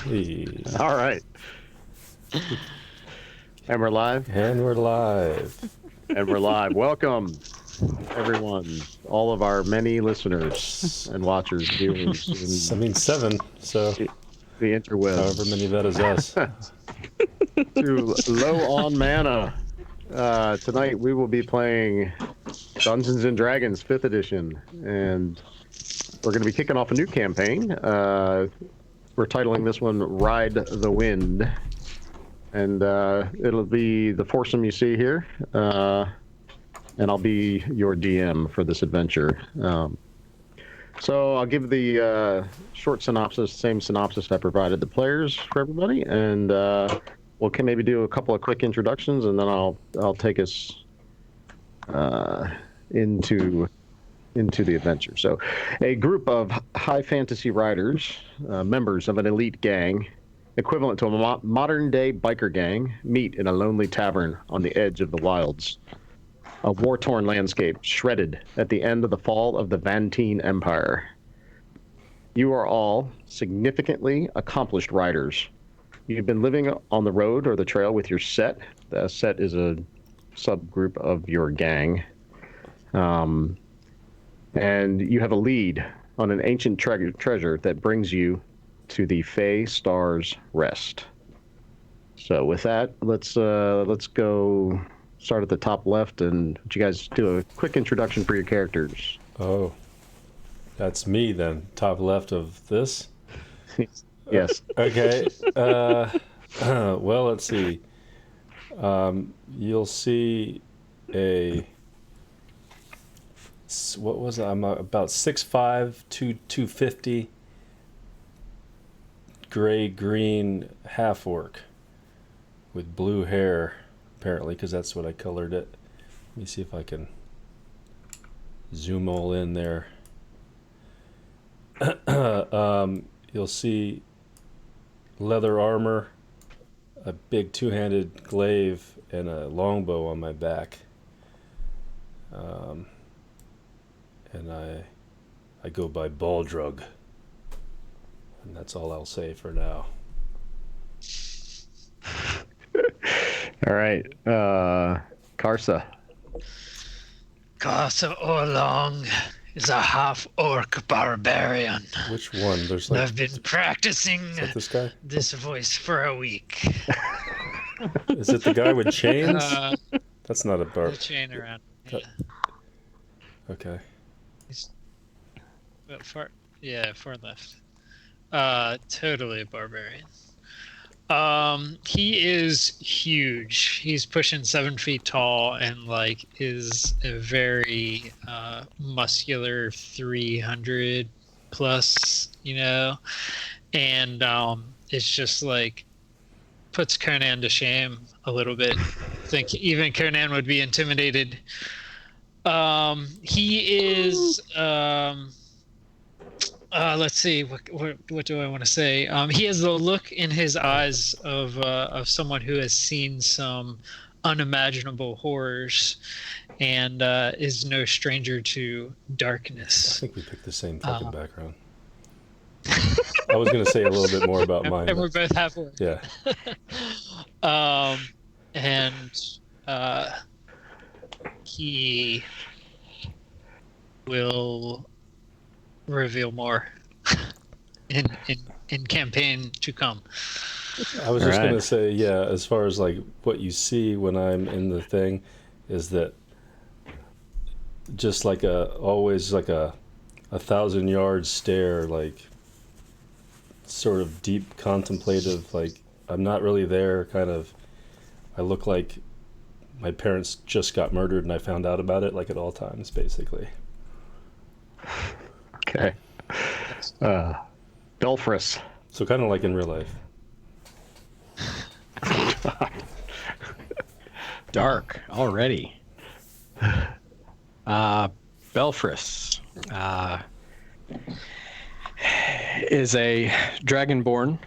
Hey. All right. And we're live. And we're live. And we're live. Welcome, everyone, all of our many listeners and watchers, viewers. I mean, 7, so the interwebs. however many that is us. To LoM Mana. Tonight we will be playing Dungeons & Dragons 5th edition, and we're going to be kicking off a new campaign. We're titling this one Ride the Wind, and it'll be the foursome you see here, and I'll be your DM for this adventure. So I'll give the short synopsis, same synopsis I provided the players for everybody, and we'll maybe do a couple of quick introductions, and then I'll take us into the adventure. So, a group of high fantasy riders, members of an elite gang, equivalent to a modern-day biker gang, meet in a lonely tavern on the edge of the wilds. A war-torn landscape shredded at the end of the fall of the Vantine Empire. You are all significantly accomplished riders. You've been living on the road or the trail with your set. The set is a subgroup of your gang. And you have a lead on an ancient treasure that brings you to the Fey Star's Rest. So with that, let's go start at the top left, and you guys do a quick introduction for your characters. Oh, that's me then, top left of this? Yes. Okay. Well, let's see. You'll see a... What was it? I'm about 6'5", 250, gray-green half-orc with blue hair, apparently, because that's what I colored it. Let me see if I can zoom all in there. You'll see leather armor, a big two-handed glaive, and a longbow on my back. And I go by Baldrug. And that's all I'll say for now. All right. Karsa. Karsa Orlong is a half-orc barbarian. Which one? There's I've been practicing this guy? this voice for a week. Is it the guy with chains? That's not a bar. The chain around. Okay. He's far left. Totally a barbarian. He is huge. He's pushing 7 feet tall and is a very muscular 300 plus, and it's just puts Conan to shame a little bit. I think even Conan would be intimidated. He is let's see, what do I want to say? He has the look in his eyes of someone who has seen some unimaginable horrors and is no stranger to darkness. I think we picked the same fucking background. I was going to say a little bit more about mine. And we're both halfway. Yeah. He will reveal more in campaign to come. I was just going to say, yeah, as far as what you see when I'm in the thing is that just always a 1,000-yard stare, sort of deep contemplative, I'm not really there kind of. I look like my parents just got murdered and I found out about it at all times, basically. Okay. Belfris. So kind of like in real life. Dark already. Belfris is a dragonborn.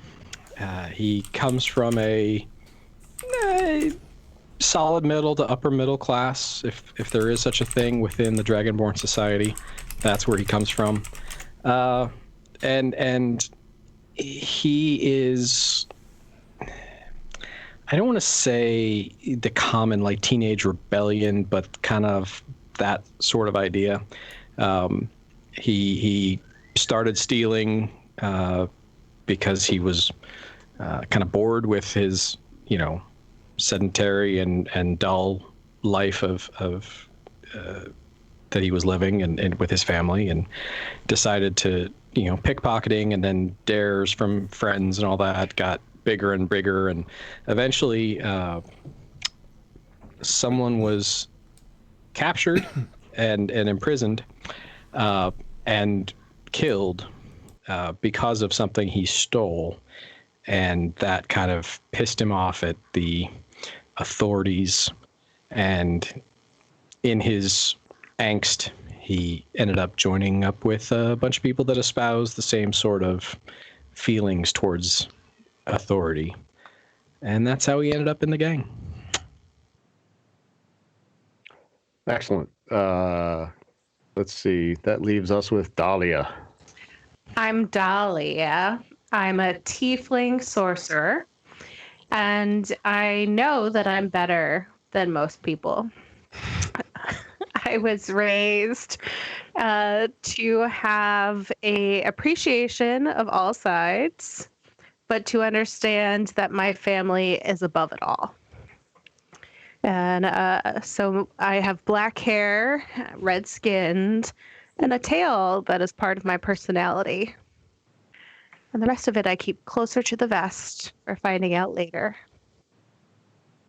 He comes from a solid middle to upper middle class, if there is such a thing within the dragonborn society. That's where he comes from. And he is, I don't want to say the common like teenage rebellion, but kind of that sort of idea. He started stealing because he was kind of bored with his, sedentary and dull life of that he was living and with his family, and decided to, pickpocketing, and then dares from friends and all that got bigger and bigger, and eventually someone was captured and imprisoned and killed because of something he stole, and that kind of pissed him off at the authorities, and in his angst he ended up joining up with a bunch of people that espouse the same sort of feelings towards authority, and that's how he ended up in the gang. Excellent. Let's see. That leaves us with Dahlia. I'm Dahlia. I'm a tiefling sorcerer, and I know that I'm better than most people. I was raised to have a appreciation of all sides, but to understand that my family is above it all. And so I have black hair, red-skinned, and a tail that is part of my personality. And the rest of it I keep closer to the vest for finding out later.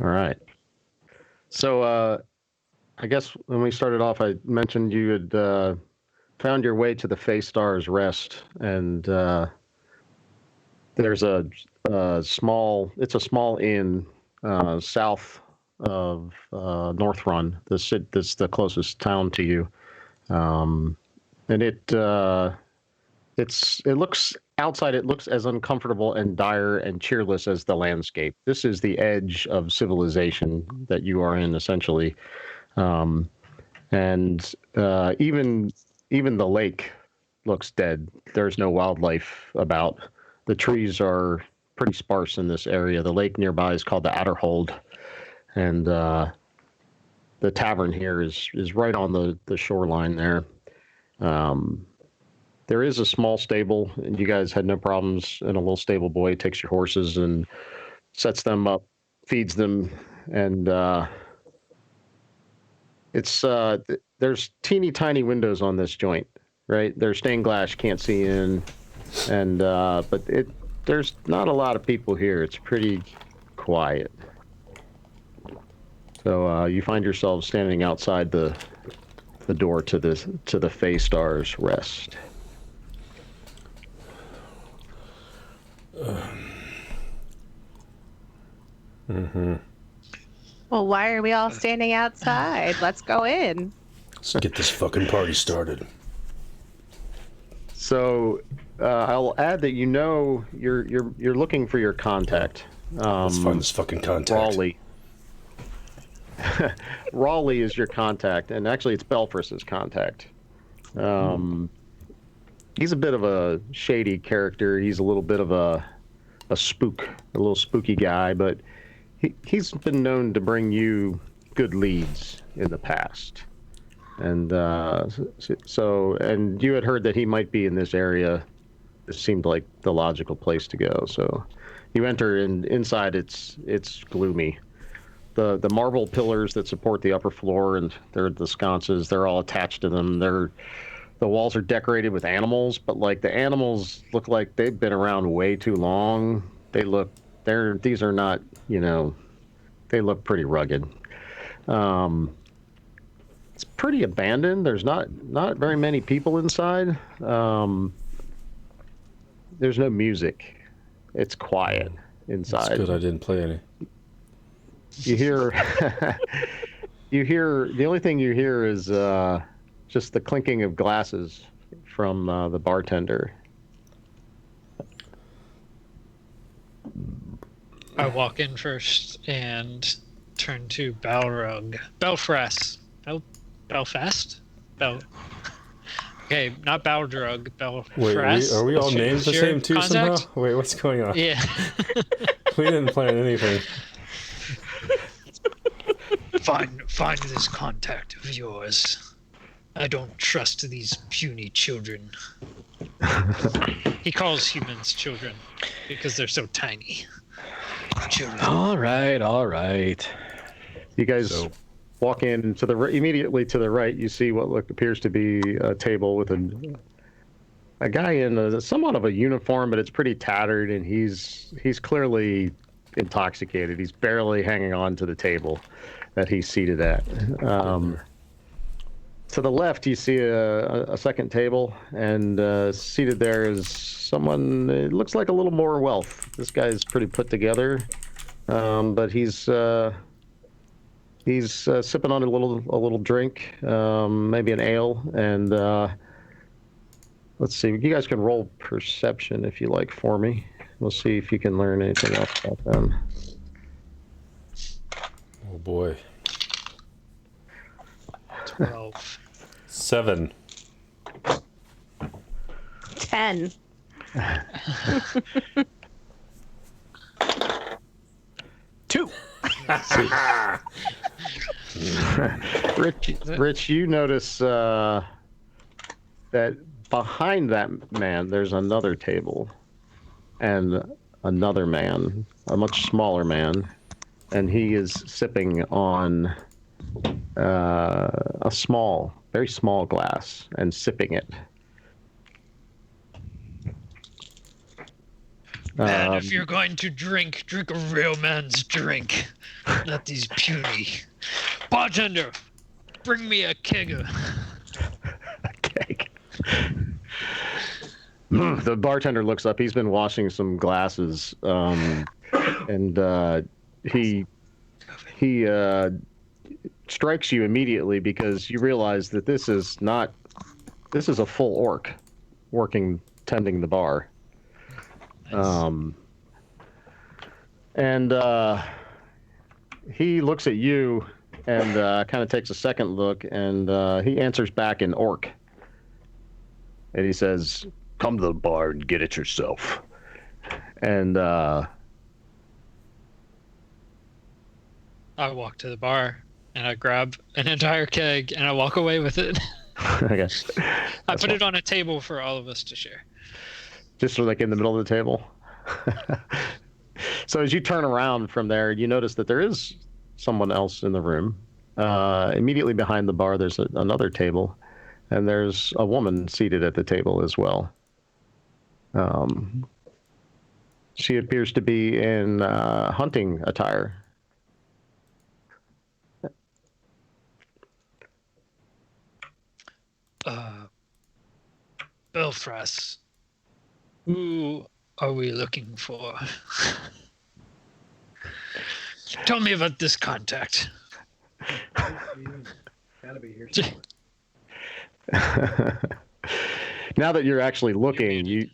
All right. So I guess when we started off, I mentioned you had found your way to the Faystar's Rest, and there's a small inn south of North Run. That's the closest town to you, and it looks outside. It looks as uncomfortable and dire and cheerless as the landscape. This is the edge of civilization that you are in, essentially, and even the lake looks dead. There's no wildlife about. The trees are pretty sparse in this area. The lake nearby is called the Adderhold, and the tavern here is right on the shoreline there. There is a small stable, and you guys had no problems. And a little stable boy takes your horses and sets them up, feeds them, and there's teeny tiny windows on this joint, right? They're stained glass, can't see in, and but there's not a lot of people here. It's pretty quiet. So you find yourselves standing outside the door to the Faystar's Rest. Well, why are we all standing outside? Let's go in. Let's get this fucking party started. So I'll add that you're looking for your contact. Let's find this fucking contact. Raleigh. Raleigh is your contact, and actually it's Belfris's contact. He's a bit of a shady character. He's a little bit of a little spooky guy, but he's been known to bring you good leads in the past. And and you had heard that he might be in this area. This seemed like the logical place to go. So you enter, and inside it's gloomy. The marble pillars that support the upper floor, and they're the sconces, they're all attached to them. The walls are decorated with animals, but like the animals look like they've been around way too long. These are not, they look pretty rugged. It's pretty abandoned. There's not very many people inside. There's no music. It's quiet inside. It's good I didn't play any. You hear the only thing you hear is just the clinking of glasses from the bartender. I walk in first and turn to Belfast. Okay, not Baldrug, Wait, are we all named the same too somehow? Wait, what's going on? Yeah. We didn't plan anything. Find this contact of yours. I don't trust these puny children. He calls humans children because they're so tiny. Children. All right. You guys walk in to the immediately to the right. You see what appears to be a table with a guy in somewhat of a uniform, but it's pretty tattered, and he's clearly intoxicated. He's barely hanging on to the table that he's seated at. To the left, you see a second table, and seated there is someone. It looks like a little more wealth. This guy's pretty put together, but he's sipping on a little drink, maybe an ale, and let's see. You guys can roll perception if you like for me. We'll see if you can learn anything else about them. Oh boy. 12. 7. 10. Two. Rich, you notice that behind that man, there's another table, and another man, a much smaller man, and he is sipping on a very small glass and sipping it. Man, if you're going to drink a real man's drink, not these puny. Bartender, bring me a kegger. Keg. The bartender looks up. He's been washing some glasses, and he strikes you immediately because you realize that this is a full orc tending the bar. Nice. And he looks at you and kind of takes a second look, and he answers back in orc. And he says, "Come to the bar and get it yourself." And I walk to the bar and I grab an entire keg and I walk away with it. I guess I put it on a table for all of us to share. just like in the middle of the table. So as you turn around from there, you notice that there is someone else in the room. Immediately behind the bar, there's another table, and there's a woman seated at the table as well. She appears to be in hunting attire. Belfras, who are we looking for? Tell me about this contact. Now that you're actually looking,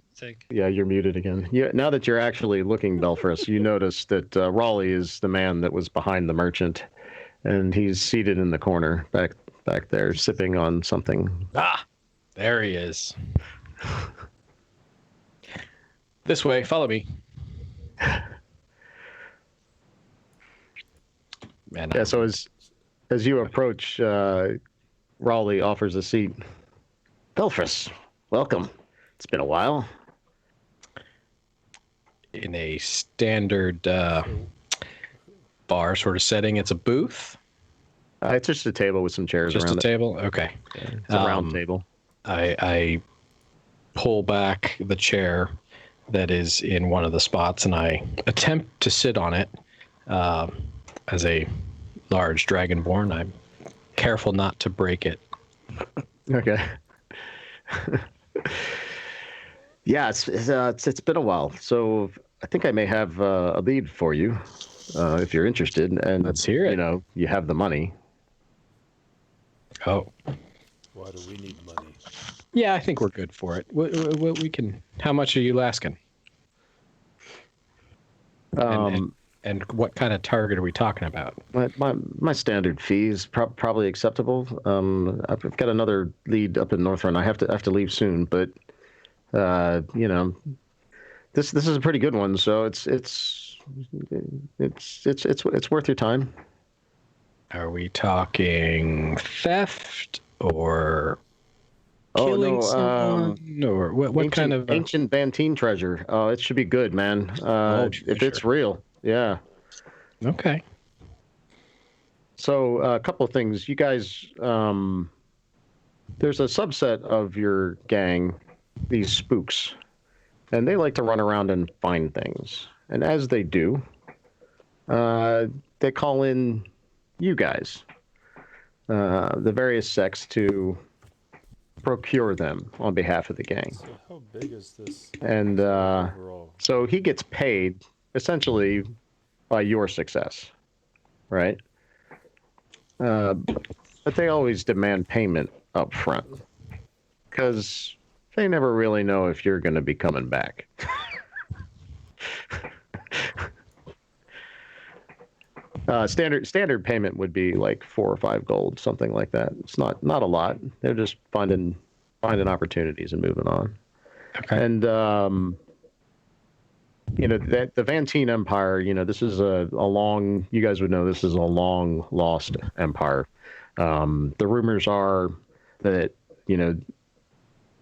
you're muted again. Now that you're actually looking, Belfras, you notice that Raleigh is the man that was behind the merchant, and he's seated in the corner back there, sipping on something. Ah, there he is. This way, follow me. Man, Yeah. So as you approach, Raleigh offers a seat. Belfras, welcome. It's been a while. in a standard bar sort of setting, it's a booth. It's just a table with some chairs Just around a table. Okay. It's a round table. I pull back the chair that is in one of the spots, and I attempt to sit on it. As a large dragonborn, I'm careful not to break it. Okay. Yeah, it's been a while, so I think I may have a lead for you, if you're interested. And let's hear it. You know, you have the money. Oh. Why do we need money? Yeah, I think we're good for it. We can. How much are you asking? And what kind of target are we talking about? My standard fee is probably acceptable. I've got another lead up in North Run. I have to leave soon, but you know, this is a pretty good one. So it's worth your time. Are we talking theft or Oh killing no, someone, or what kind of? ancient Bantine treasure? Oh, it should be good, man. If it's treasure. real, yeah. Okay. So a couple of things. You guys, there's a subset of your gang, these spooks, and they like to run around and find things. And as they do, they call in you guys, the various sects, to procure them on behalf of the gang. So how big is this? And overall? so he gets paid essentially by your success, right? But they always demand payment up front because they never really know if you're going to be coming back. Standard payment would be like 4 or 5 gold, something like that. It's not a lot. They're just finding opportunities and moving on. Okay. And you know, that the Vantine Empire, you know, this is a long, you guys would know this is a long lost empire. The rumors are that, you know,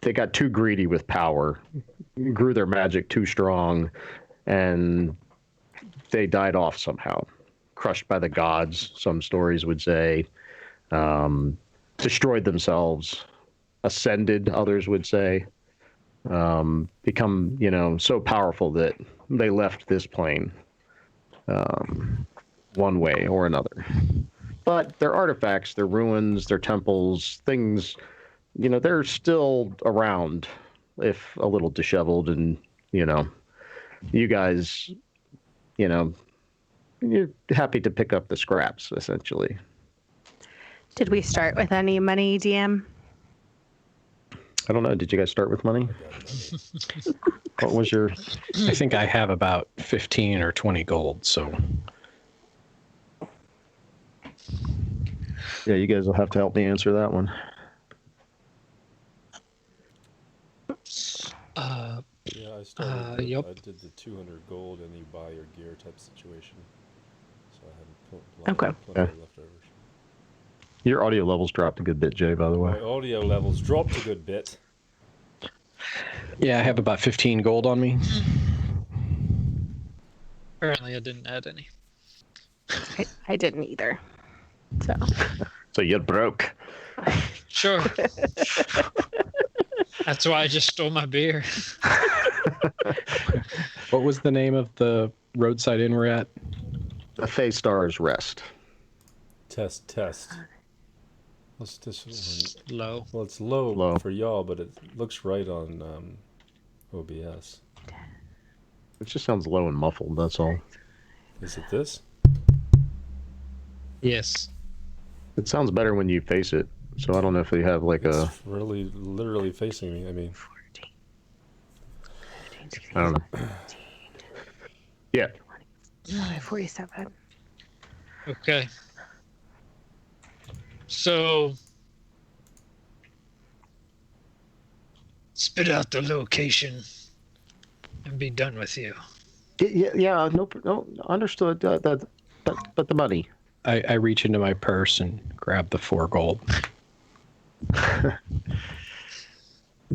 they got too greedy with power, grew their magic too strong, and they died off somehow, crushed by the gods, some stories would say, destroyed themselves, ascended, others would say, become, you know, so powerful that they left this plane one way or another. But their artifacts, their ruins, their temples, things, you know, they're still around, if a little disheveled, and, you know, you guys, you know, you're happy to pick up the scraps, essentially. Did we start with any money, DM? I don't know. Did you guys start with money? What was your... I think I have about 15 or 20 gold, so. Yeah, you guys will have to help me answer that one. Yeah, I started. Yep. I did the 200 gold and you buy your gear type situation. So I had Okay. plenty of leftovers. Your audio levels dropped a good bit, Jay, by the way. My audio levels dropped a good bit. Yeah, I have about 15 gold on me. Apparently, I didn't add any. I didn't either. So So you're broke. Sure. That's why I just stole my beer. What was the name of the roadside inn we're at? The Fey Stars Rest. Test. What's this one? Low. Well, it's low, Low. for y'all, but it looks right on OBS. It just sounds low and muffled, that's all. Is it this? Yes. It sounds better when you face it. So I don't know if you have like a... It's really, literally facing me. I mean, I don't know. Yeah. 47. Okay. So, spit out the location and be done with you. Yeah, no, understood. But the money. I reach into my purse and grab the 4 gold.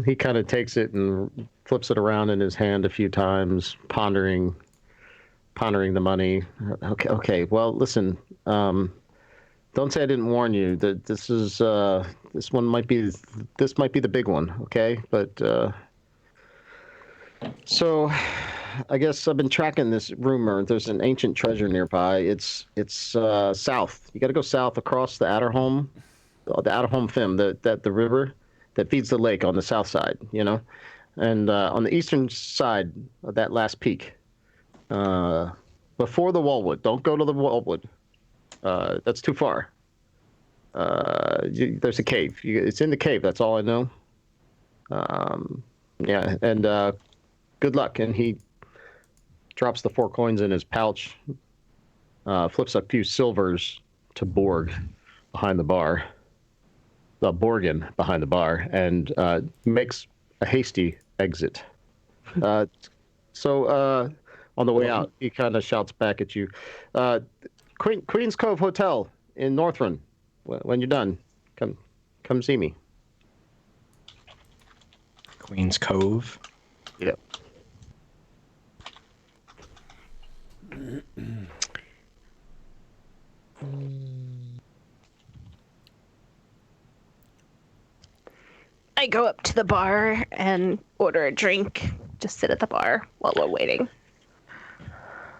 He kind of takes it and flips it around in his hand a few times, pondering the money. Okay. Well, listen. Don't say I didn't warn you. That this one might be the big one. Okay, but so I guess I've been tracking this rumor. There's an ancient treasure nearby. It's south. You got to go south across the Adderholm Fim, the river that feeds the lake on the south side, you know, and on the eastern side of that last peak, before the Wallwood. Don't go to the Wallwood. That's too far. There's a cave. It's in the cave. That's all I know. Yeah, and good luck. And he drops the 4 coins in his pouch, flips a few silvers to Borg behind the bar. Borgen behind the bar, and makes a hasty exit. So on the way out, he kind of shouts back at you, Queen's Cove Hotel in Northrun. When you're done, come see me. Queen's Cove. Yep. I go up to the bar and order a drink. Just sit at the bar while we're waiting.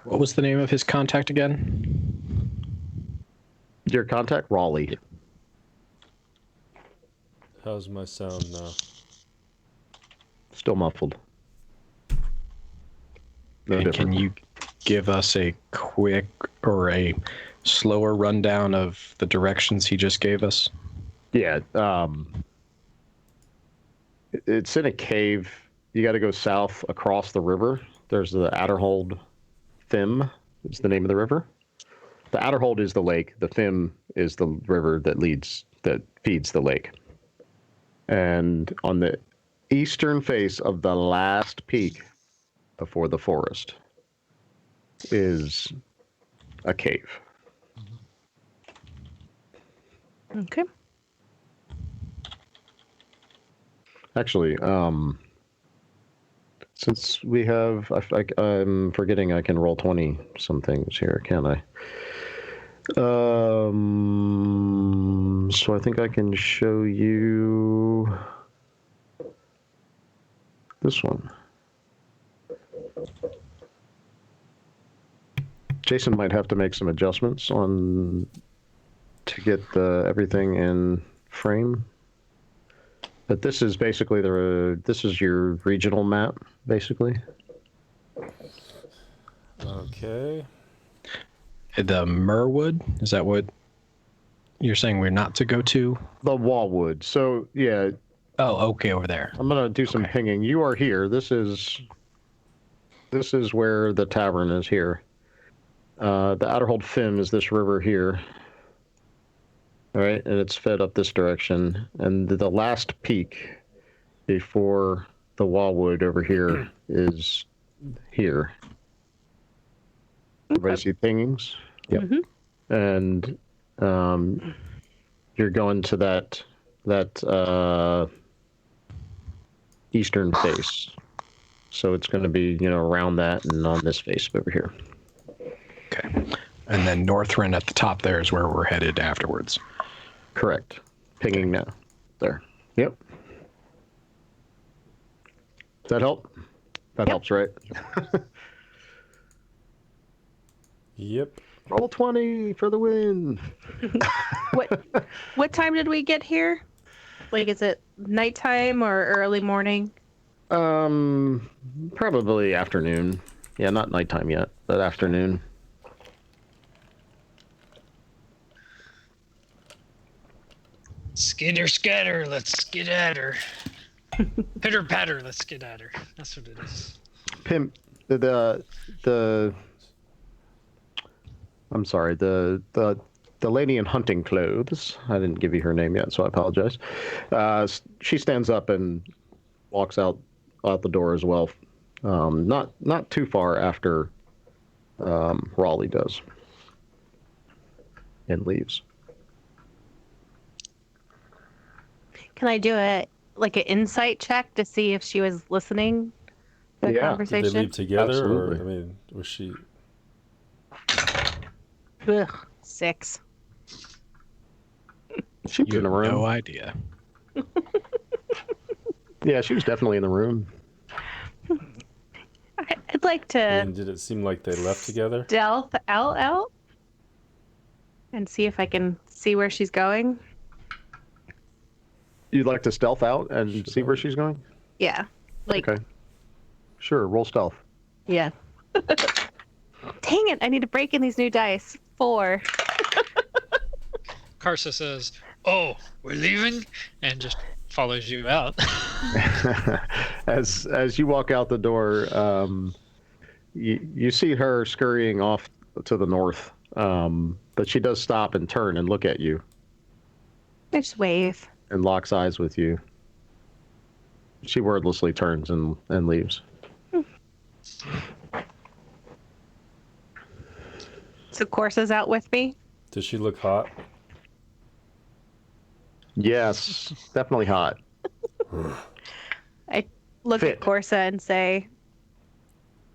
What was the name of his contact again? Your contact, Raleigh. How's my sound now? Still muffled. No And different. can you give us a quick or a slower rundown of the directions he just gave us? Yeah. It's in a cave. You got to go south across the river. There's the Adderhold Fim. Is the name of the river. The Adderhold is the lake. The Fim is the river that feeds the lake. And on the eastern face of the last peak before the forest is a cave. Okay. Actually, since we have, I'm forgetting I can roll 20 some things here, can't I? So I think I can show you this one. Jason might have to make some adjustments to get everything in frame. But this is basically this is your regional map, basically. Okay. The Merwood? Is that what you're saying we're not to go to? The Wallwood. So, yeah. Oh, okay, over there. I'm going to do some pinging. You are here. This is where the tavern is here. The Adderhold Fim is this river here. All right, and it's fed up this direction. And the last peak before the Wallwood over here is here. Everybody see pingings? Yep. Mm-hmm. And you're going to that eastern face. So it's going to be, around that and on this face over here. Okay. And then Northrun at the top there is where we're headed afterwards. Correct. Pinging now. There. Yep. Does that help? That helps, right? Yep. Roll 20 for the win. What time did we get here? Like, is it nighttime or early morning? Probably afternoon. Yeah, not nighttime yet, but afternoon. Skitter scatter, let's get at her. Pitter patter, let's get at her. That's what it is. I'm sorry, the lady in hunting clothes. I didn't give you her name yet, so I apologize. She stands up and walks out the door as well. Not too far after Raleigh does, and leaves. Can I do an insight check to see if she was listening to the Yeah. Did they conversation? Did they leave together, Absolutely. or was she? Ugh, 6. She was in the room. No idea. Yeah, she was definitely in the room. I'd like to Did it seem like they left together? stealth out and see if I can see where she's going. You'd like to stealth out and see where she's going? Yeah. Okay. Sure, roll stealth. Yeah. Dang it, I need to break in these new dice. 4. Karsa says, "Oh, we're leaving," and just follows you out. As you walk out the door, you see her scurrying off to the north, But she does stop and turn and look at you I just wave. and locks eyes with you. She wordlessly turns and leaves. So Corsa's out with me. Does she look hot? Yes, definitely hot. I look Fit. at Corsa and say,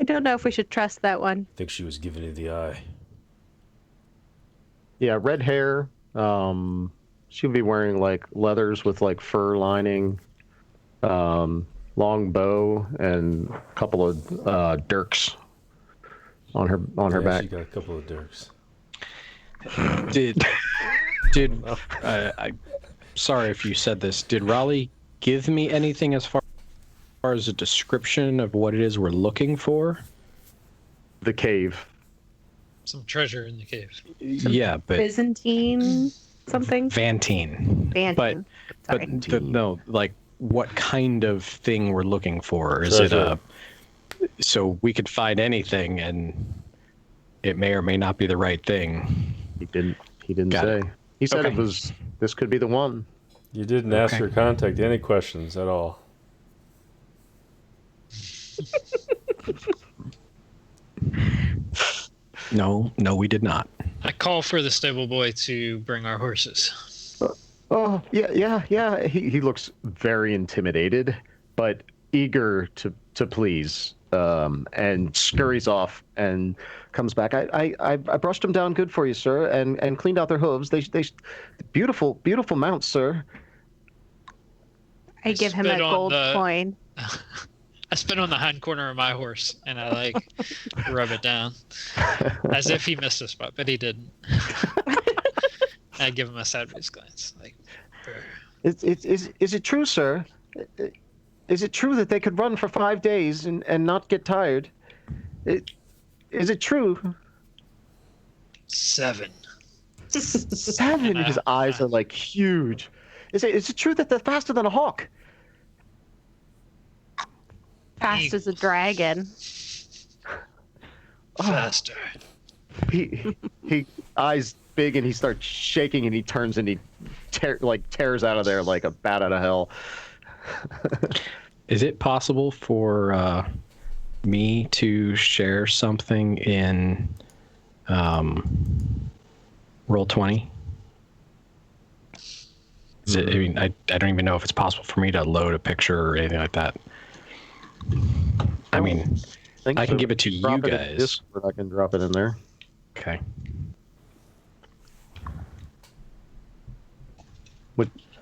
I don't know if we should trust that one. I think she was giving you the eye. Yeah, red hair. She'll be wearing like leathers with like fur lining, long bow, and a couple of dirks on her Yeah, back. she got a couple of dirks. Did I? Sorry if you said this. Did Raleigh give me anything as far as a description of what it is we're looking for? The cave. Some treasure in the cave. Yeah, but Byzantine something? Vantine. Vantine. Sorry. No, like what kind of thing we're looking for? Is it Treasure. So we could find anything and it may or may not be the right thing. he didn't Got say. it. He said Okay. this could be the one. You didn't ask Okay. her contact any questions at all. No, we did not. I call for the stable boy to bring our horses. Oh, yeah. He looks very intimidated, but eager to please, and scurries off and comes back. I brushed them down good for you, sir, and cleaned out their hooves. They beautiful mounts, sir. I give him a spit on gold the- coin. I spit on the hind corner of my horse and I like rub it down as if he missed a spot, but he didn't. I give him a sideways glance, like. "Brr." Is it true, sir? Is it true that they could run for 5 days and not get tired? Is it true? 7. 7. His eyes are like huge. Is it true that they're faster than a hawk? Fast as a dragon. Faster. He eyes big and he starts shaking and he turns and he tears out of there like a bat out of hell. Is it possible for me to share something in Roll20? Is it, I mean, I don't even know if it's possible for me to load a picture or anything like that. I mean, I can give it to you Drop it in guys. Discord, I can drop it in there. Okay.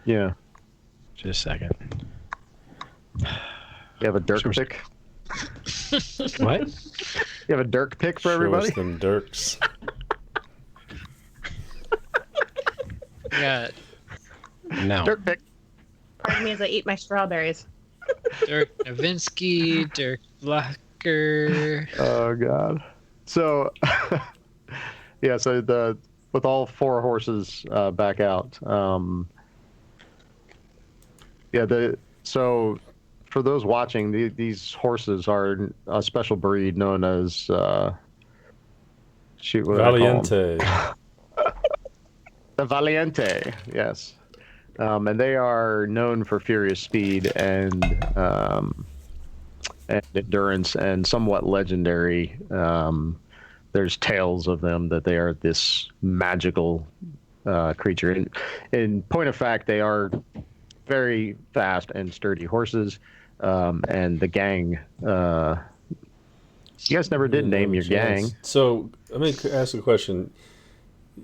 Yeah. Just a second. You have a dirk Sure. pick? What? You have a dirk pick for Show everybody? us them dirks. Yeah, No. Dirk pick. Pardon me as I eat my strawberries. Dirk Nowitzki, Dirk Blacker. Oh god. So yeah, so with all 4 horses back out. So for those watching, these horses are a special breed known as shoot, what do I call 'em? Valiente. The Valiente, yes. And they are known for furious speed and endurance and somewhat legendary. There's tales of them that they are this magical creature. In point of fact, they are very fast and sturdy horses. And the gang, you guys never did name your gang. So let me ask a question.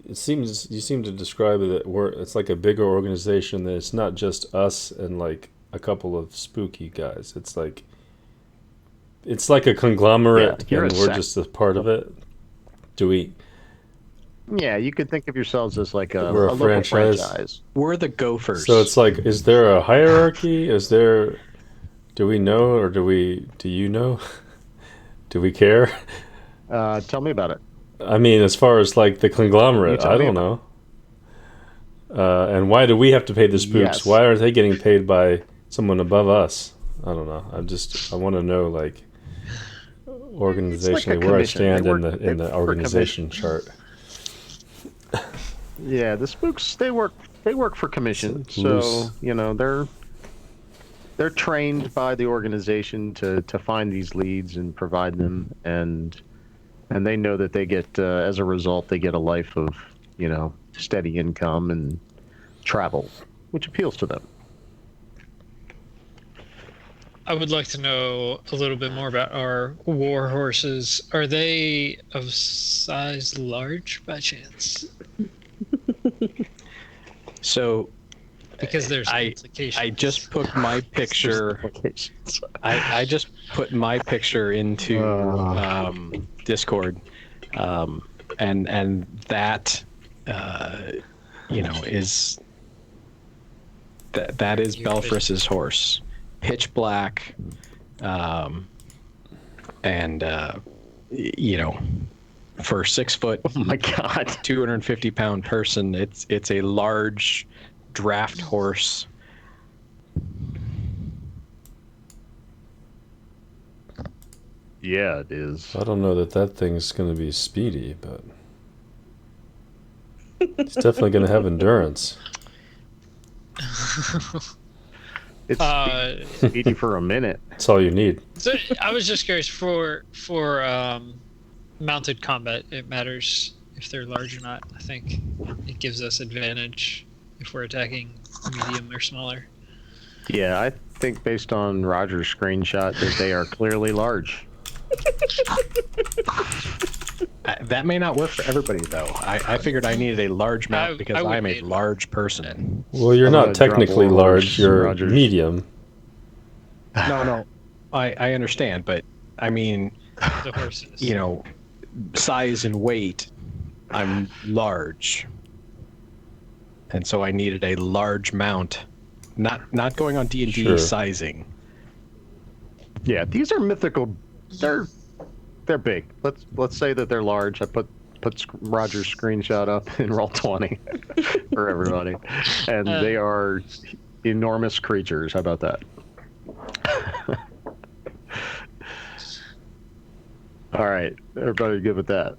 It seems you seem to describe it that it's like a bigger organization. That it's not just us and like a couple of spooky guys. It's like a conglomerate, Yeah, you're and a we're sect. just a part of it. Do we? Yeah, you could think of yourselves as like a We're a local franchise. franchise. We're the Gophers. So it's like, is there a hierarchy? Is there? Do we know, or do you know? Do we care? Tell me about it. I mean, as far as like the conglomerate, You tell I me don't know. And why do we have to pay the spooks? Yes. Why aren't they getting paid by someone above us? I don't know. I want to know like organizationally where I commission. stand They in work- the they work for organization chart. Yeah, the spooks they work for commission, It's so loose. they're trained by the organization to find these leads and provide them, and they know that they get as a result they get a life of steady income and travel, which appeals to them. I would like to know a little bit more about our war horses. Are they of size large by chance? So Because there's I implications. just put my picture. I just put my picture into Discord, and that is that is Your vision. Belfris's horse, pitch black, and for 6 foot, Oh my god. 250-pound person, it's a large draft horse. Yeah, it is. I don't know that thing's going to be speedy, but it's definitely going to have endurance. It's speedy for a minute. That's all you need. So I was just curious for mounted combat. It matters if they're large or not. I think it gives us advantage if we're attacking medium or smaller. Yeah, I think based on Roger's screenshot that they are clearly large. That may not work for everybody, though. I figured I needed a large mount because I I'm a would- large person. Well, you're I'm not gonna drop technically Warhorse, large. You're Rogers. medium. No, I understand, but I mean, The horses. size and weight, I'm large, and so I needed a large mount. Not going on D&D Sure. sizing. Yeah, these are mythical. They're big. Let's say that they're large. I put Roger's screenshot up in Roll20 for everybody, and they are enormous creatures. How about that? All right, everybody good with that?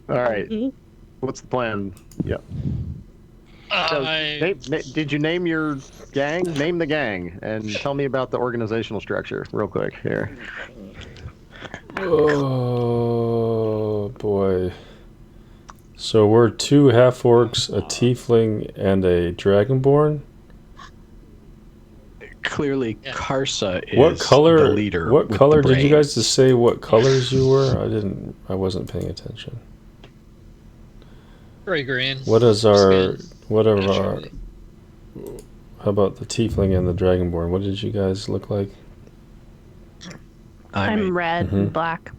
All right, what's the plan? Yeah. Did you name your gang? Name the gang and tell me about the organizational structure real quick here. Oh boy. So we're 2 half-orcs, a tiefling, and a dragonborn? Clearly, Yeah. Karsa is What color? the leader. What with color the did you brain. guys just say? What colors you were? I wasn't paying attention. Gray green. What is our? Skin, What are our? naturally. How about the tiefling and the dragonborn? What did you guys look like? I'm red and black.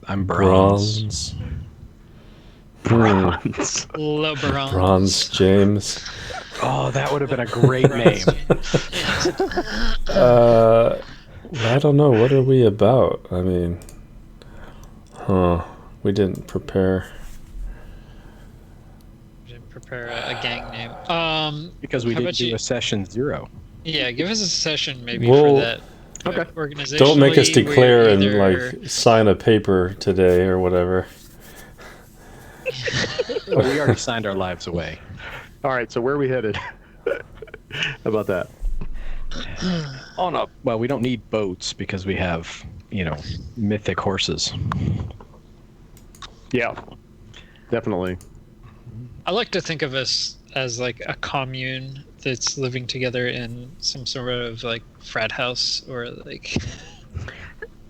I'm bronze. Bronze. Low bronze. Bronze James. Oh, that would have been a great name. I don't know. What are we about? I mean, we didn't prepare. Didn't prepare a gang name. Because we How didn't about do you- a session 0. Yeah, give us a session maybe Well, for that. Okay. Organization. Don't make us declare and like sign a paper today or whatever. But we already signed our lives away. All right, so where are we headed? How about that? On up. Well, we don't need boats because we have, mythic horses. Yeah, definitely. I like to think of us as like a commune that's living together in some sort of like frat house or like.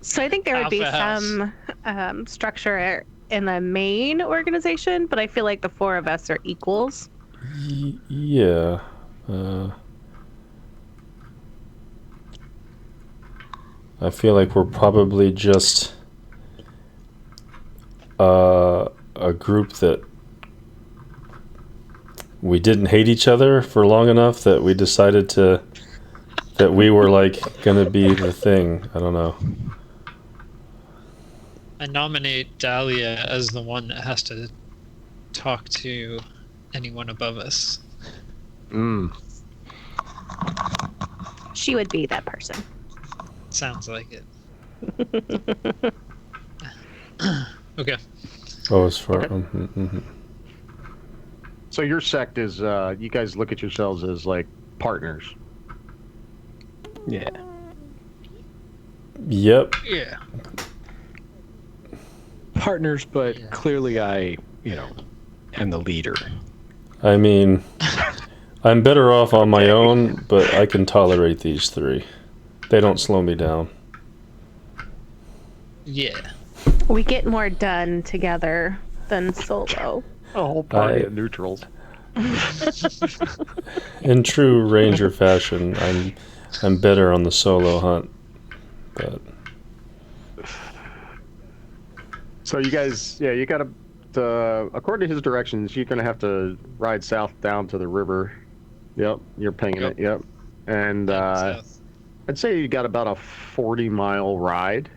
So I think there would be Alpha house. some structure in the main organization, but I feel like the 4 of us are equals. Yeah. I feel like we're probably just a group that we didn't hate each other for long enough that we decided that we were like gonna be the thing. I don't know. I nominate Dahlia as the one that has to talk to anyone above us. She would be that person. Sounds like it. Okay. Oh, as far. Okay. So your sect is you guys look at yourselves as like partners. Yeah. Yep. Yeah. Partners, but Yeah. clearly I, am the leader. I mean, I'm better off on my own, but I can tolerate these three. They don't slow me down. Yeah. We get more done together than solo. A whole party I- of neutrals. In true ranger fashion, I'm better on the solo hunt. But So you guys, yeah, you gotta, according to his directions, you're gonna have to ride south down to the river. Yep, you're pinging Yep. it. Yep, and South. I'd say you got about a 40-mile ride.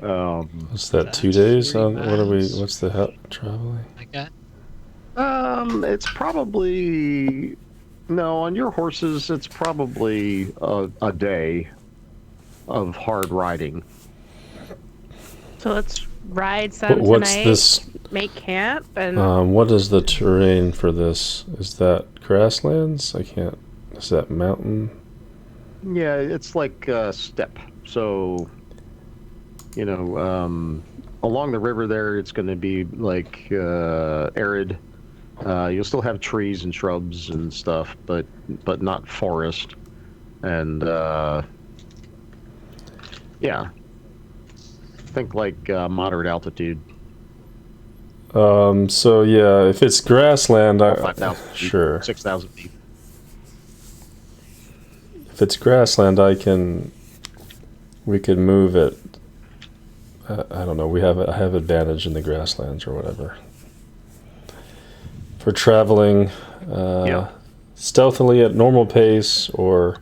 what's that? That's 2 days? 40 What are we? miles. What's the hell traveling? Like that. It's probably no on your horses. It's probably a day of hard riding. So let's ride some What's tonight, this? make camp, and What is the terrain for this? Is that grasslands? I can't. Is that mountain? Yeah, it's like a steppe. So, along the river there, it's going to be like arid. You'll still have trees and shrubs and stuff, but not forest. And yeah, think like moderate altitude. So yeah, if it's grassland, 5,000 feet, sure. 6,000 feet. If it's grassland, we could move it. I don't know. I have advantage in the grasslands or whatever. For traveling, Yeah. stealthily at normal pace, or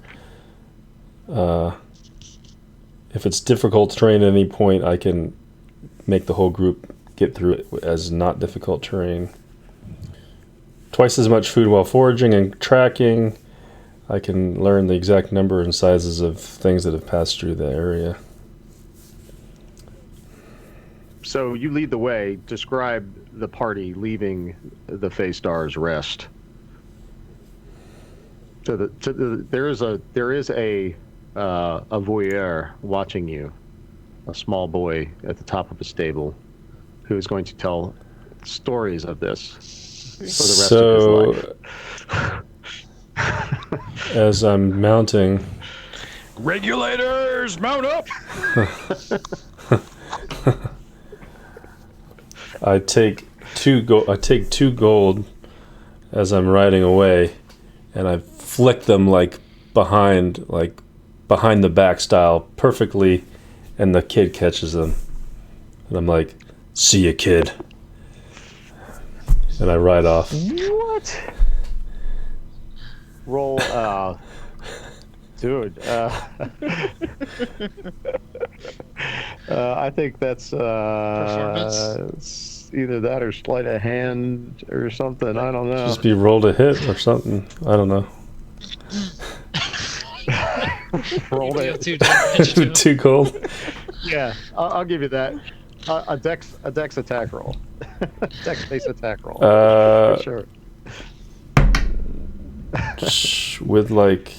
if it's difficult terrain at any point, I can make the whole group get through it as not difficult terrain. Twice as much food while foraging and tracking. I can learn the exact number and sizes of things that have passed through the area. So you lead the way. Describe the party leaving the Faystar's Rest. There is a voyeur watching you, a small boy at the top of a stable, who is going to tell stories of this for the rest of his life. As I'm mounting, Regulators, mount up! I take two gold as I'm riding away, and I flick them like behind the back style perfectly, and the kid catches them, and I'm like, "See ya, kid," and I ride off. What? Roll, dude. I think that's it's either that or sleight of hand or something. I don't know. Just be rolled a hit or something. I don't know. Roll Deal it. 2 damage to him. Too cold. Yeah, I'll give you that. A dex attack roll. Dex based attack roll. For sure. With like,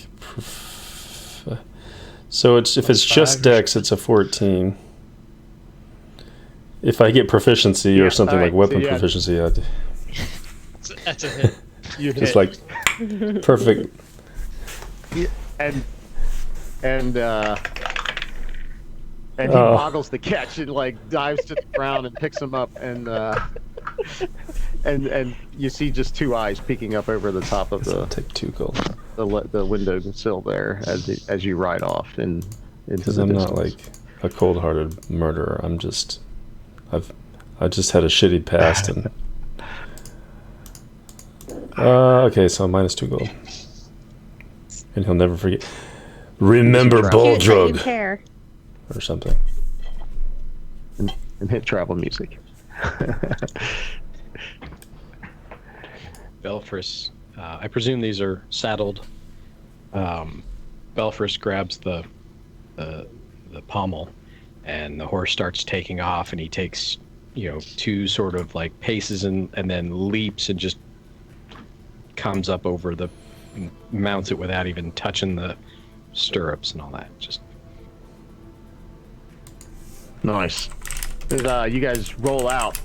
so if it's just 5 or dex, it's a 14. If I get proficiency Yeah, or something like alright, so weapon yeah. proficiency, That's a hit. You it's hit. like perfect. and he Oh. boggles the catch and like dives to the ground and picks him up and you see just two eyes peeking up over the top of I'll take 2 gold the window sill there as you ride off into because the I'm not distance. like a cold-hearted murderer. I just had a shitty past and. Okay, so minus 2 gold, and he'll never forget. Remember Cute cute that you Baldrug care. or something. and hit travel music. Belfris, I presume these are saddled. Belfris grabs the pommel, and the horse starts taking off, and he takes 2 sort of like paces and then leaps and just comes up over the, mounts it without even touching the stirrups and all that. Just Nice. You guys roll out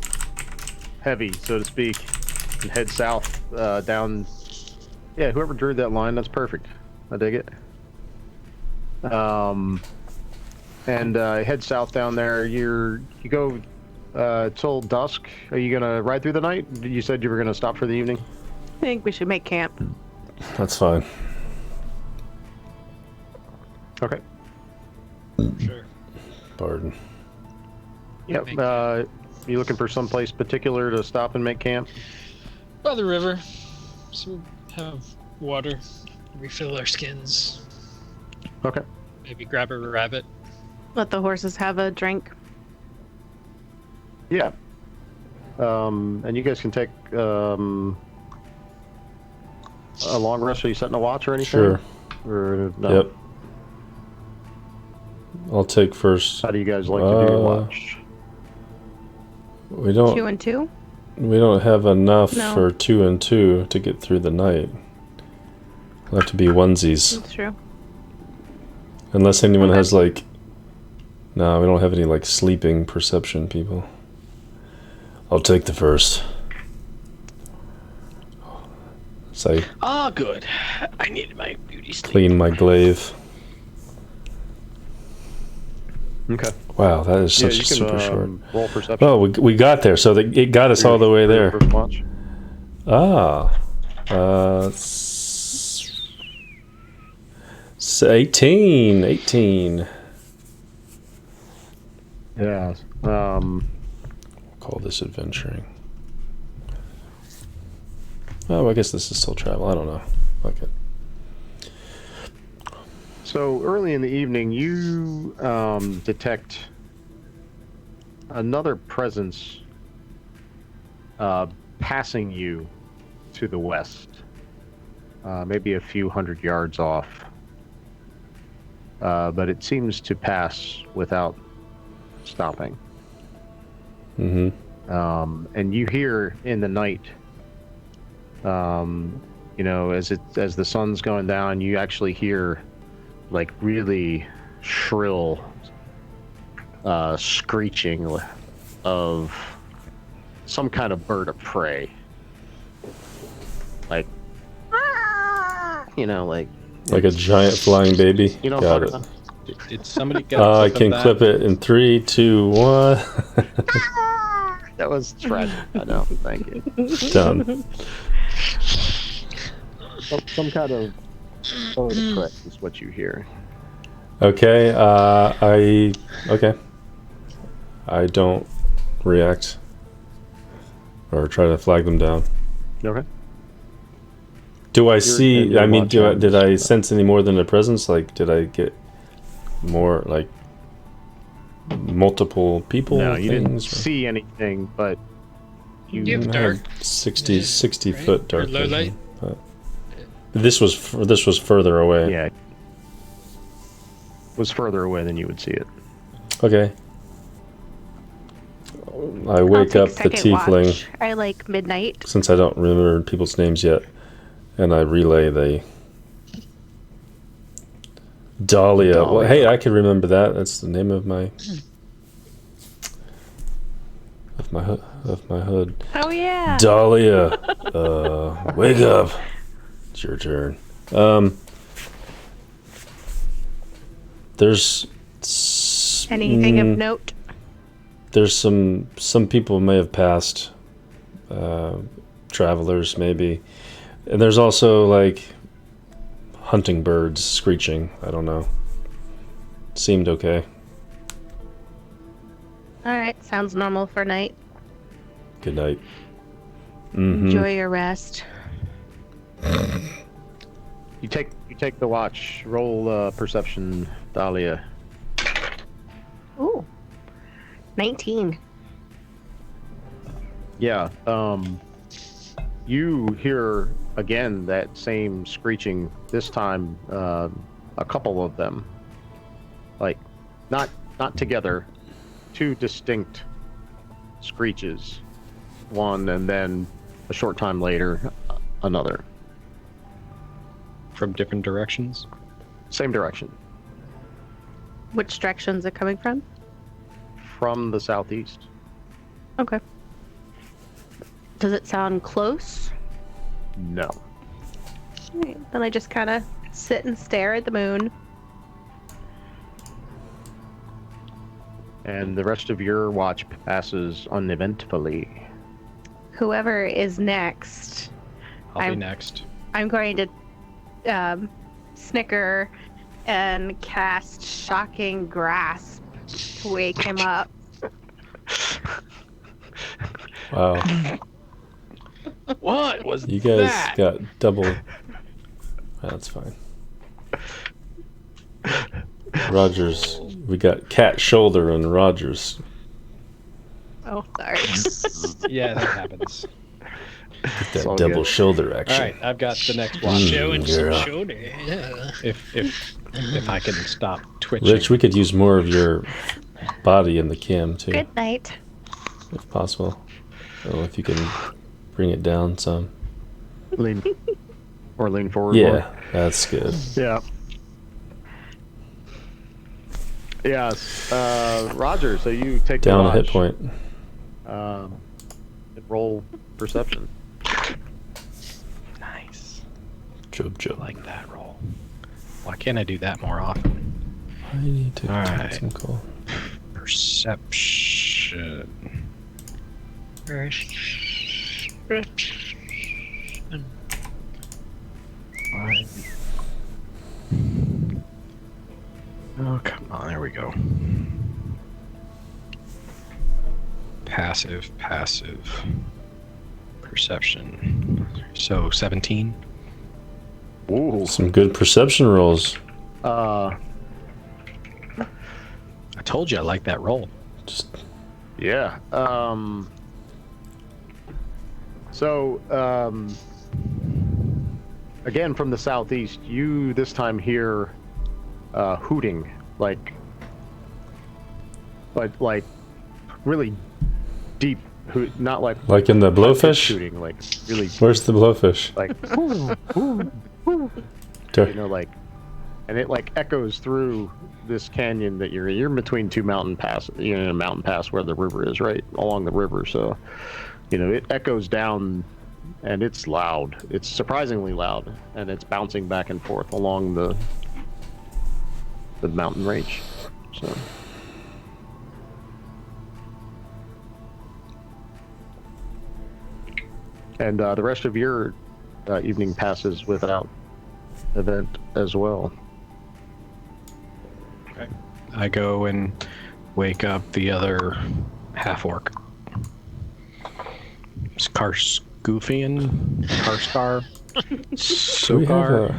heavy, so to speak, and head south down. Yeah, whoever drew that line, that's perfect. I dig it. And head south down there. You go till dusk. Are you gonna ride through the night? You said you were gonna stop for the evening. I think we should make camp. That's fine. Okay. Sure. Pardon. Yep. Make You looking for some place particular to stop and make camp? By the river, so we have water, refill our skins, Okay. maybe grab a rabbit. Let the horses have a drink. Yeah. And you guys can take a long rest. Are you setting a watch or anything? Sure. Or no? Yep. I'll take first. How do you guys like to do your watch? We don't. 2 and 2. We don't have enough No. for 2 and 2 to get through the night. It'll have to be onesies, That's true. unless anyone has like. No, we don't have any like sleeping perception people. I'll take the first. So I good. I needed my beauty sleep. clean my glaive. Okay. Wow, that is Yeah, such you a can super short. roll perception. Oh, we got there, so it got us all the way For your there. first watch. Ah, 18. Yeah. Call this adventuring. Oh, I guess this is still travel. I don't know. Fuck it. So early in the evening, you detect another presence passing you to the west, maybe a few hundred yards off. But it seems to pass without stopping. Mm-hmm. And you hear in the night, you know, as the sun's going down, you actually hear like really shrill screeching of some kind of bird of prey, like you know, like Like a giant flying baby. you know, Got it. Did somebody get a I clip of can that? clip it in 3, 2, 1. that was tragic. I know. Thank you. Done. Some kind of bird of prey is what you hear. Okay. Okay. I don't react or try to flag them down. Okay. Do I in see? your I mean, watch did hours. I sense any more than a presence? Like, did I get more like multiple people? No, you didn't things, or- see anything, but You have I dark. had 60 right? foot dark Or low vision, light? but this was further away. yeah, was further away than you would see it. Okay. I I'll wake take up the second tiefling watch. I like midnight. since I don't remember people's names yet, and I relay the Dahlia. Well, Dahlia. hey, I can remember that. That's the name of my hood. Oh yeah. Dahlia, wake up! It's your turn. There's Anything of note? There's some people may have passed, travelers maybe, and there's also like hunting birds screeching. I don't know. Seemed okay. All right, sounds normal for night. Good night. Mm-hmm. Enjoy your rest. You take the watch. Roll perception, Dahlia. Ooh. 19. Yeah. You hear again that same screeching. This time, a couple of them, like not together, two distinct screeches. One, and then a short time later, another. from different directions? Same direction. Which directions are coming from? From the southeast. Okay. Does it sound close? No. Right, then I just kind of sit and stare at the moon. And the rest of your watch passes uneventfully. Whoever is next, I'll be next. I'm going to snicker and cast Shocking Grasp to wake him up. Wow. What was You guys that? got double. That's fine. Rogers, we got cat shoulder and Rogers. Oh, sorry. Yeah, that happens. Get It's that all double good. shoulder All action. right, I've got the next watch. Showing some girl. shoulder. Yeah. If I can stop twitching. Rich, we could use more of your body in the cam too, Good night. if possible. So if you can bring it down some. Lean forward. Yeah, more. that's good. Yeah. Yes. Roger, so you take Down the a hit watch. point. And roll perception. Nice. Job. I like that roll. Why can't I do that more often? I need to All take right. some call. Perception. Oh, come on. There we go. Passive. Perception. So 17. Ooh. Some good perception rolls. Uh, I told you I like that roll. Just yeah. Again, from the southeast, you this time hear hooting, like really deep hoot, not like like in the high-pitched blowfish. hooting, like really Where's the blowfish? like There. you know, like, and it like echoes through this canyon that you're in between two mountain passes. You're in a mountain pass where the river is, right along the river. So, you know, it echoes down, and it's loud. It's surprisingly loud, and it's bouncing back and forth along the mountain range. So, and the rest of your evening passes without event as well. I go and wake up the other half-orc. Skarsgoofian? Karskar? Do we have Sokar?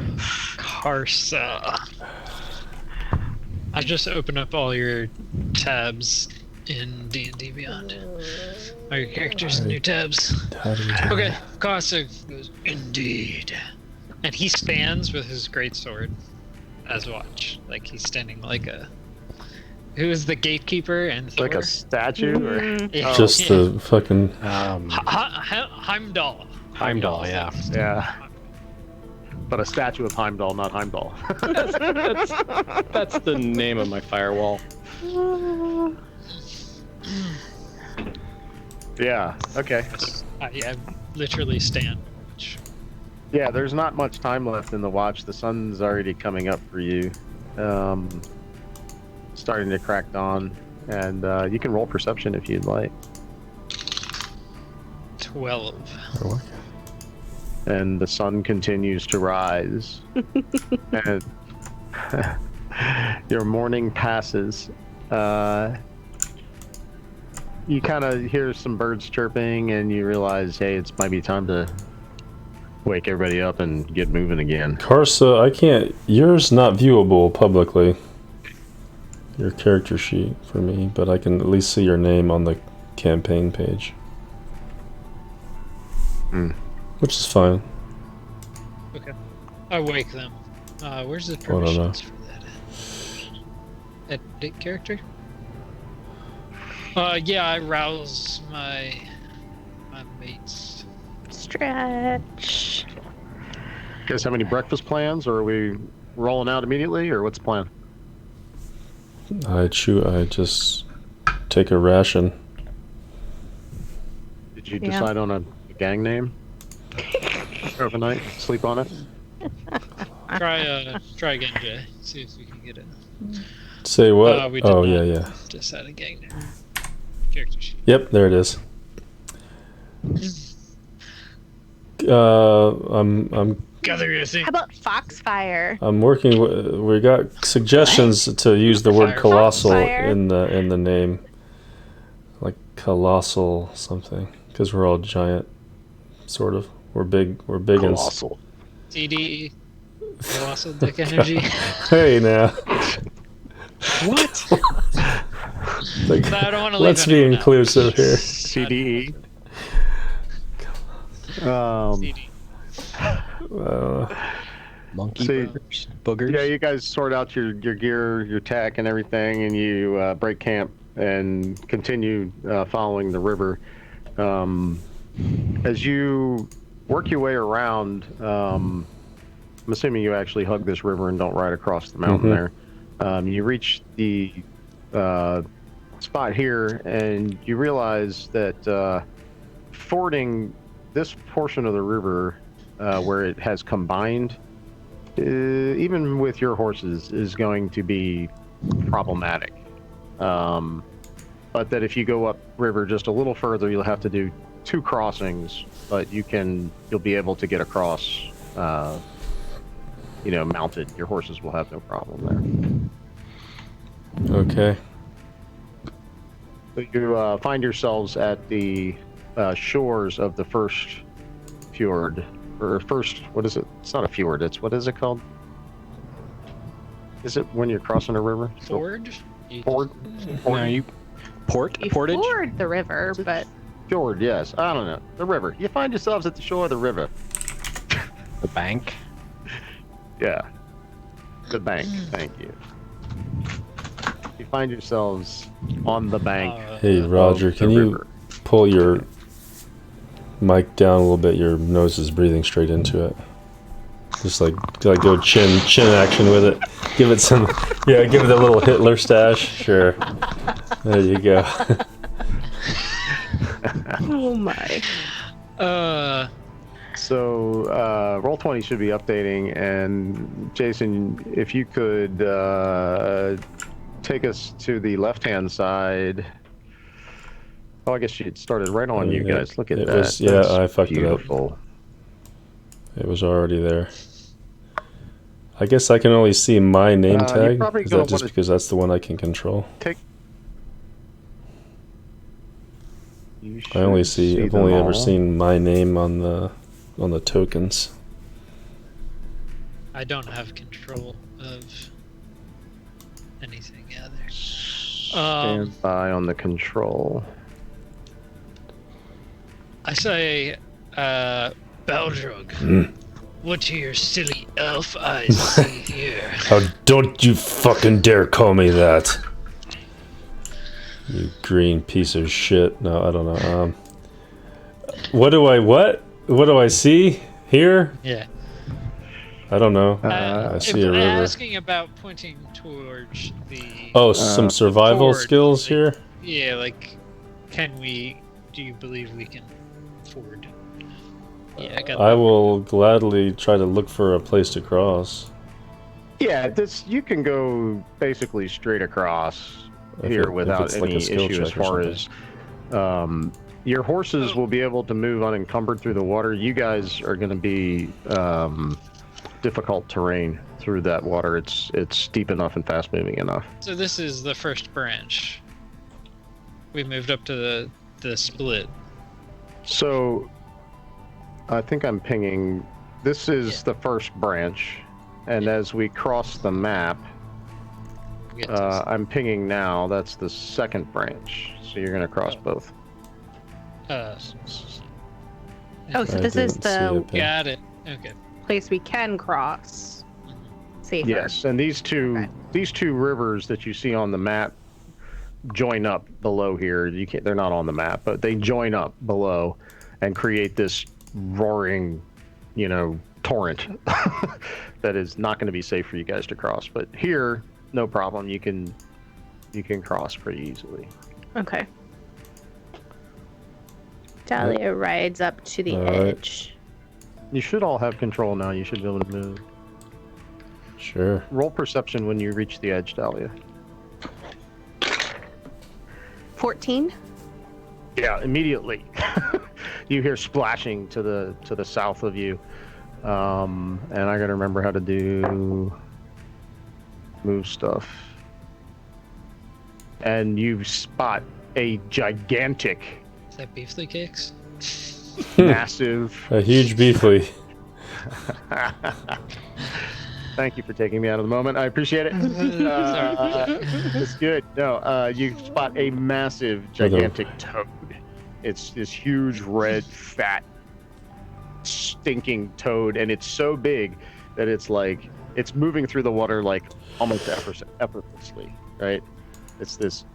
Karsa. I just open up all your tabs in D&D Beyond. All your characters in new tabs. how do we do Okay, that? Karsa goes, indeed. And he stands with his greatsword as watch. Like he's standing like a... Who is the gatekeeper and Like Thor? a statue, or Yeah. Just the fucking. Heimdall. Heimdall, yeah. yeah. But a statue of Heimdall, not Heimdall. That's the name of my firewall. Yeah. Okay. I literally stand. Yeah. There's not much time left in the watch. The sun's already coming up for you. Starting to crack dawn, and you can roll perception if you'd like. 12. And the sun continues to rise. And your morning passes. You kind of hear some birds chirping, and you realize, hey, it's might be time to wake everybody up and get moving again. Karsa, I can't. Yours not viewable publicly. Your character sheet for me, but I can at least see your name on the campaign page. Hmm. Which is fine. Okay. I wake them. Where's the I don't know. permissions for that? Edit character? Yeah, I rouse my mates. Stretch. guys have any breakfast plans, or are we rolling out immediately, or what's the plan? I just take a ration. Did you Yeah. decide on a gang name overnight? Sleep on it? Try again, Jay. See if we can get it. Say what? We did Oh, not yeah. decide a gang name. Character sheet. Yep, there it is. I'm Gather your thing. How about Foxfire? working. We got suggestions to use the word Fire. colossal Fire. in the name, like colossal something, because we're all giant, sort of. We're big. We're big and. Colossal. CDE. Colossal Dick Energy. Hey now. What? Like, No, I don't want to leave let's be anyone out. inclusive here. CDE. CD. Monkey See- boogers. Yeah, you guys sort out your gear, your tack, and everything, and you break camp and continue following the river. As you work your way around, I'm assuming you actually hug this river and don't ride across the mountain there. You reach the spot here, and you realize that fording this portion of the river where it has combined, even with your horses, is going to be problematic. But that if you go up river just a little further, you'll have to do 2 crossings, but you'll be able to get across, mounted. Your horses will have no problem there. Okay. So you find yourselves at the shores of the first fjord, or first, what is it? It's not a fjord. What is it called? Is it when you're crossing a river? Ford? Ford? No, you portage. Ford the river, but Fjord, yes. I don't know. The river. You find yourselves at the shore of the river. The bank. Yeah. The bank. Thank you. You find yourselves on the bank. Hey Roger, of the can you river. pull your mic down a little bit? Your nose is breathing straight into it. Just like go chin action with it. Give it some, yeah. Give it a little Hitler stash. Sure. There you go. oh my. So, Roll20 should be updating, and Jason, if you could take us to the left-hand side. Oh, I guess she had started right on you guys. Look at that. That's I fucked beautiful. it up. It was already there. I guess I can only see my name you're tag. probably Is gonna that just wanna because that's the one I can control? You I only should see. I've them only ever all. seen my name on the tokens. I don't have control of anything either. Stand by on the control. I say, Balrog, Mm. what do your silly elf eyes see here? How don't you fucking dare call me that? You green piece of shit. No, I don't know. What do I see here? Yeah. I don't know. I see a river. Asking about pointing towards the... Oh, some survival ford, skills like- here? Yeah, like, do you believe we can ford? Yeah, I got I will gladly try to look for a place to cross. Yeah, you can go basically straight across If here it- if without it's like a any skill issue as check or far something. as your horses will be able to move unencumbered through the water. You guys are going to be difficult terrain through that water. It's steep enough and fast moving enough. So this is the first branch. We moved up to the split. So I think I'm pinging. This is the first branch, and as we cross the map, We get to I'm pinging now. That's the second branch. So you're going to cross Oh. both. Oh, so I this is didn't see the it there. got it. Okay. place we can cross safer. Yes, and these two rivers that you see on the map join up below here. They're not on the map, but they join up below and create this roaring, torrent that is not going to be safe for you guys to cross. But here, no problem. You can cross pretty easily. Okay. Dahlia rides up to the edge. You should all have control now. You should be able to move. Sure. Roll perception when you reach the edge, Dahlia. 14. Yeah, immediately. You hear splashing to the south of you, and I gotta remember how to do move stuff. And you spot a gigantic, Is that beefly cakes? massive. A huge beefly. Thank you for taking me out of the moment. I appreciate it. It's good. No, you spot a massive, gigantic toad. It's this huge, red, fat, stinking toad, and it's so big that it's like it's moving through the water like almost effortlessly, right? It's this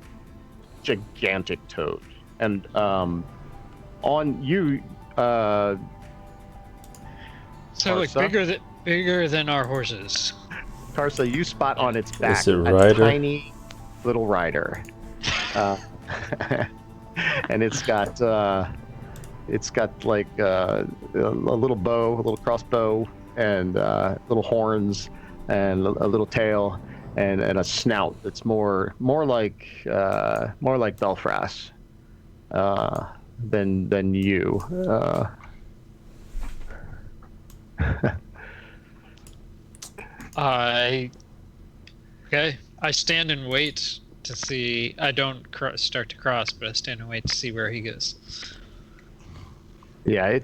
gigantic toad, and on you, So like Tarsa? bigger than our horses. Tarsa, you spot on its back Is it a rider? tiny little rider, and it's got like a little bow, a little crossbow, and little horns, and a little tail, and a snout that's more like Belfras than you. Okay. I stand and wait to see. I don't start to cross, but I stand and wait to see where he goes. Yeah,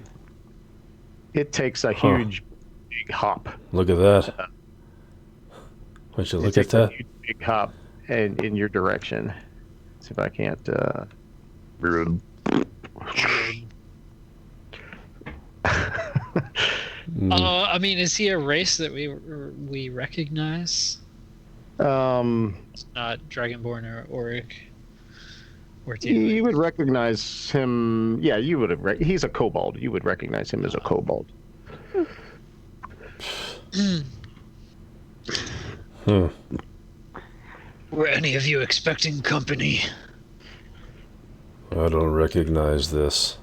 it takes a huge big hop. Look at that. Would you look at that? A huge big hop in your direction. See if I can't. I mean, is he a race that we recognize? It's not Dragonborn or Auric or Tiefling. You would recognize him. Yeah, you would have. He's a kobold. You would recognize him as a kobold. Were any of you expecting company? I don't recognize this.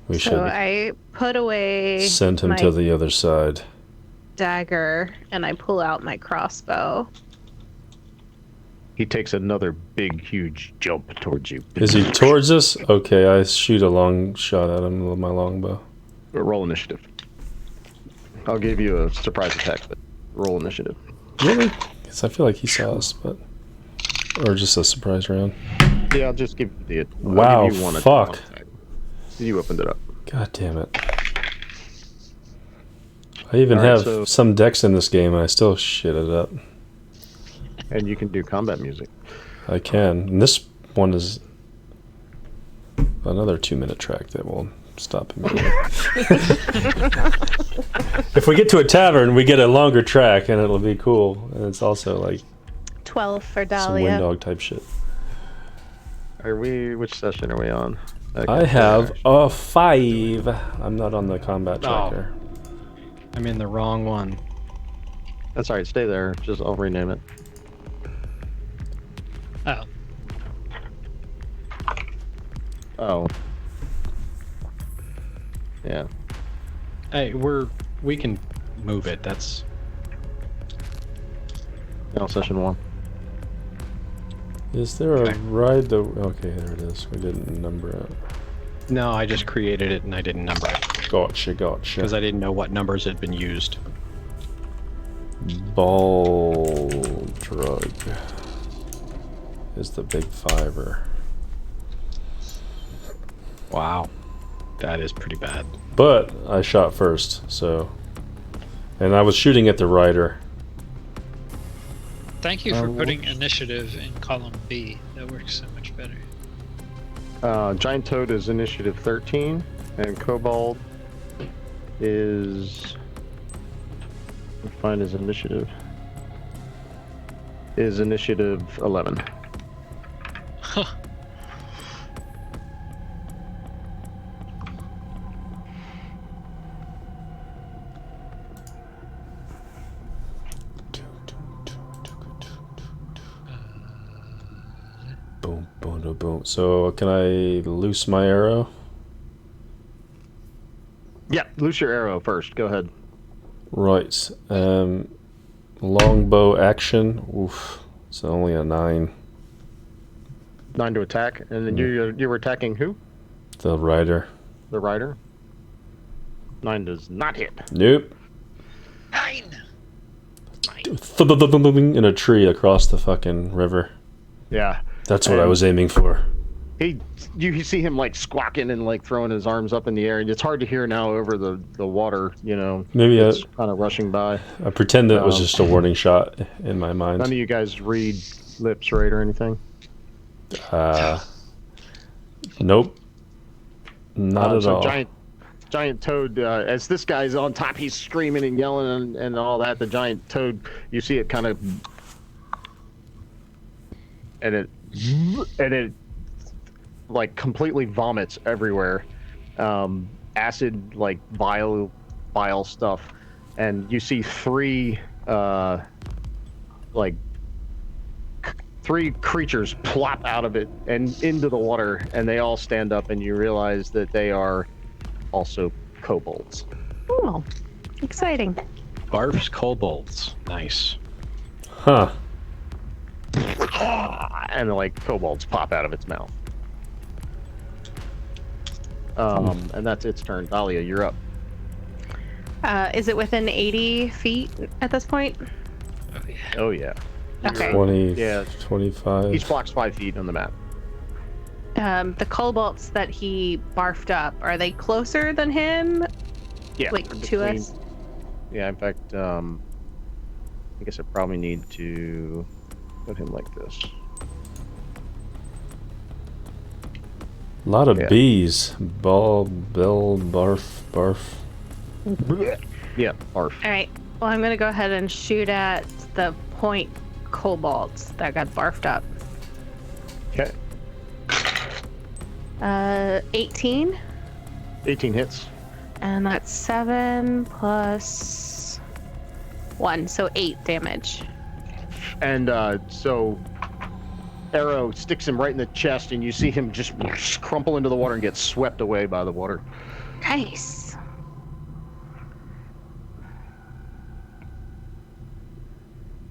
We So should I put away send him my to the other side. dagger and I pull out my crossbow. He takes another big, huge jump towards you. Is he towards us? Okay, I shoot a long shot at him with my longbow. Roll initiative. I'll give you a surprise attack, but roll initiative. Really? Because I feel like he saw us, but... Or just a surprise round. Yeah, I'll just give you the... Wow, I'll give you one fuck. attack. You opened it up. God damn it. I even All right, have so- some decks in this game and I still shit it up. And you can do combat music. I can. And this one is another 2-minute track that will stop immediately. If we get to a tavern, we get a longer track and it'll be cool. And it's also like 12 for some Dahlia. wind dog type shit. Which session are we on? I have a 5. I'm not on the combat Oh. tracker. I'm in the wrong one. That's alright, stay there. I'll rename it. Oh, Oh. Yeah. Hey, we can move it. That's Now session 1. Is there a ride the... Okay, there it is. We didn't number it. no. I just created it and I didn't number it Gotcha. because I didn't know what numbers had been used. Ball drug is the big 5er. Wow, that is pretty bad. But I shot first, so... And I was shooting at the rider. thank you for putting initiative in column B. That works so much better. Giant Toad is initiative 13, and Kobold is... Let me find his initiative. Is initiative 11. Boom, boom, boom, boom. So can I loose my arrow? Yeah, loose your arrow first. Go ahead. Right. Longbow action. Oof. It's only a 9. 9 to attack, and then you were attacking who? The rider. The rider. 9 does not hit. Nope. 9. In a tree across the fucking river. Yeah. That's what I was aiming for. You see him like squawking and like throwing his arms up in the air, and it's hard to hear now over the water. You know, Maybe it's kind of rushing by. I pretend that it was just a warning shot in my mind. None of you guys read lips, right, or anything? Nope. Not at all. Giant toad. As this guy's on top, he's screaming and yelling and all that. The giant toad, you see it kind of, and it like completely vomits everywhere, acid, like vile stuff, and you see three creatures plop out of it and into the water, and they all stand up, and you realize that they are also kobolds. Oh, exciting. Barf's kobolds. Nice. Huh. And like kobolds pop out of its mouth. And that's its turn. Dahlia, you're up. Is it within 80 feet at this point? Oh yeah. Okay. 20, Yeah. 25. Each block's 5 feet on the map. The kobolds that he barfed up, are they closer than him? Yeah. Like they're to between- us? Yeah, in fact, I guess I probably need to put him like this. A lot of Yeah. bees. Ball, bill, barf, barf. Yeah, barf. All right. Well, I'm gonna go ahead and shoot at the point kobolds that got barfed up. Okay. 18, 18 hits. and that's 7 plus 1, so 8 damage. And so arrow sticks him right in the chest, and you see him just crumple into the water and get swept away by the water. Nice.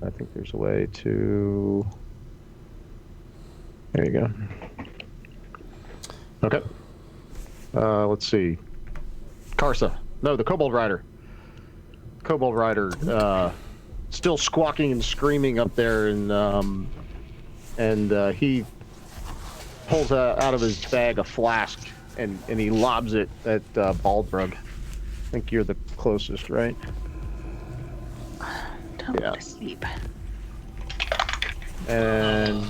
I think there's a way to... There you go. Okay. Let's see. Karsa. No, the Kobold Rider. Kobold Rider, still squawking and screaming up there, and he pulls out of his bag a flask, and he lobs it at Baldrug. I think you're the closest, right? Don't Yeah. go to sleep. And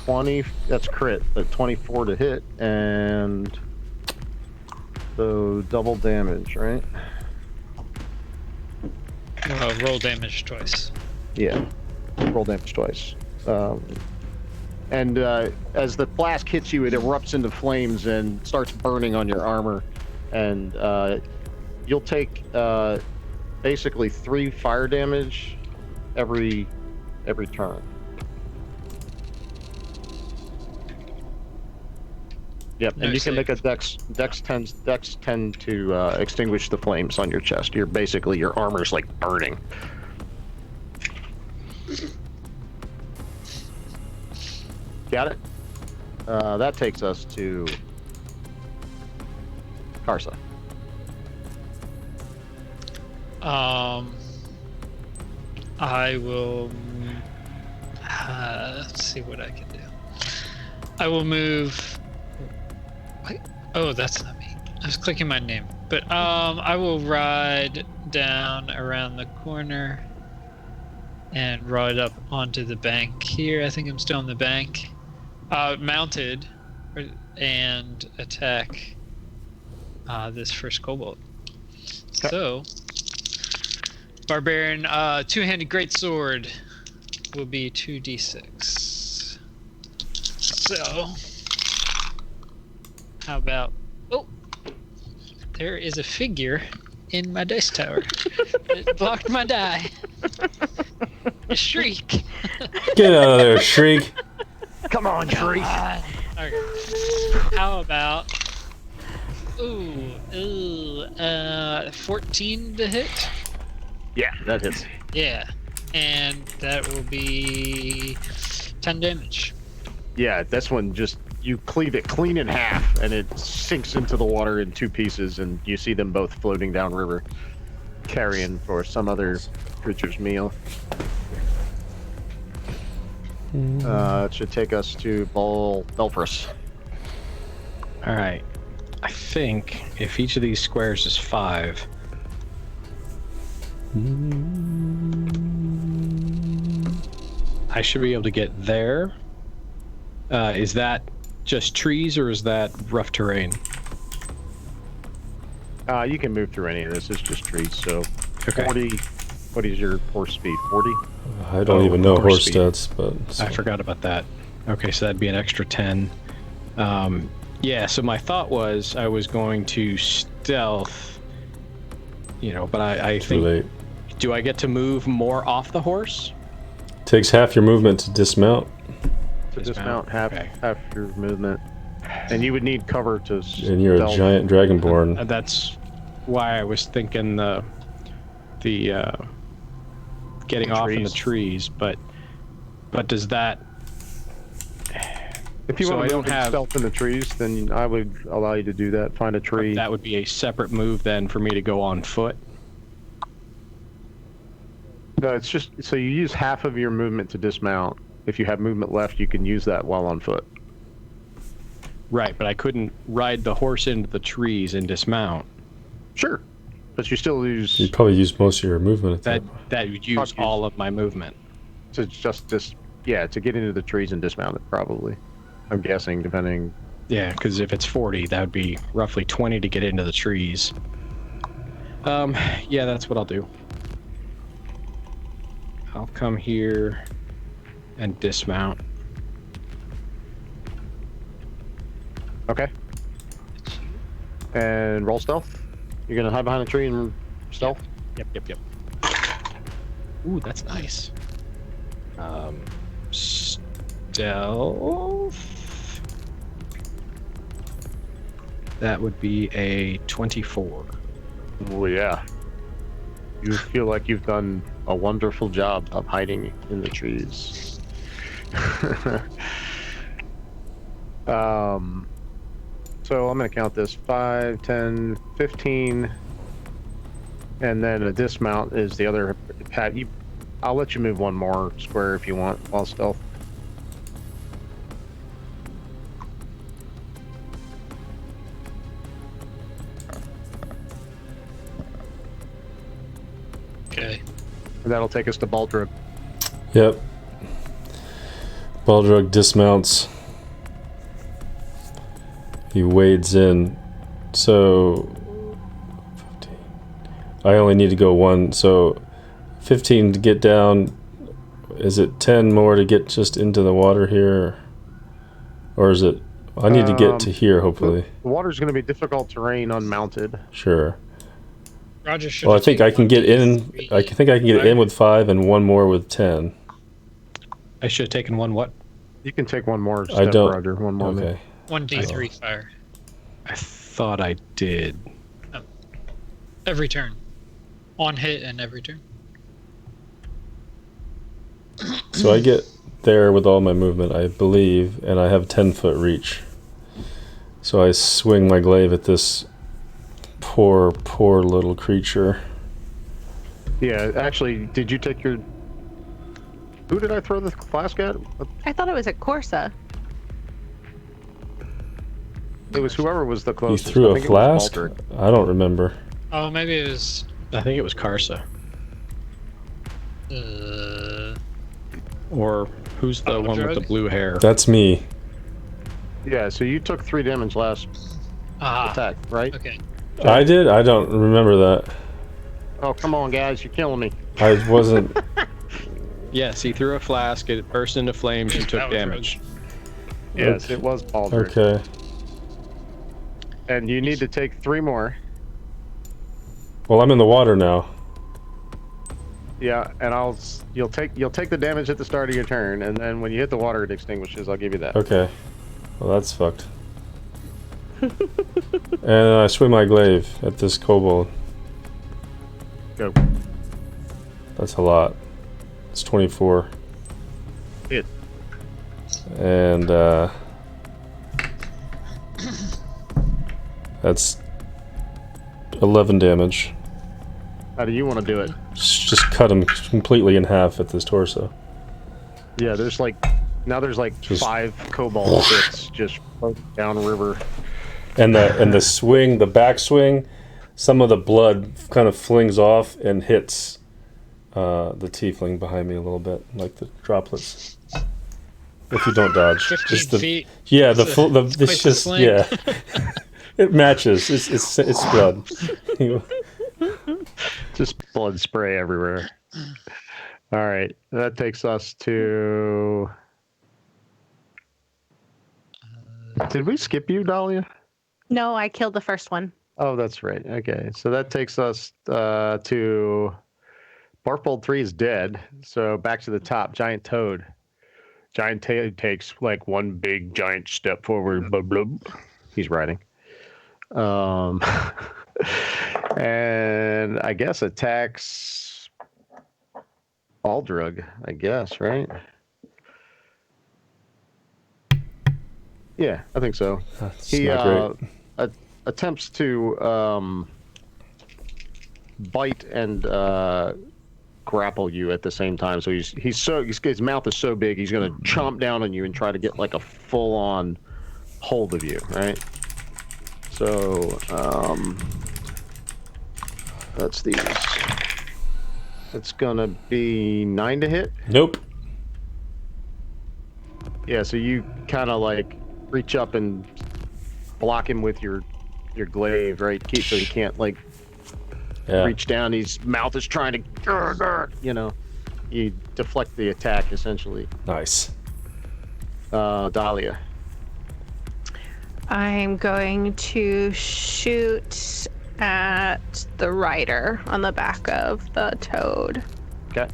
20, that's crit, but 24 to hit, and so double damage, right? Roll damage twice. Yeah, roll damage twice. And as the flask hits you, it erupts into flames and starts burning on your armor, and you'll take basically 3 fire damage every turn. Yep, and No you can make a save. dex 10 to extinguish the flames on your chest. You're basically, your armor's like burning. Got it? That takes us to Karsa. I will. Let's see what I can do. I will move. Oh, that's not me. I was clicking my name. But I will ride down around the corner and ride up onto the bank here. I think I'm still on the bank. Mounted, and attack this first kobold. Okay. So, barbarian two-handed greatsword will be 2d6. So, how about? Oh, there is a figure in my dice tower. It blocked my die. A shriek. Get out of there, Shriek. Come on, tree. Okay. How about 14 to hit? Yeah, that hits. Yeah. And that will be 10 damage. Yeah, this one just you cleave it clean in half, and it sinks into the water in 2 pieces, and you see them both floating downriver, carrying for some other creature's meal. It should take us to Belfris. All right. I think if each of these squares is 5, I should be able to get there. Is that just trees or is that rough terrain? You can move through any of this. It's just trees. So, Okay. 40. What is your horse speed? 40. I don't even know horse speed. stats, but I forgot about that. Okay, so that'd be an extra 10. Yeah, so my thought was I was going to stealth, but I too think, late. do I get to move more off the horse? Takes half your movement to dismount. To dismount half Okay. your movement, and you would need cover to. And you're a stealth. giant dragonborn. That's why I was thinking the getting off in the trees, but does that? If you So want I to don't move have- stealth in the trees, then I would allow you to do that. Find a tree. That would be a separate move then for me to go on foot. No, it's just so you use half of your movement to dismount. If you have movement left, you can use that while on foot. Right, but I couldn't ride the horse into the trees and dismount. Sure, but you still use You probably use most of your movement at that. That would use Probably all of my movement. to just to get into the trees and dismount it. Probably, I'm guessing, depending. Yeah, because if it's 40, that would be roughly 20 to get into the trees. Yeah, that's what I'll do. I'll come here and dismount. Okay. And roll stealth. You're gonna hide behind a tree and stealth. Yep. Ooh, that's nice. Stealth. That would be a 24. Oh yeah. You feel like you've done a wonderful job of hiding in the trees. So I'm going to count this 5, 10, 15, and then a dismount is the other. Pat, I'll let you move one more square if you want while stealth. Okay. And that'll take us to Baldrug. Yep. Baldrug dismounts. He wades in. So 15. I only need to go 1, so 15 to get down. Is it 10 more to get just into the water here? Or is it... I need to get to here, hopefully. The water's going to be difficult terrain unmounted. Sure. Roger should. Well, I think I can get in... I think I can get in with 5 and 1 more with 10. I should have taken one what? You can take one more I step, don't... Roger. One more. Okay. 1d3 fire. I thought I did. Every turn. On hit and every turn. So I get there with all my movement, I believe, and I have 10-foot reach. So I swing my glaive at this poor little creature. Yeah, actually, did you take your... Who did I throw the flask at? I thought it was at Corsa. It was whoever was the You closest. threw I a think it was flask? Baldric. I don't remember. Oh, maybe it was. I think it was Karsa. Or who's the one with the blue hair? That's me. Yeah, so you took 3 damage last attack, right? Okay. I did? I don't remember that. Oh, come on, guys, you're killing me. I wasn't... Yes, he threw a flask, it burst into flames, you That took was damage. Yes, Okay. it was Baldric. Okay. And you need to take 3 more. Well, I'm in the water now. Yeah, and you'll take the damage at the start of your turn, and then when you hit the water, it extinguishes. I'll give you that. Okay. Well, that's fucked. And I swing my glaive at this kobold. Go. That's a lot. It's 24. Hit. And that's 11 damage. How do you want to do it? Just cut him completely in half at this torso. Yeah, there's like 5 cobalt hits just down river. And the swing, the backswing, some of the blood kind of flings off and hits the tiefling behind me a little bit, like the droplets. If you don't dodge, 15 feet. Yeah, It's it's just sling. yeah. It matches. It's blood. Just blood spray everywhere. All right, that takes us to. Did we skip you, Dahlia? No, I killed the first one. Oh, that's right. Okay, so that takes us to. Barfold 3 is dead, so back to the top. Giant Toad. Giant Toad takes like one big giant step forward. Blub, blub. He's riding. And I guess attacks Aldrug, I guess, right? Yeah, I think so. That's He not great. attempts to bite and grapple you at the same time. So his mouth is so big, he's gonna chomp down on you and try to get like a full-on hold of you, right? So that's these. It's gonna be 9 to hit. Nope. Yeah, so you kind of like reach up and block him with your glaive, right? So he can't like reach down. His mouth is trying to, you deflect the attack essentially. Nice. Dahlia. I'm going to shoot at the rider on the back of the toad. Okay.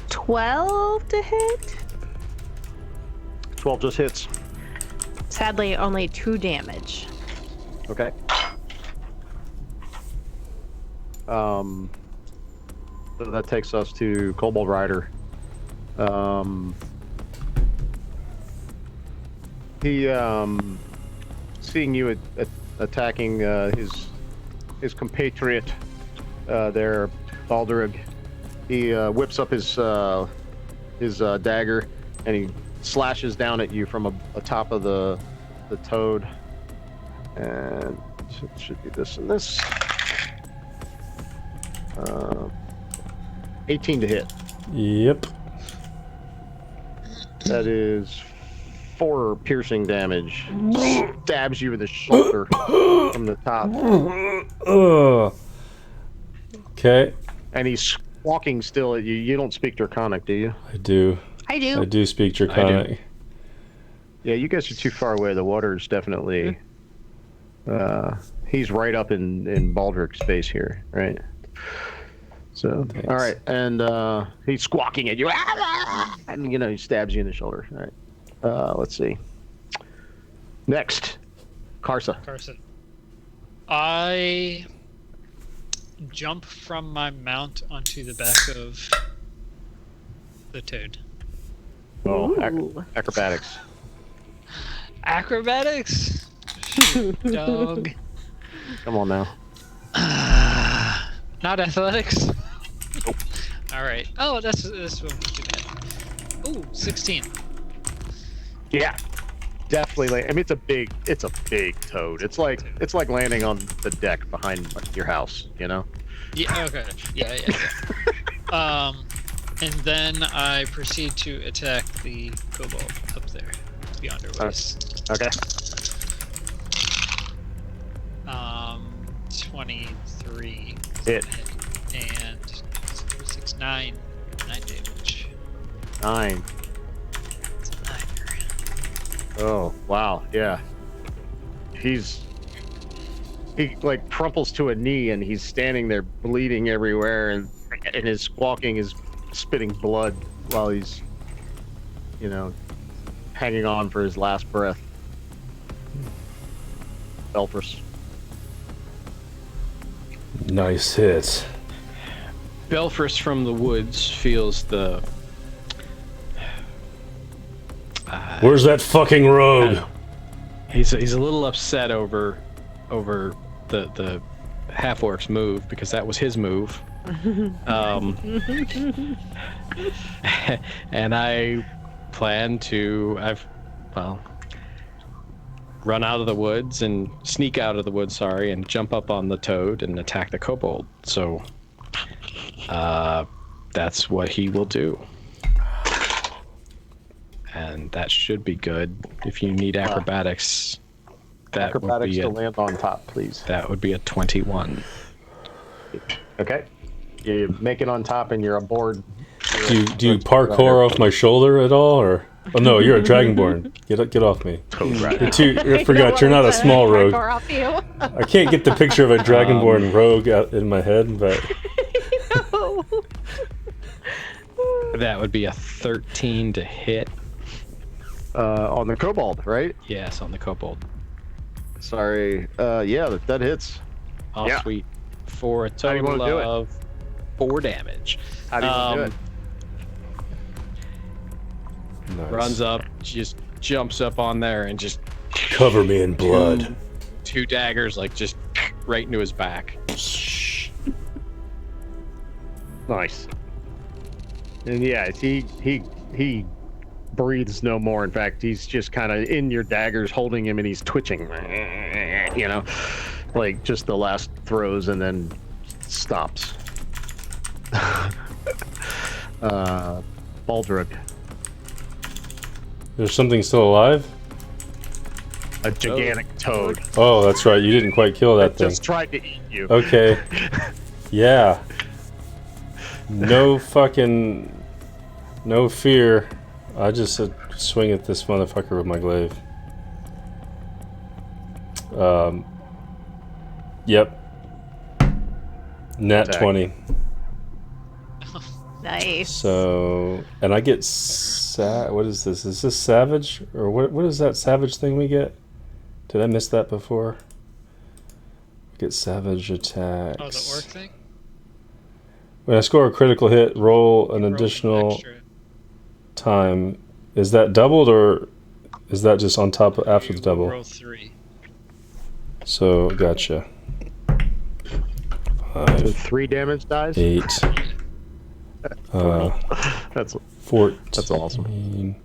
12 to hit. 12 just hits. Sadly, only 2 damage. Okay. So that takes us to Kobold Rider. He seeing you attacking his compatriot there, Baldurig. He whips up his dagger and he slashes down at you from atop of the toad. And it should be this and this. 18 to hit. Yep. That is 4 piercing damage. Stabs you in the shoulder from the top. Okay. And he's walking still at you. You don't speak Draconic, do you? I do. I do. I do speak Draconic. Yeah, you guys are too far away. The water is definitely... he's right up in Baldric's face here, right? So, Thanks. all right. And he's squawking at you. And, he stabs you in the shoulder. All right. Let's see. Next. Karsa. Carson. I jump from my mount onto the back of the toad. Oh, Ooh. acrobatics. Acrobatics? Shoot, dog. Come on now. Not athletics? Nope. Alright. Oh, this one was too bad. Ooh, 16. Yeah. Definitely. I mean, it's a big toad. It's like landing on the deck behind your house, Yeah, okay. Yeah. And then I proceed to attack the kobold up there, beyond her waist. Okay. 23. Hit. And 6, 9 damage. 9. It's a 9er. Oh, wow. Yeah. He's he like crumples to a knee and he's standing there bleeding everywhere, and his squawking is spitting blood while he's, you know, hanging on for his last breath. Belfris. Nice hit. Belfris from the woods feels the. Where's that fucking rogue? He's a little upset over the half orc's move, because that was his move. And I plan to run out of the woods and sneak out of the woods, and jump up on the toad and attack the kobold. So that's what he will do. And that should be good. If you need acrobatics, that would be to land on top, please. That would be a 21. Okay. You make it on top and you're aboard. Do you parkour off my shoulder at all, or? Oh no, you're a dragonborn. Get off me. I forgot you're not a small rogue. I can't get the picture of a dragonborn rogue out in my head, but No. That would be a 13 to hit. On the kobold, right? Yes, on the kobold. Sorry. Yeah, that hits. Oh, Yeah. sweet. For a How do you total wanna do it? of 4 damage. How do you want to do it? nice. Runs up, just jumps up on there, and just Cover me in blood. two daggers, like just right into his back. Nice. And yeah, he breathes no more. In fact, he's just kind of in your daggers, holding him, and he's twitching. You know, like just the last throws, and then stops. Baldrug, There's something still alive? a gigantic toad, Oh, that's right. You didn't quite kill that thing. just tried to eat you. Okay. Yeah. No fear. I just swing at this motherfucker with my glaive. Yep. Nat Attack. 20. Nice. So, and I get what is this? Is this savage? Or what is that savage thing we get? Did I miss that before? We get savage attacks. Oh, the orc thing? When I score a critical hit, roll an Roll additional extra. time. Is that doubled, or is that just on top of after the double? Roll 3. So, gotcha. So 5, 3 damage dies. 8, That's 14. That's awesome.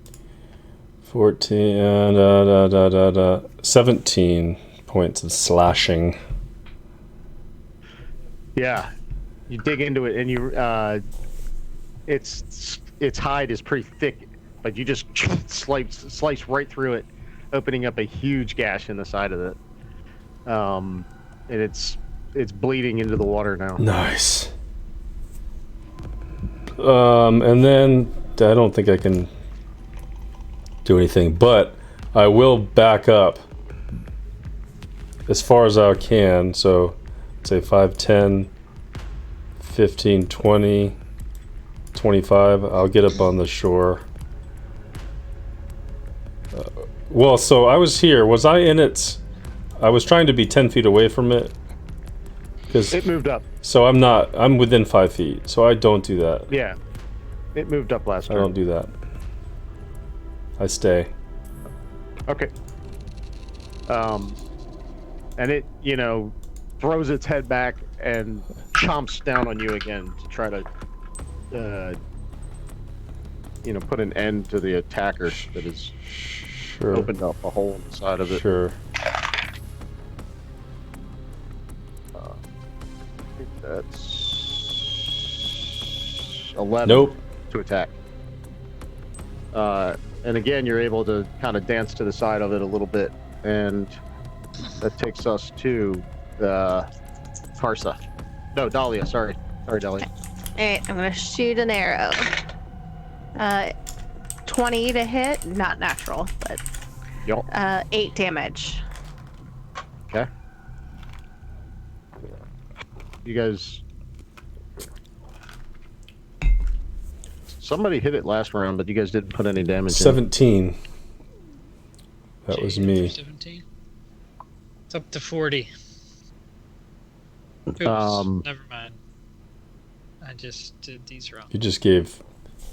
14, 17 points of slashing. Yeah, you dig into it, and you its hide is pretty thick, but you just slice right through it, opening up a huge gash in the side of it. And it's bleeding into the water now. Nice. And then I don't think I can do anything, but I will back up as far as I can. So, say 5, 10, 15, 20, 25. I'll get up on the shore. Well, so I was here. Was I in it? I was trying to be 10 feet away from it. It moved up. So I'm within 5 feet. So I don't do that. Yeah, it moved up last I turn. don't do that. I stay. Okay. And it, throws its head back and chomps down on you again to try to, put an end to the attacker that has Sure. opened up a hole in the side of it. Sure. I think that's 11 Nope. to attack. And again, you're able to kind of dance to the side of it a little bit, and that takes us to Karsa. No, Dahlia. Sorry, Dahlia. Alright, I'm gonna shoot an arrow. 20 to hit, not natural, but Yup. 8 damage. Okay. You guys. Somebody hit it last round, but you guys didn't put any damage in. 17. That was Jade me. for 17. It's up to 40. Oops, never mind. I just did these wrong. You just gave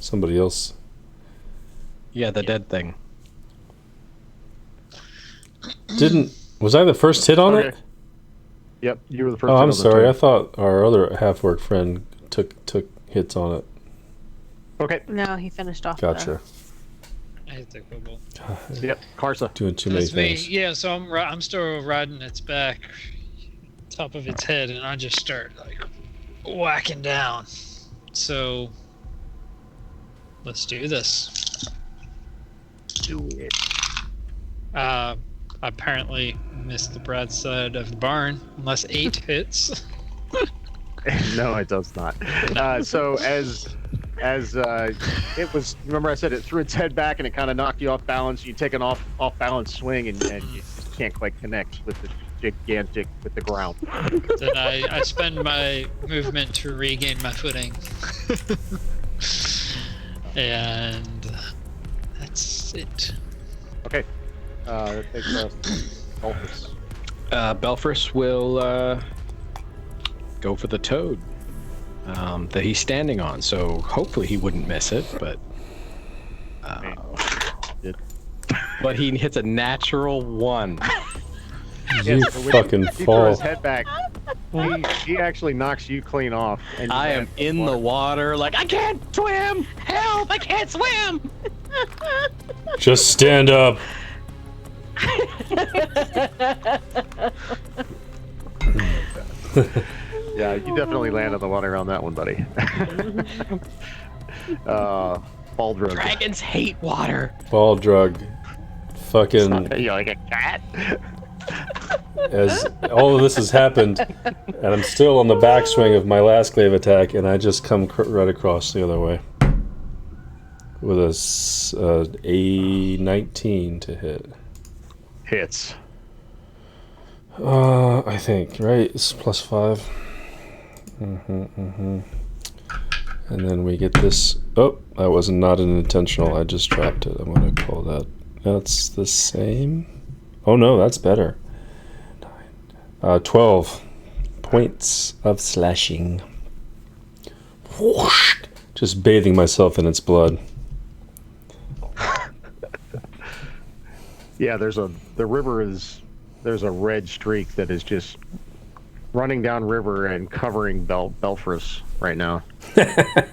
somebody else. Yeah, the dead thing. Was I the first hit on it? Yep, you were the first. Oh, hit I'm on the sorry. turn. I thought our other half-orc friend took hits on it. Okay. No, he finished off. Gotcha. I hit the kobold. Yep, Karsa. Doing too many That's me. things. Yeah, so I'm still riding its back, top of its head, and I just start like whacking down. So let's do this. Do it. Apparently missed the broadside of the barn, unless 8 hits. No, it does not. So as it was, remember I said it threw its head back and it kind of knocked you off balance. You take an off balance swing and you just can't quite connect with the ground. Then I spend my movement to regain my footing. And that's it. Okay. That takes us Dolphus. Belfris will go for the toad that he's standing on. So hopefully he wouldn't miss it, but but he hits a natural 1. You fucking He threw fall. his head back. He actually knocks you clean off. And I am in the water, like I can't swim. Help! I can't swim. Just stand up. Yeah, you definitely land on the water on that one, buddy. Baldrug. Dragons hate water. Ball drug. Fucking. You like a cat? As all of this has happened, and I'm still on the backswing of my last glaive attack, and I just come right across the other way with a 19 to hit. Hits. I think right. It's +5. And then we get this. Oh, that was not an intentional. I just dropped it. I'm gonna call that. That's the same. Oh no, that's better. 12 points of slashing. Whoosh! Just bathing myself in its blood. Yeah, there's a red streak that is just running down river and covering Belfris right now. It's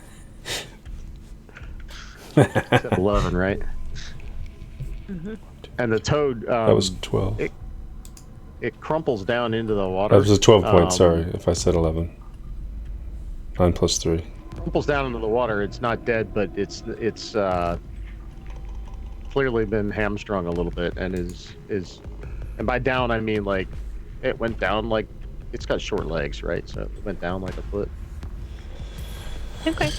at 11, right? Mm-hmm. And the toad. That was 12. It crumples down into the water. That was a 12 point. Sorry if I said 11. 9 + 3. Crumples down into the water. It's not dead, but it's clearly been hamstrung a little bit and is and by down I mean like it went down like it's got short legs, right? So it went down like a foot. Okay.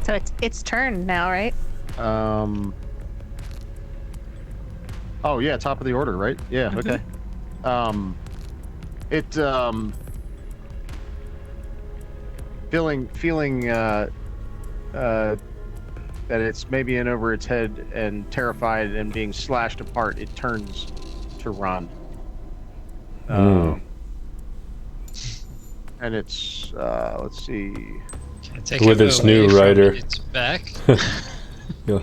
So it's turn now, right? Oh yeah, top of the order, right? Yeah. Mm-hmm. Okay. Feeling that it's maybe in over its head and terrified and being slashed apart, it turns to run. And it's let's see. Can I take With it its away new from rider. its back. You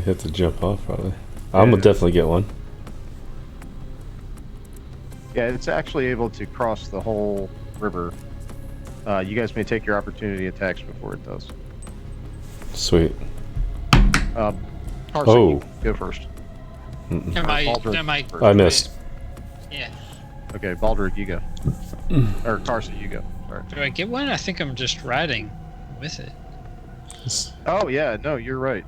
have to jump off probably. I'm gonna definitely get one. Yeah, it's actually able to cross the whole river. You guys may take your opportunity attacks before it does. Sweet. Carson, Oh. you go first. Mm-mm. Am I? Baldric Am I? first. I missed. Yeah. Okay, Baldric, you go. Or Carson, you go. Sorry. Do I get one? I think I'm just riding with it. Oh yeah, no, you're right.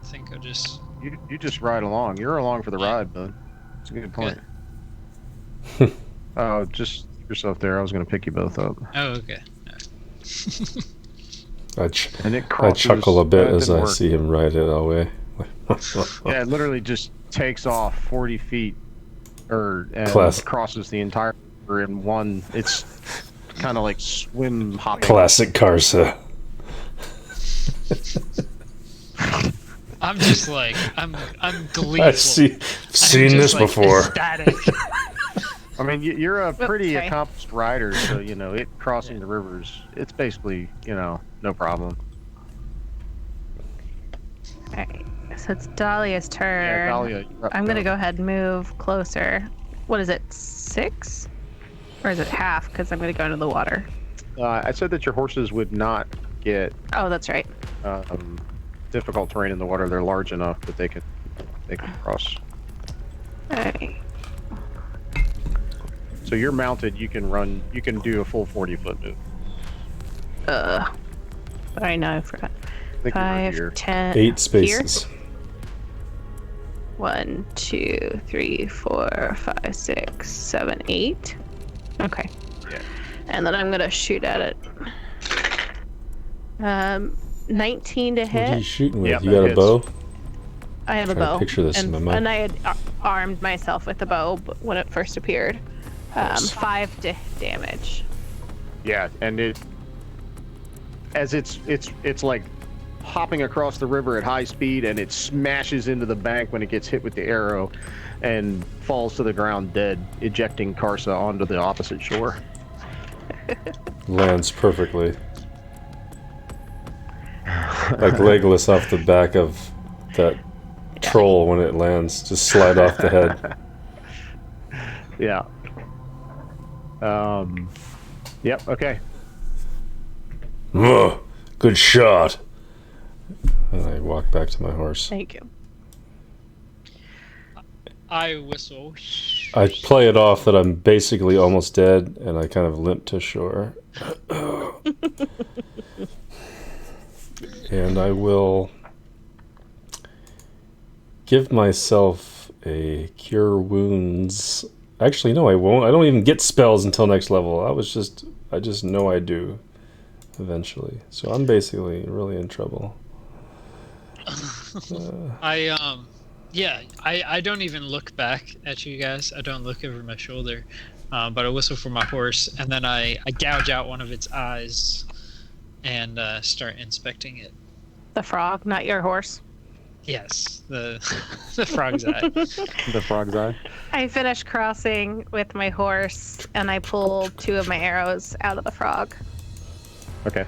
I think I'll just. You just ride along. You're along for the ride, bud. It's a good point. Oh, just yourself there. I was gonna pick you both up. Oh, okay. And it I crosses. chuckle a bit that as didn't I work. see him ride it away. Yeah, it literally just takes off 40 feet, and Class. crosses the entire river in one. It's kind of like swim hopping. Classic Karsa. I'm just like I'm gleeful. I've seen this like, before. Ecstatic. I mean, you're a pretty Okay. accomplished rider, so you know it crossing the rivers. It's basically no problem. All right. So it's Dahlia's turn. Yeah, Dahlia, you're up I'm gonna now. go ahead and move closer. What is it? 6? Or is it half? Because I'm gonna go into the water. I said that your horses would not get Oh, that's right. difficult terrain in the water. They're large enough that they can cross. All right. So you're mounted. You can run. You can do a full 40-foot move. But I know I forgot. I think you're here. 5, 10. 8 spaces. Here? 1, 2, 3, 4, 5, 6, 7, 8. Okay. Yeah. And then I'm gonna shoot at it. 19 to What are you hit. shooting with? Yep, You that got a hits. bow? I have a Trying to bow. picture this in and, my mind. and I had armed myself with the bow when it first appeared. 5 damage. Yeah, and it's like hopping across the river at high speed, and it smashes into the bank when it gets hit with the arrow, and falls to the ground dead, ejecting Karsa onto the opposite shore. Lands perfectly. Like Legolas off the back of that troll when it lands. Just slide off the head. Yeah. Yep. Okay. Ugh, good shot. And I walk back to my horse. Thank you. I whistle. I play it off that I'm basically almost dead, and I kind of limp to shore. And I will give myself a cure wounds. Actually, no, I won't. I don't even get spells until next level. I just know I do eventually. So I'm basically really in trouble. I don't even look back at you guys. I don't look over my shoulder, but I whistle for my horse, and then I gouge out one of its eyes and start inspecting it. The frog, not your horse. Yes, the the frog's eye. The frog's eye. I finish crossing with my horse, and I pull 2 of my arrows out of the frog. Okay.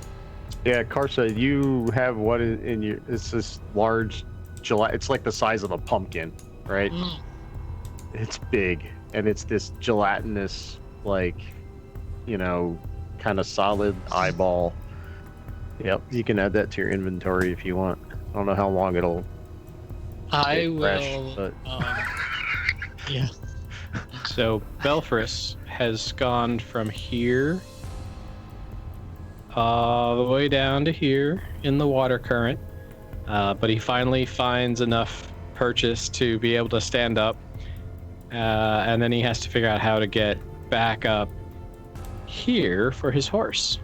Yeah, Karsa, you have what in your? It's this large gelatin. It's like the size of a pumpkin, right? Mm. It's big, and it's this gelatinous, like, kind of solid eyeball. Yep, you can add that to your inventory if you want. I don't know how long it'll. I stay fresh, will. but- Yeah. So Belfris has gone from here all the way down to here in the water current, but he finally finds enough purchase to be able to stand up, and then he has to figure out how to get back up here for his horse.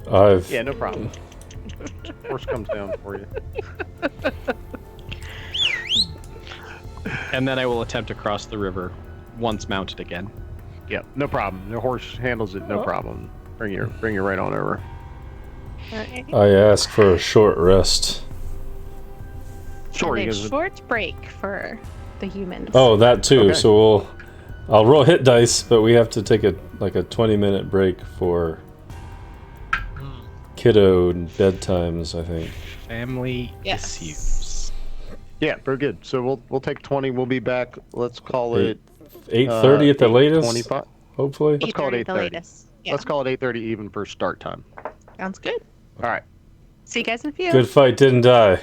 Yeah, no problem. Horse comes down for you. And then I will attempt to cross the river once mounted again. Yeah, no problem. The horse handles it, no problem. Bring you right on over. Alright. I ask for a short rest. Sure, And you a guys. short break for the humans. Oh, that too. Okay. So I'll roll hit dice, but we have to take a 20-minute break for kiddo bedtimes, I think. Family Yes. issues. Yeah, very good. So we'll take 20. We'll be back. Let's call it 8:30 at the latest, 25. hopefully. Let's call it 8:30 the 8:30. latest. Yeah. Let's call it 8:30 even for start time. Sounds good. All right. See you guys in a few. Good fight, didn't die.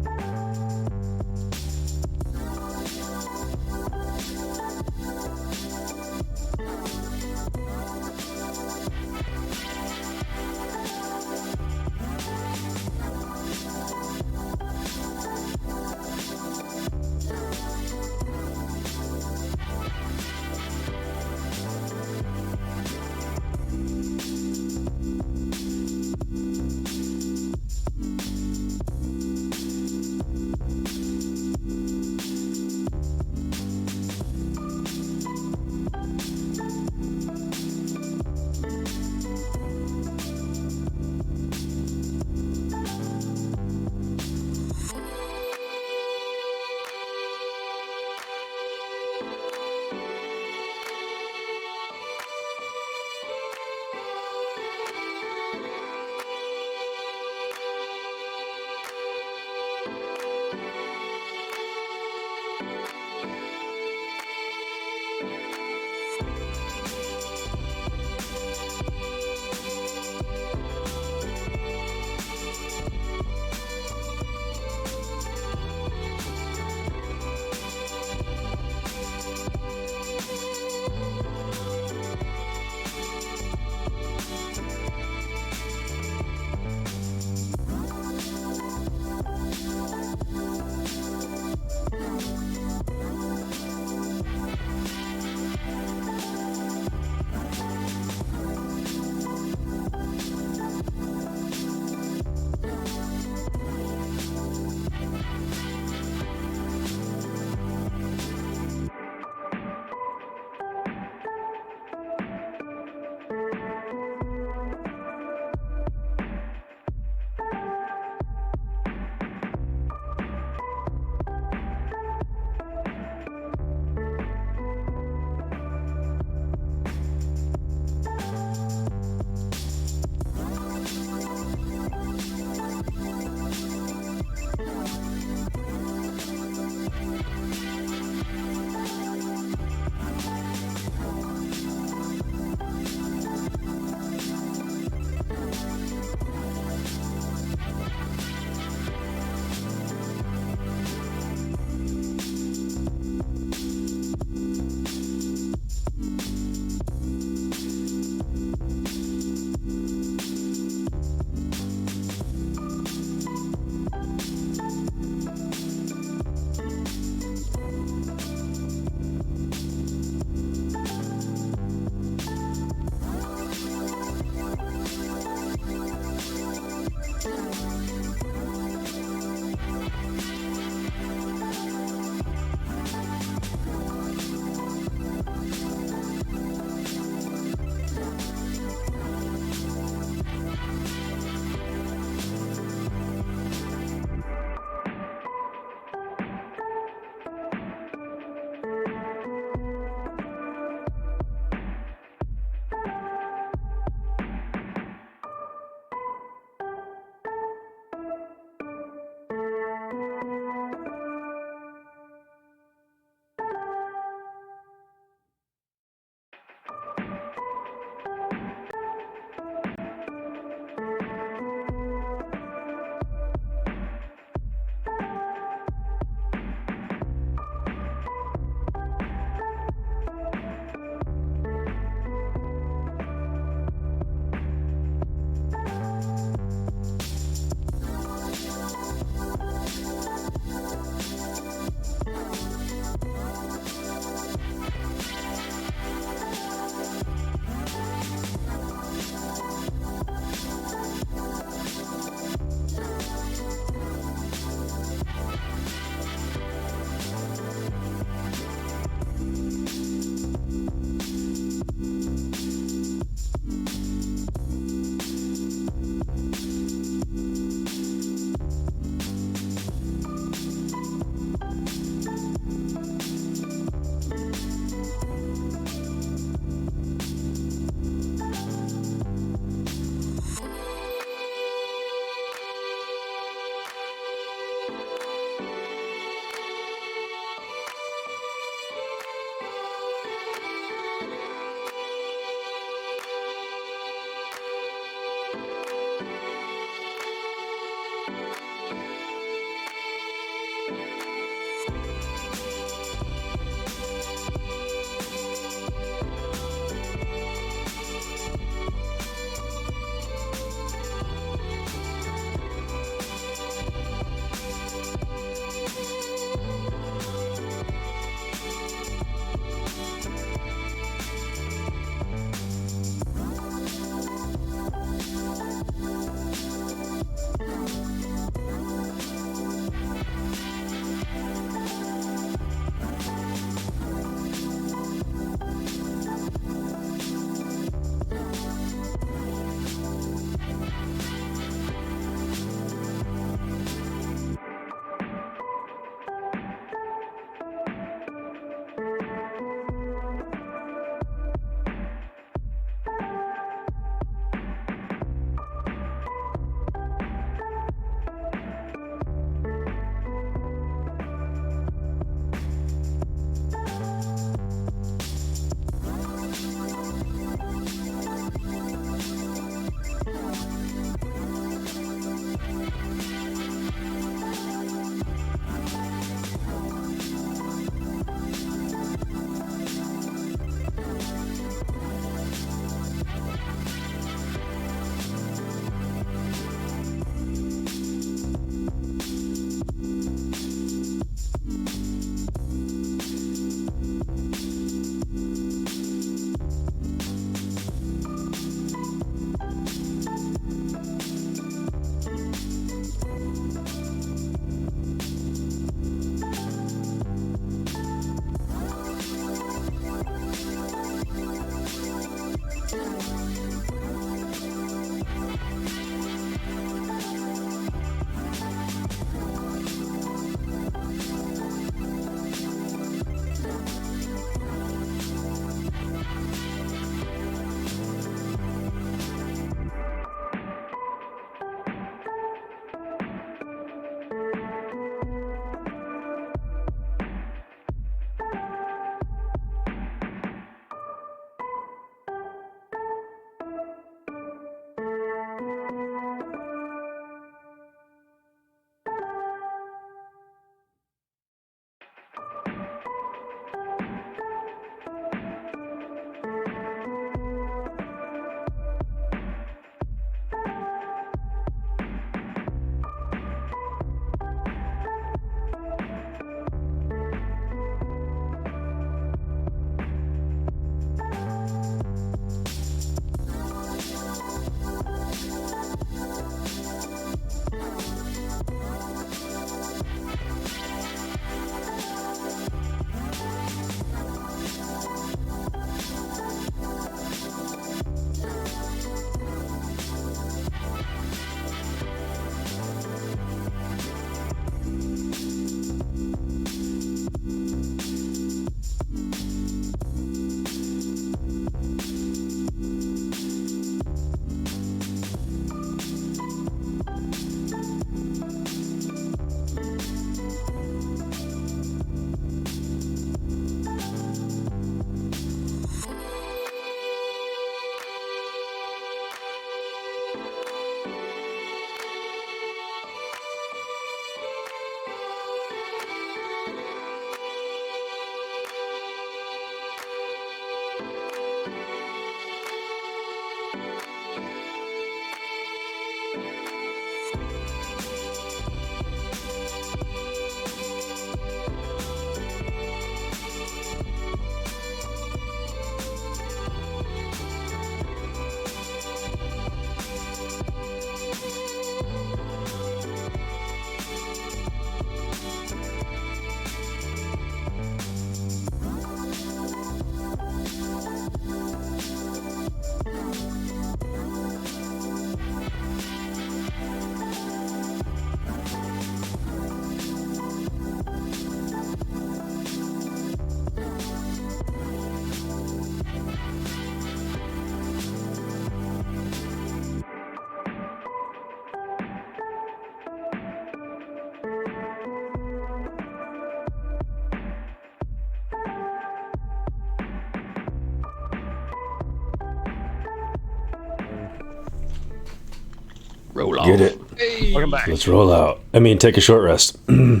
Roll Get off. it. Hey. Welcome back. Let's roll out. I mean, take a short rest. Okay,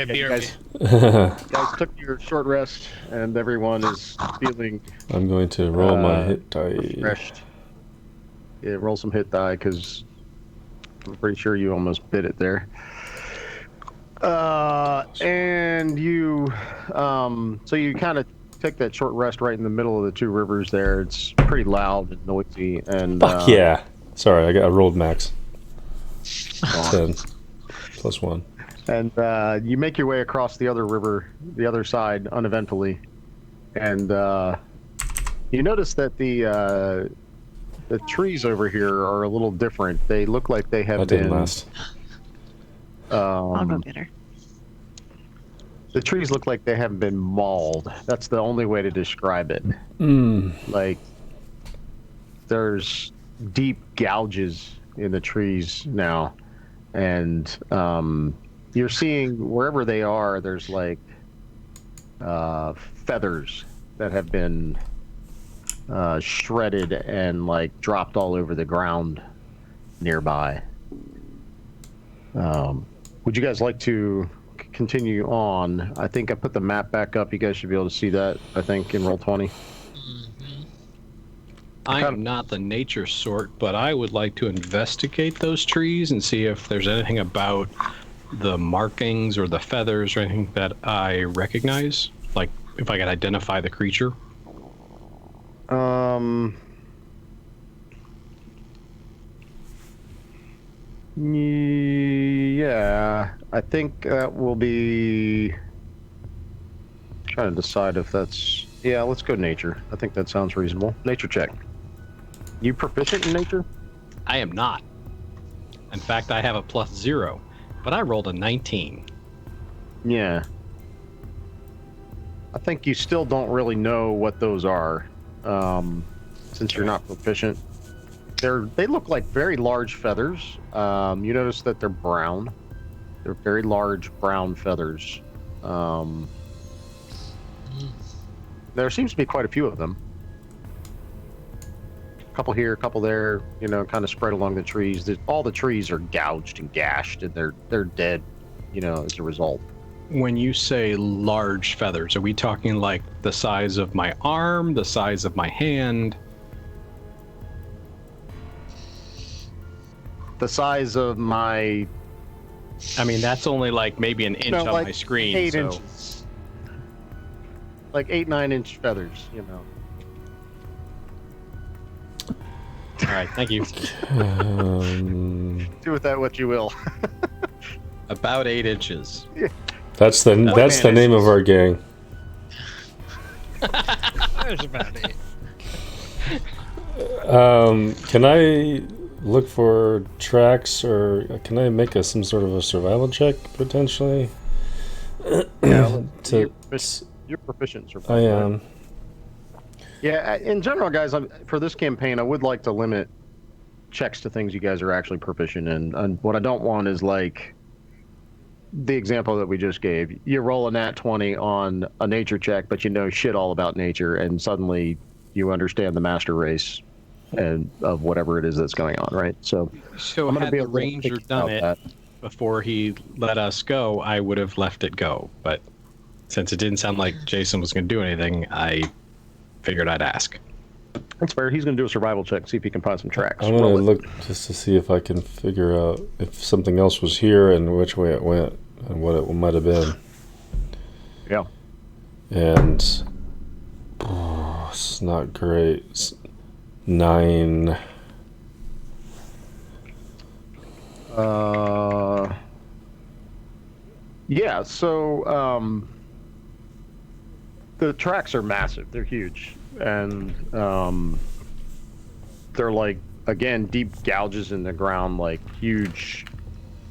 guys. BRB. Guys took your short rest, and everyone is feeling I'm going to roll my hit die. refreshed. Yeah, roll some hit die, because I'm pretty sure you almost bit it there. And you, so you kind of take that short rest right in the middle of the two rivers there. It's pretty loud and noisy, and Fuck yeah. Sorry, I rolled max. 10 plus 1. And you make your way across the other river, the other side, uneventfully, and you notice that the trees over here are a little different. They look like they have That didn't been. last. I'll go get her. The trees look like they haven't been mauled. That's the only way to describe it. Like, there's deep gouges in the trees now, and you're seeing wherever they are, there's like feathers that have been shredded and like dropped all over the ground nearby. Would you guys like to continue on? I think I put the map back up. You guys should be able to see that, I think, in Roll20. I am not the nature sort, but I would like to investigate those trees and see if there's anything about the markings or the feathers or anything that I recognize. Like, if I can identify the creature. Yeah, I think that will be. Trying to decide if that's. Yeah, let's go nature. I think that sounds reasonable. Nature check. You proficient in nature? I am not. In fact, I have a +0, but I rolled a 19. Yeah. I think you still don't really know what those are, since you're not proficient. They look like very large feathers. You notice that they're brown. They're very large brown feathers. There seems to be quite a few of them. A couple here, a couple there. You know, kind of spread along the trees. All the trees are gouged and gashed, and they're dead. You know, as a result. When you say large feathers, are we talking like the size of my arm, the size of my hand? The size of my. I mean, that's only like maybe an inch on like my screen. 8 so. inches. Like 8-9 inch feathers, you know. All right, thank you. Do with that what you will. About 8 inches. That's the name of our gang. There's about it. Can I look for tracks, or can I make some sort of a survival check potentially? Yeah, To- you're proficient in survival. I right? am. Yeah, in general, guys, for this campaign, I would like to limit checks to things you guys are actually proficient in. And what I don't want is like the example that we just gave. You roll a nat 20 on a nature check, but you know shit all about nature, and suddenly you understand the master race and of whatever it is that's going on, right? So So I'm gonna had be the a little ranger picky done about it that. before he let us go, I would have left it go. But since it didn't sound like Jason was going to do anything, I figured I'd ask. That's fair. He's going to do a survival check, see if he can find some tracks. I'm gonna Roll it. look just to see if I can figure out if something else was here and which way it went and what it might have been. Yeah. And it's not great. It's 9. Yeah, so the tracks are massive. They're huge. And they're like, again, deep gouges in the ground, like huge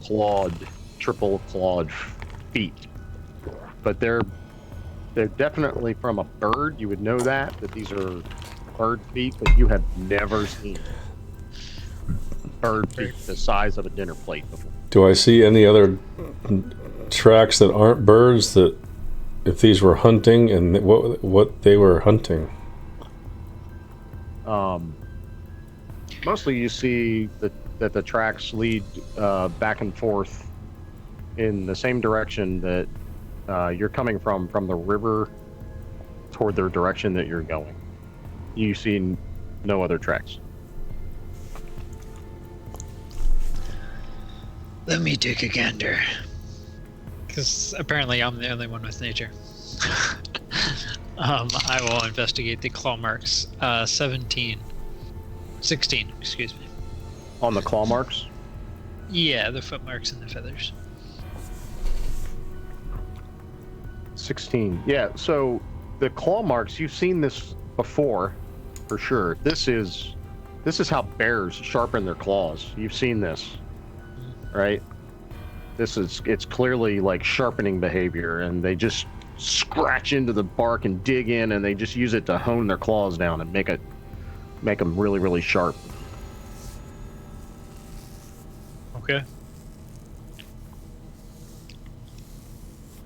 clawed, triple clawed feet. But they're definitely from a bird. You would know that these are bird feet, but you have never seen bird feet the size of a dinner plate before. Do I see any other tracks that aren't birds that if these were hunting and what they were hunting? mostly you see that the tracks lead back and forth in the same direction that you're coming from the river toward the direction that you're going. You see no other tracks. Let me take a gander. Because apparently I'm the only one with nature. I will investigate the claw marks. 16, excuse me. On the claw marks? Yeah, the footmarks and the feathers. 16. Yeah, so the claw marks, you've seen this before, for sure. This is how bears sharpen their claws. You've seen this, right? It's clearly like sharpening behavior, and they just scratch into the bark and dig in, and they just use it to hone their claws down and make them really, really sharp. Okay.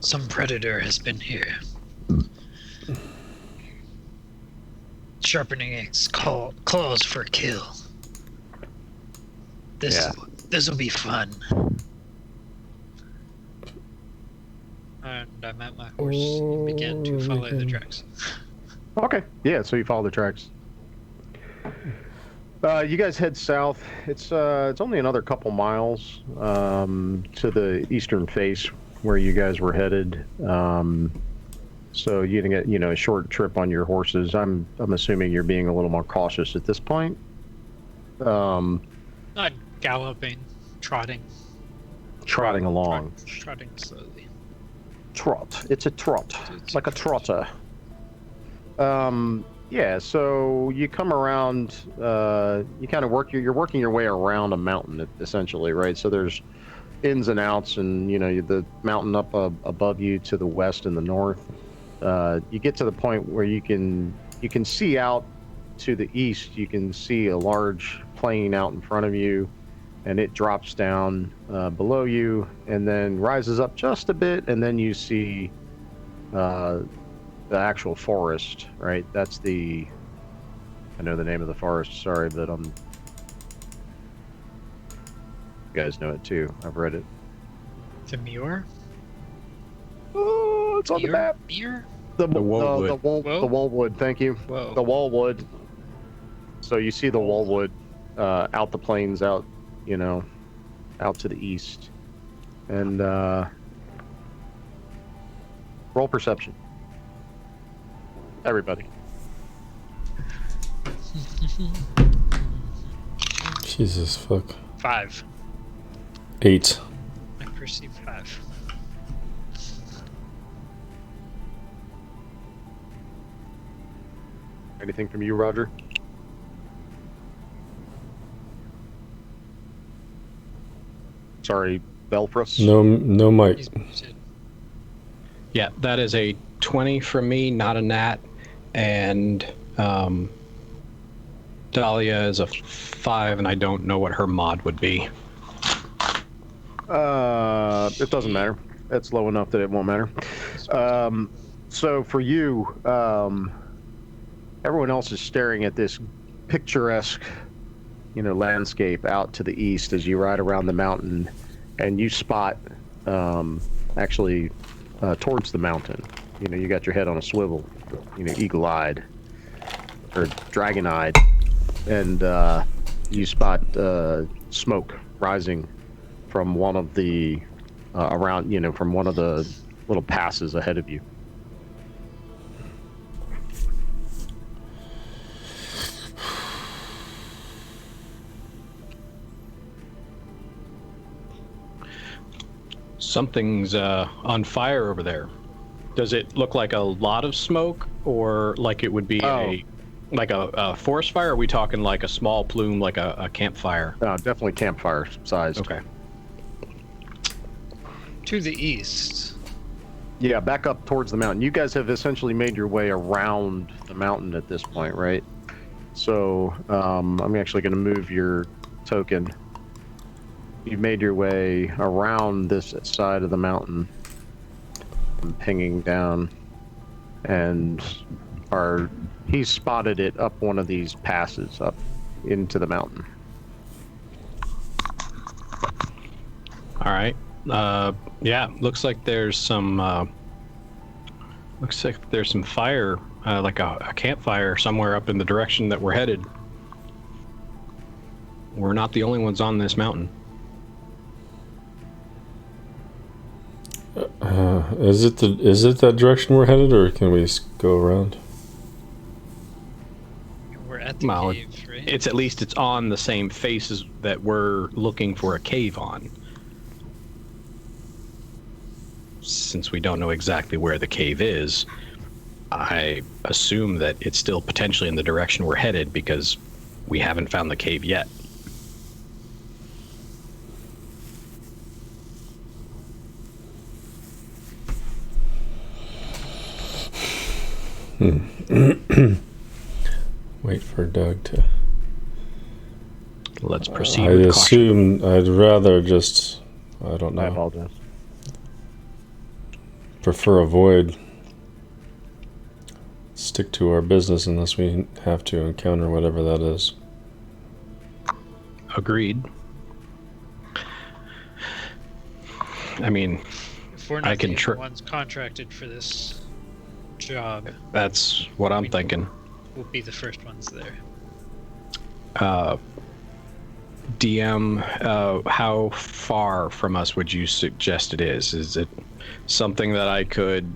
Some predator has been here. Sharpening its claws for kill. This will be fun. And I'm at my horse and begin to follow the tracks. Okay, yeah, so you follow the tracks. You guys head south. It's only another couple miles to the eastern face where you guys were headed. So you're gonna get a short trip on your horses. I'm assuming you're being a little more cautious at this point. Not galloping, trotting. Trotting along. Trotting slowly. Trot. It's a trot, like a trotter. Yeah. So you come around. You kind of you're working your way around a mountain, essentially, right? So there's ins and outs, and the mountain up above you to the west and the north. You get to the point where you can see out to the east. You can see a large plain out in front of you, and it drops down below you and then rises up just a bit, and then you see the actual forest, right? I know the name of the forest, sorry, but you guys know it too. I've read it. The Muir? Oh, it's on the map. Muir? The Wallwood. the Wallwood, thank you. Whoa. The Wallwood. So you see the Wallwood out the plains, out to the east. And roll perception. Everybody. Jesus fuck. 5. 8. I perceive 5. Anything from you, Roger? Sorry, Belfrus? No mic. He's muted. Yeah, that is a 20 from me, not a nat. And Dahlia is a 5, and I don't know what her mod would be. It doesn't matter. It's low enough that it won't matter. So for you, everyone else is staring at this picturesque, landscape out to the east as you ride around the mountain, and you spot, actually, towards the mountain. You got your head on a swivel, eagle-eyed or dragon-eyed, and you spot smoke rising from one of the from one of the little passes ahead of you. Something's on fire over there. Does it look like a lot of smoke, or like it would be a forest fire? Or are we talking like a small plume, like a campfire? Definitely campfire sized. Okay. To the east. Yeah, back up towards the mountain. You guys have essentially made your way around the mountain at this point, right? So I'm actually going to move your token. You've made your way around this side of the mountain, pinging down, and he's spotted it up one of these passes, up into the mountain. All right. Yeah, looks like there's some fire, like a campfire somewhere up in the direction that we're headed. We're not the only ones on this mountain. Is it that direction we're headed, or can we go around? We're at the Well, cave, right? It's at least it's on the same face as that we're looking for a cave on. Since we don't know exactly where the cave is, I assume that it's still potentially in the direction we're headed because we haven't found the cave yet. Wait for Doug to. Let's proceed I with assume I'd rather just. I don't know. I apologize. Prefer avoid. Stick to our business unless we have to encounter whatever that is. caution. Agreed. I mean, If we're I not can the ones contracted for this job, that's what I'm thinking. we'll be the first ones there. DM, how far from us would you suggest it is? Is it something that I could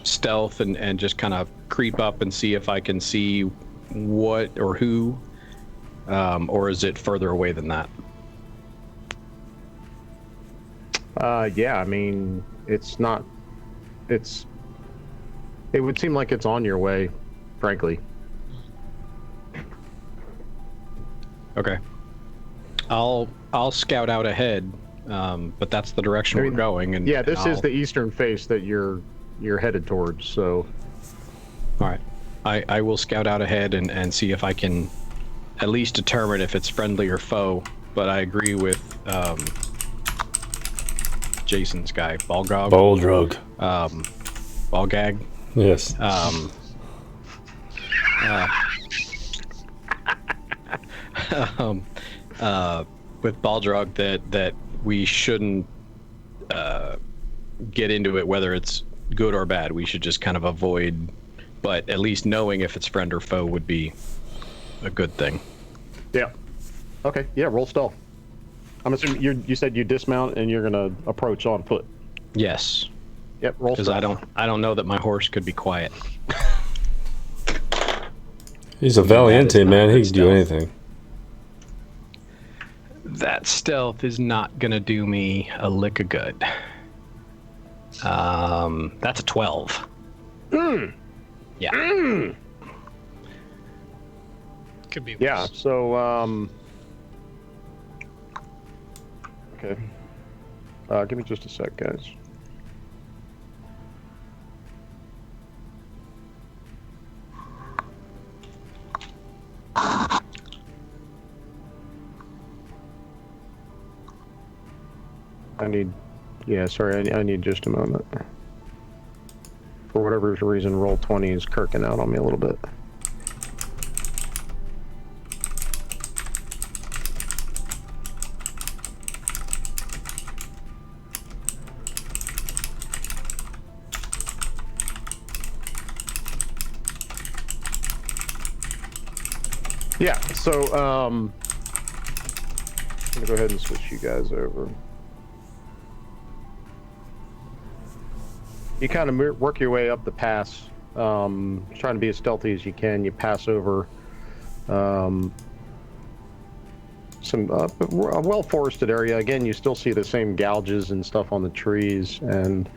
stealth and just kind of creep up and see if I can see what or who? Or is it further away than that? Yeah, I mean, it's not. It would seem like it's on your way, frankly. Okay. I'll scout out ahead, but that's the direction we're going. And yeah, this and is the eastern face that you're headed towards. So, all right. I will scout out ahead and see if I can at least determine if it's friendly or foe. But I agree with Jason's guy, Balgog. Baldrug. Balgag. Yes. With Baldrag that we shouldn't get into it, whether it's good or bad. We should just kind of avoid, but at least knowing if it's friend or foe would be a good thing. yeah. Okay. Yeah. Roll stealth. I'm assuming you said you dismount and you're gonna approach on foot. Yes, Yep. Roll because stealth. I don't know that my horse could be quiet. He's a valiente man. He can do anything. That stealth is not gonna do me a lick of good. That's a 12. Yeah. Could be worse. Yeah. So, okay. Give me just a sec, guys. I need just a moment. For whatever reason, roll 20 is kirking out on me a little bit. Yeah, so, I'm gonna go ahead and switch you guys over. You kind of work your way up the pass, trying to be as stealthy as you can. You pass over some a well-forested area. Again, you still see the same gouges and stuff on the trees, and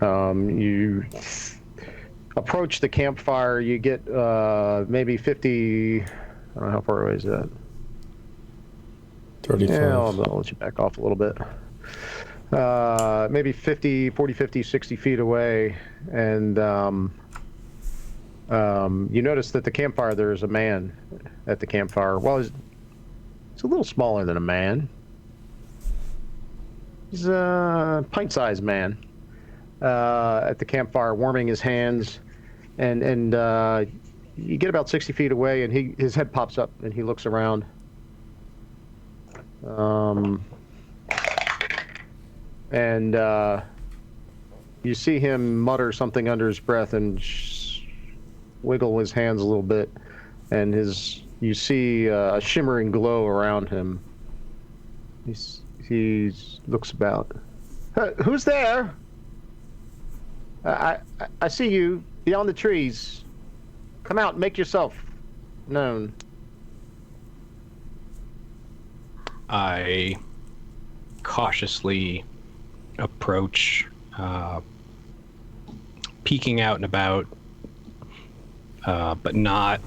you approach the campfire. You get maybe 50. I don't know how far away is that. 35. Yeah, I'll let you back off a little bit. Maybe 40, 50, 60 feet away, and you notice that the campfire, there's a man at the campfire. Well, he's a little smaller than a man. He's a pint-sized man at the campfire, warming his hands, and you get about 60 feet away, and his head pops up, and he looks around. And you see him mutter something under his breath and wiggle his hands a little bit, and you see a shimmering glow around him. He looks about. Who's there? I see you beyond the trees. Come out, make yourself known. I cautiously approach, peeking out and about, but not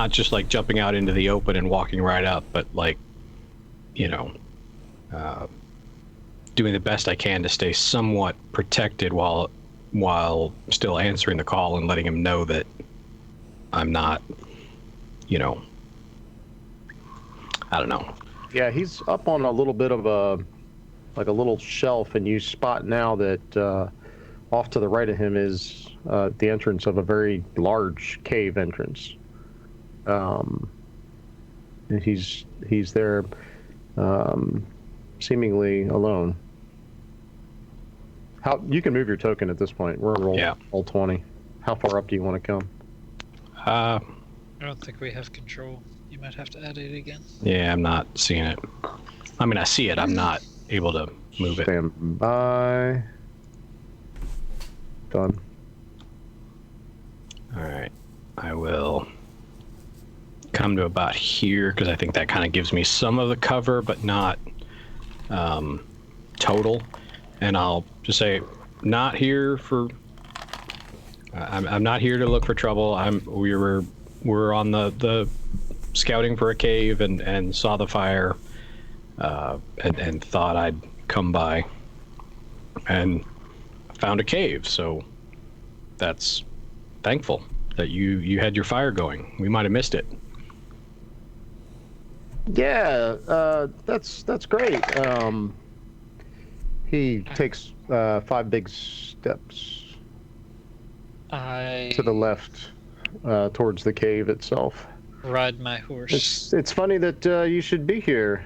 just like jumping out into the open and walking right up, but like, doing the best I can to stay somewhat protected while still answering the call and letting him know that I'm not, I don't know. Yeah, he's up on a little bit of a little shelf, and you spot now that off to the right of him is the entrance of a very large cave entrance. And he's there, seemingly alone. How you can move your token at this point? We're roll 20. How far up do you want to come? I don't think we have control. You might have to add it again. Yeah, I'm not seeing it. I mean, I see it. I'm not able to move it. Stand by. Done. All right. I will come to about here because I think that kind of gives me some of the cover, but not total. And I'll just say, not here for. I'm not here to look for trouble. We're on the scouting for a cave and saw the fire, and thought I'd come by, and found a cave. So that's thankful that you had your fire going. We might have missed it. Yeah, that's great. He takes 5 big steps to the left towards the cave itself. Ride my horse. It's funny that you should be here.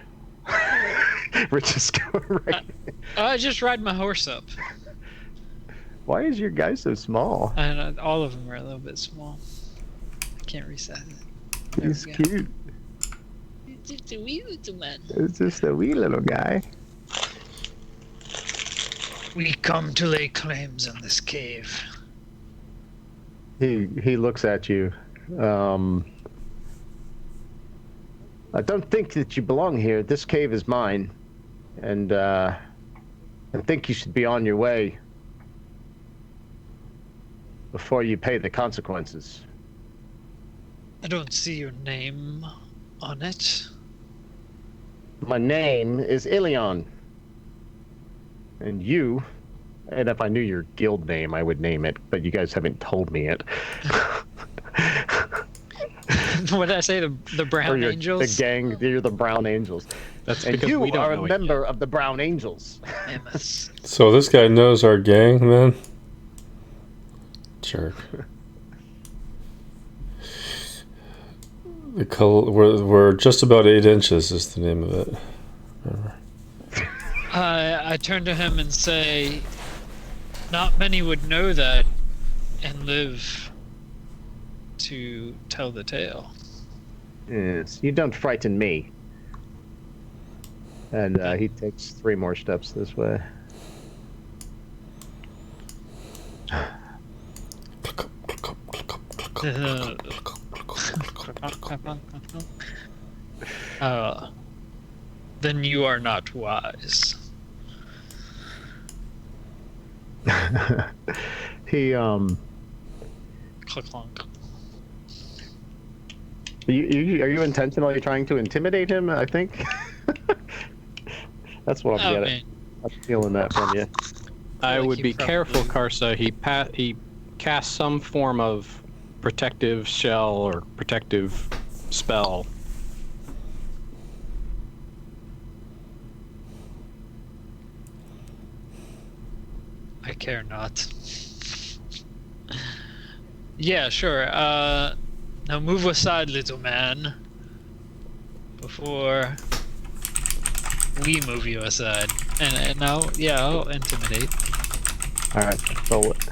Rich is going right. I just ride my horse up. Why is your guy so small? And all of them are a little bit small. I can't resize it. There He's we go. cute. It's just a wee little man. It's just a wee little guy. We come to lay claims on this cave. He looks at you. I don't think that you belong here. This cave is mine, and I think you should be on your way before you pay the consequences. I don't see your name on it. My name is Ilion, and you. And if I knew your guild name, I would name it, but you guys haven't told me it. What did I say? The Brown Angels? The gang, you're the Brown Angels. That's And because you we don't are know a it member of the Brown Angels. Amos. So this guy knows our gang, then? Jerk. We're just about 8 inches is the name of it. Remember? I turn to him and say, not many would know that and live to tell the tale. Yes, you don't frighten me. And he takes 3 more steps this way. Then you are not wise. He Click-clonk. are you intentionally trying to intimidate him? I think that's what I'm getting. I'm feeling that from you. I like would you be probably- careful, Karsa. He casts some form of protective shell or protective spell. I care not. Yeah, sure. Now move aside, little man. Before we move you aside. And now, yeah, I'll intimidate. All right, roll it.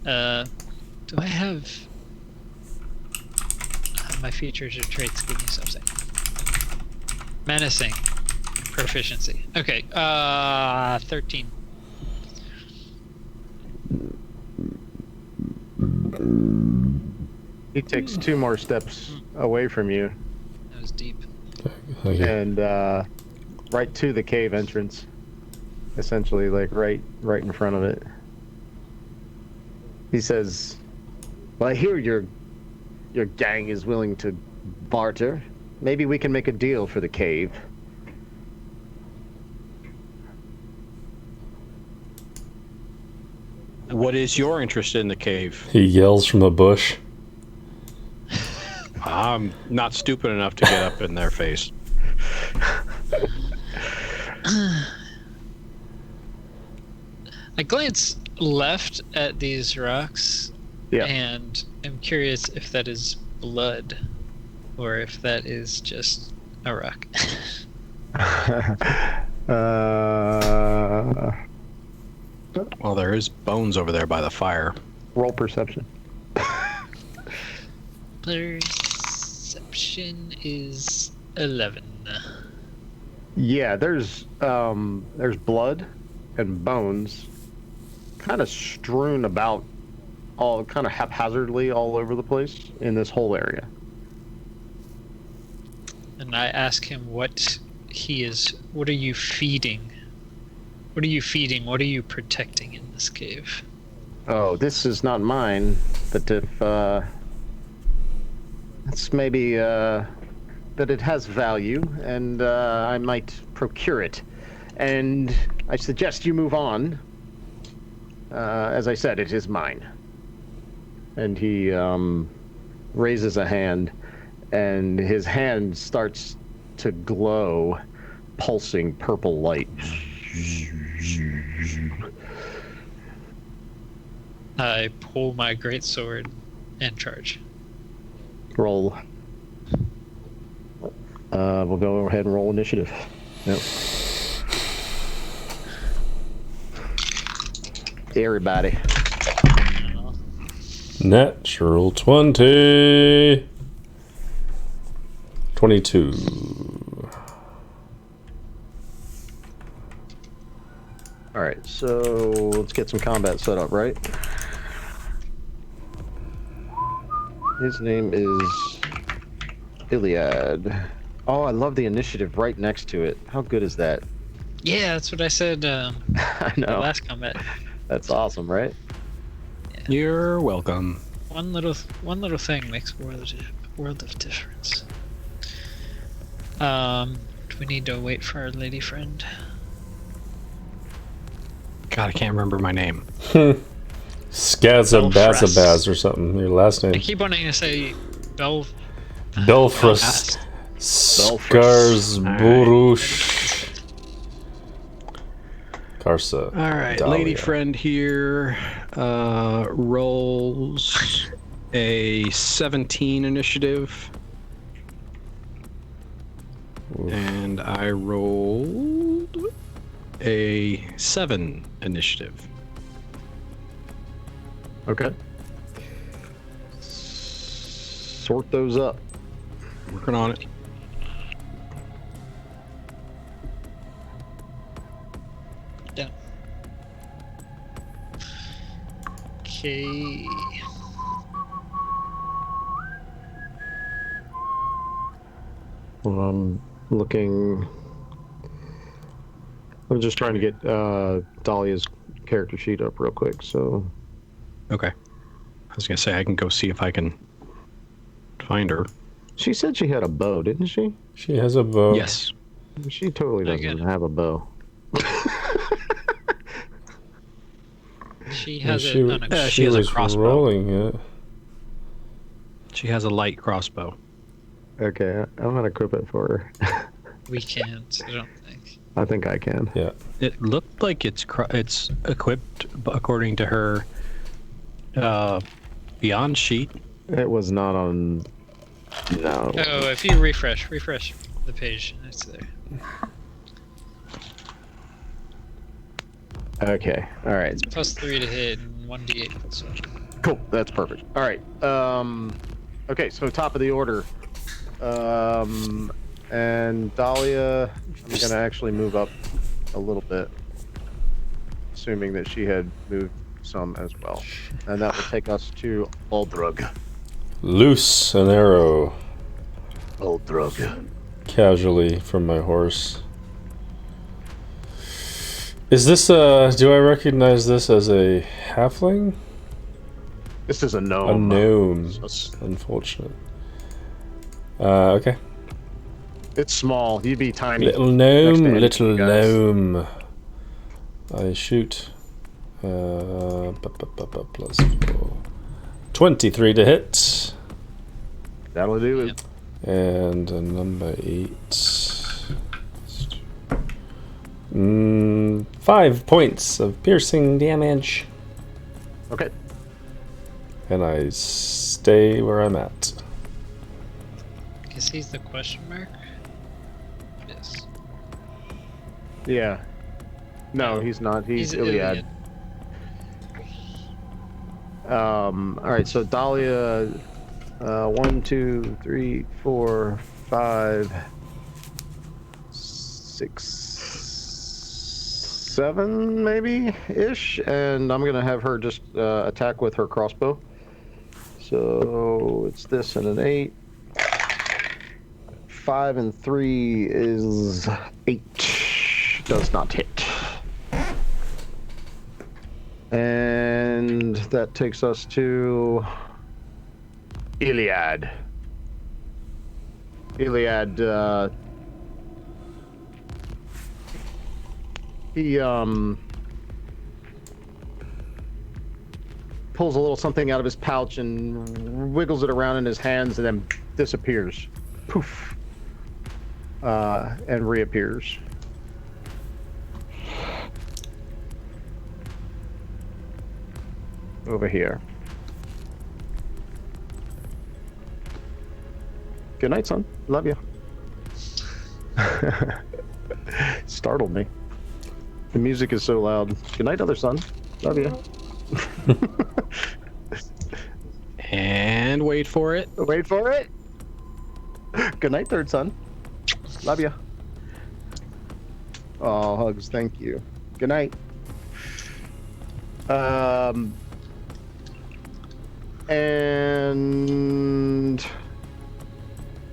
Do I have... my features or traits give me something. Menacing. Proficiency. Okay, 13. He takes 2 more steps away from you That was deep. Okay. and right to the cave entrance. Essentially, like right in front of it. He says, "Well, I hear your gang is willing to barter. Maybe we can make a deal for the cave." What is your interest in the cave? He yells from the bush. I'm not stupid enough to get up in their face. I glance left at these rocks, Yeah. and I'm curious if that is blood, or if that is just a rock. Well, there is bones over there by the fire. Roll perception. Perception is 11. Yeah, there's blood and bones kind of strewn about all kind of haphazardly all over the place in this whole area. And I ask him what are you feeding? What are you feeding? What are you protecting in this cave? Oh, this is not mine, but if it's maybe that it has value and I might procure it. And I suggest you move on. As I said, it is mine. And he raises a hand, and his hand starts to glow, pulsing purple light. I pull my greatsword and charge. Roll. We'll go ahead and roll initiative. Yep. Everybody. Natural 20. 22. All right, so let's get some combat set up, right? His name is Iliad. Oh, I love the initiative right next to it. How good is that? Yeah, that's what I said I the know. last combat. That's awesome, right? You're welcome. One little thing makes a world of difference. Do we need to wait for our lady friend? God, I can't remember my name. Skazabazabaz or something. Your last I name. keep wanting to say Belfrus. Skarsburush. Karsa. All right, Dahlia. lady friend here rolls a 17 initiative. Oof. And I rolled a 7 initiative. Okay. Sort those up. Working on it. Yeah. Okay. Well, I'm looking. I'm just trying to get Dahlia's character sheet up real quick. So Okay. I was gonna say I can go see if I can find her. she said she had a bow, didn't she? She has a bow. Yes. She totally I doesn't get it. have a bow. She And has she, it on a she has a was crossbow. rolling it. She has a light crossbow. Okay, I'm gonna equip it for her. We can't, I don't think. I think I can. Yeah. It looked like it's equipped, according to her, Beyond sheet. It was not on. No. Oh, if you refresh the page, it's there. Okay. All right. It's +3 to hit and 1d8. So. Cool. That's perfect. All right. Okay. So top of the order. And Dahlia, I'm gonna actually move up a little bit, assuming that she had moved some as well, and that will take us to Uldrug. Loose an arrow Uldrug. casually from my horse. Is this do I recognize this as a halfling? This is a A gnome. gnome. It's Unfortunate. Okay. small. You'd be tiny. Little next gnome, to any of little you guys. gnome. I shoot. +4. 23 to hit. That'll do it. Yep. And a number 8. 5 points of piercing damage. Okay. And I stay where I'm at. Guess he's the question mark? Yes. Yeah. No, he's not. He's Iliad. All right. So Dahlia, 1, 2, 3, 4, 5, 6, 7, maybe ish, and I'm gonna have her just attack with her crossbow. So it's this and an 8. 5 and 3 is 8. Does not hit. And that takes us to Iliad. Iliad, he pulls a little something out of his pouch and wiggles it around in his hands and then disappears. Poof. And reappears. Over here. Good night, son. Love you. Startled me. The music is so loud. Good night, other son. Love you. And wait for it. Wait for it. Good night, third son. Love you. Oh, hugs. Thank you. Good night.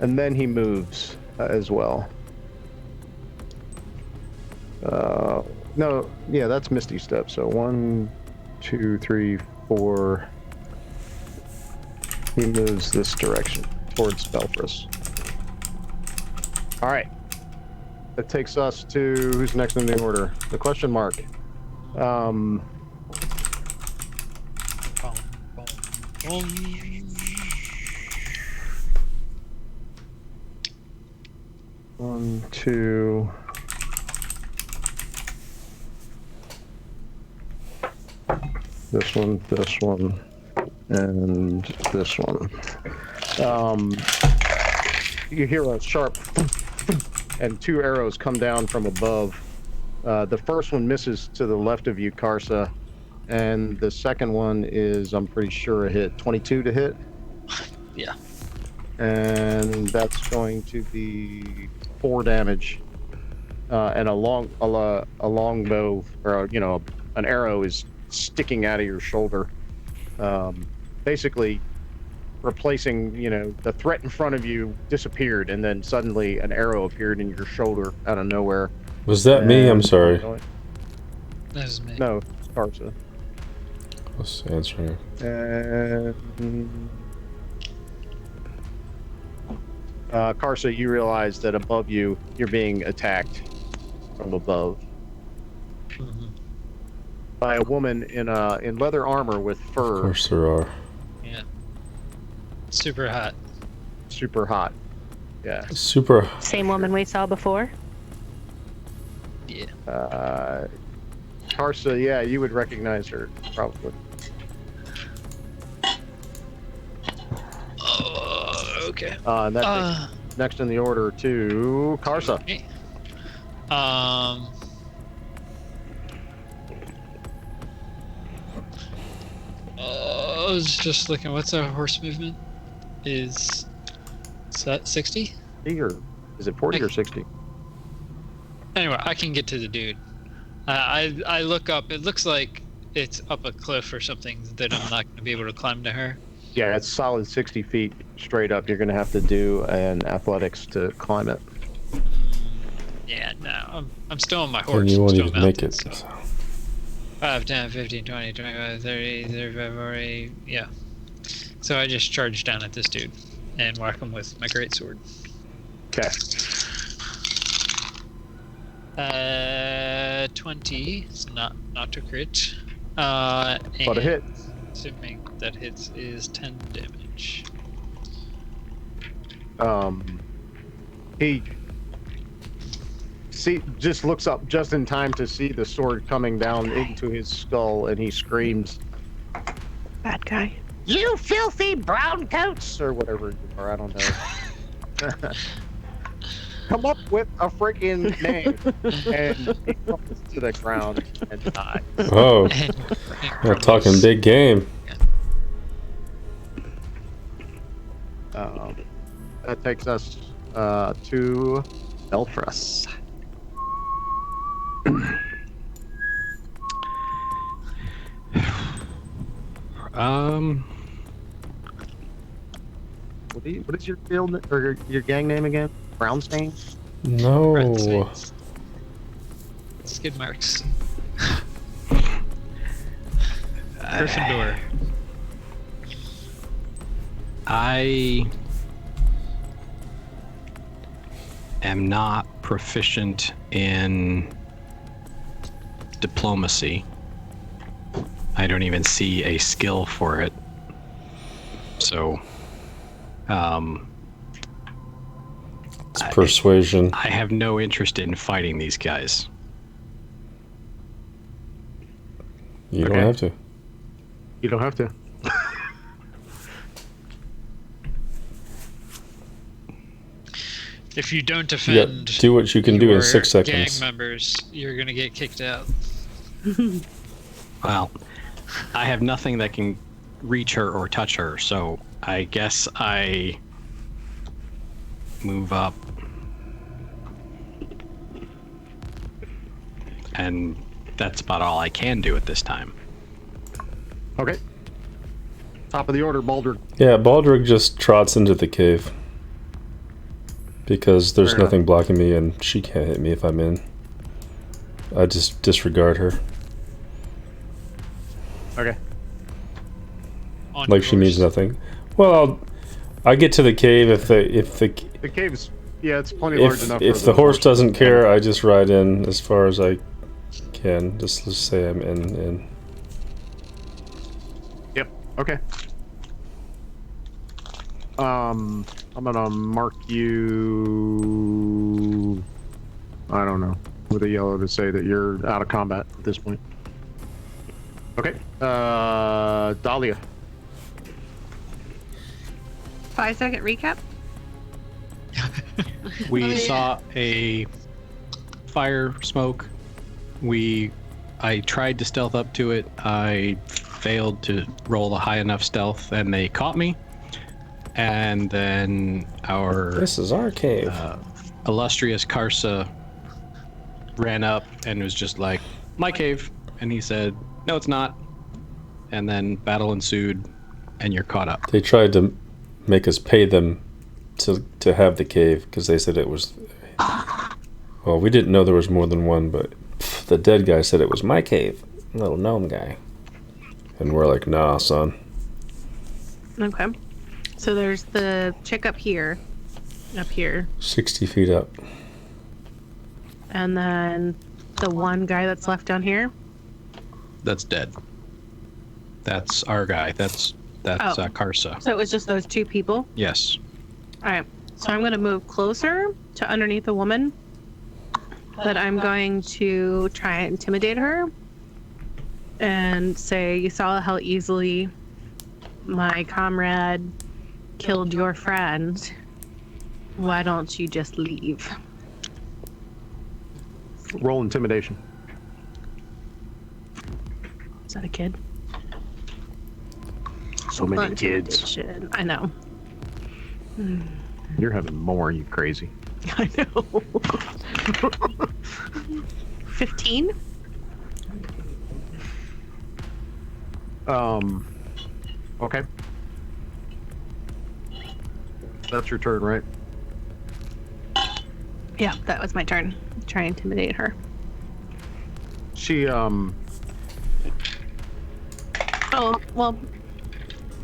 And then he moves as well. No, yeah, that's Misty Step. So 1, 2, 3, 4. He moves this direction towards Belfris. All right. That takes us to who's next in the order? The question mark. Boom, boom, boom. One, two. This one, and this one. You hear a sharp and 2 arrows come down from above. The first one misses to the left of you, Karsa, and the second one is, I'm pretty sure, a hit. 22 to hit. Yeah. And that's going to be 4 damage. And a longbow, or an arrow is sticking out of your shoulder, basically replacing, the threat in front of you disappeared, and then suddenly an arrow appeared in your shoulder out of nowhere. Was that me? I'm sorry. That was me. No, Karsa. I was answering. And Karsa, you realize that above you, you're being attacked from above Mhm. by a woman in leather armor with Of fur. course there are. Yeah. Super hot. Super hot. Yeah. Super. Same woman we saw before. Yeah. Karsa, yeah, you would recognize her, probably. Okay. And that takes next in the order to Karsa. Okay. I was just looking. What's our horse movement? Is that 60? Or is it 40 or 60? Anyway, I can get to the dude. I look up. It looks like it's up a cliff or something that I'm not going to be able to climb to her. Yeah, it's solid 60 feet straight up. You're going to have to do an athletics to climb it. Yeah, no. I'm still on my horse. And you I'm won't still even make mounted, it. so. 5, 10, 15, 20, 25, 30, 35, 40. Yeah. So I just charge down at this dude and whack him with my greatsword. Okay. 20. It's not to crit. But a hit. Assuming that hits is 10 damage. He just looks up just in time to see the sword coming down into his skull, and he screams, Bad guy. "You filthy brown coats!" or whatever you are. I don't know. Come up with a freaking name, and he falls to the ground and dies. Oh, we're talking big game. That takes us to Elfrus. What is your guild or your gang name again? Brownstein? No. Skid marks. Gryffindor. I am not proficient in diplomacy. I don't even see a skill for it. So, It's persuasion. I have no interest in fighting these guys. You don't Okay. have to. You don't have to. If you don't You defend, got, do what you can do in your 6 seconds. gang members, you're gonna get kicked out. Well, I have nothing that can reach her or touch her, so I guess I move up. And that's about all I can do at this time. Okay. Top of the order, Baldric. Yeah, Baldric just trots into the cave. Because there's Fair enough. nothing blocking me and she can't hit me if I'm in. I just disregard her. Okay. On Like she means yours. nothing. Well, I get to the cave if the The cave's, yeah, it's plenty large enough. if for the horse horse doesn't to- care, I just ride in as far as I can. Just let's say I'm in. Yep. Okay. I'm gonna mark you. I don't know, with a yellow to say that you're out of combat at this point. Okay. Dahlia. 5-second recap. We saw a fire smoke. I tried to stealth up to it. I failed to roll a high enough stealth, and they caught me. And then our This is our cave. illustrious Karsa ran up and was just like, "My cave," and he said, "No, it's not." And then battle ensued, and you're caught up. They tried to make us pay them to have the cave because they said it was. Well, we didn't know there was more than one, but the dead guy said it was my cave, little gnome guy, and we're like, "Nah, son." Okay. So there's the chick up here, 60 feet up. and then the one guy that's left down here. That's dead. That's our guy. That's Oh. Karsa. So it was just those two people. Yes. All right. So I'm going to move closer to underneath the woman. But I'm going to try and intimidate her and say, "You saw how easily my comrade killed your friend, why don't you just leave? Roll intimidation. Is that a kid? So many kids. Intimidation. I know. You're having more, you crazy. I know. 15? Okay. That's your turn, right? Yeah, that was my turn. Try and intimidate her. She, Oh, well,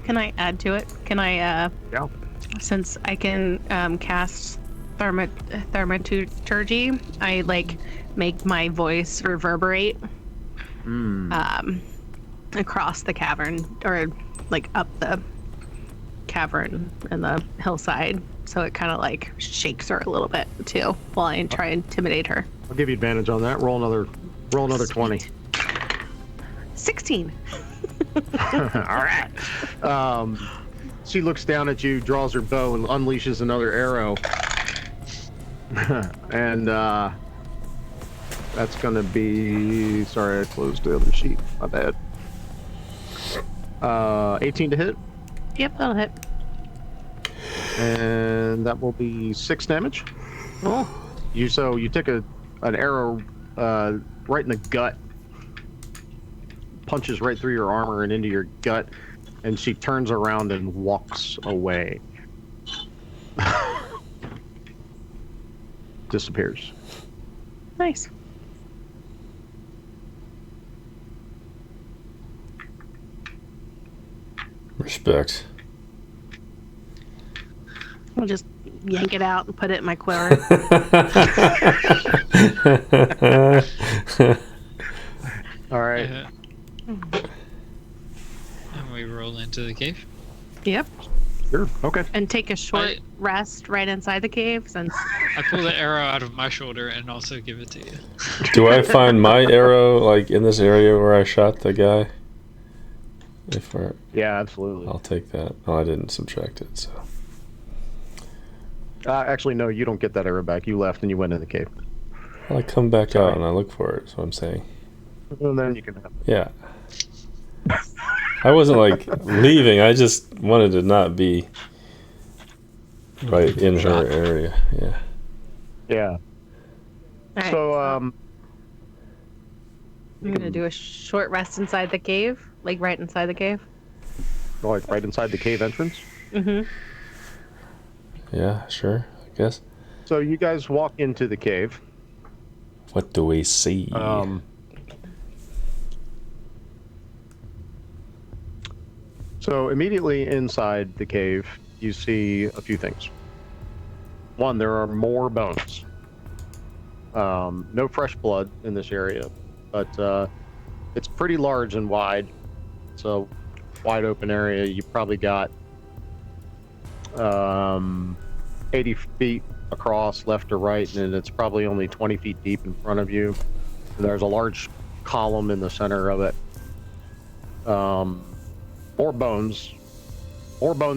can I add to it? Can I, yeah. since I can cast thaumaturgy, I, like, make my voice reverberate across the cavern, or, like, up the cavern and the hillside. So it kind of, like, shakes her a little bit, too, while I try and intimidate her. I'll give you advantage on that. Roll another 20. 16. All right. She looks down at you, draws her bow, and unleashes another arrow. And that's gonna be. Sorry, I closed the other sheet. My bad. 18 to hit, Yep, that'll hit. and that will be 6 damage. Oh. You take an arrow right in the gut, punches right through your armor and into your gut, and she turns around and walks away. Disappears. Nice. Respect. I'll just yank it out and put it in my quiver. All right. And we roll into the cave. Yep. Sure. Okay. And take a short rest right inside the cave, since I pull the arrow out of my shoulder and also give it to you. Do I find my arrow like in this area where I shot the guy? Yeah, absolutely. I'll take that. Oh, I didn't subtract it, so. Actually, no, you don't get that arrow back. You left and you went in the cave. Well, I come back out and I look for it. That's what I'm saying. And then you can have it. Yeah. I wasn't like leaving. I just wanted to not be right in her area. Yeah. Yeah. all right, So, I'm gonna do a short rest inside the cave, like right inside the cave. like right inside the cave entrance. Mm-hmm. Yeah, sure. I guess. So you guys walk into the cave. What do we see? So immediately inside the cave, you see a few things. One, there are more bones. No fresh blood in this area, but it's pretty large and wide. It's a wide open area. You probably got 80 feet across, left to right, and it's probably only 20 feet deep in front of you. And there's a large column in the center of it. More bones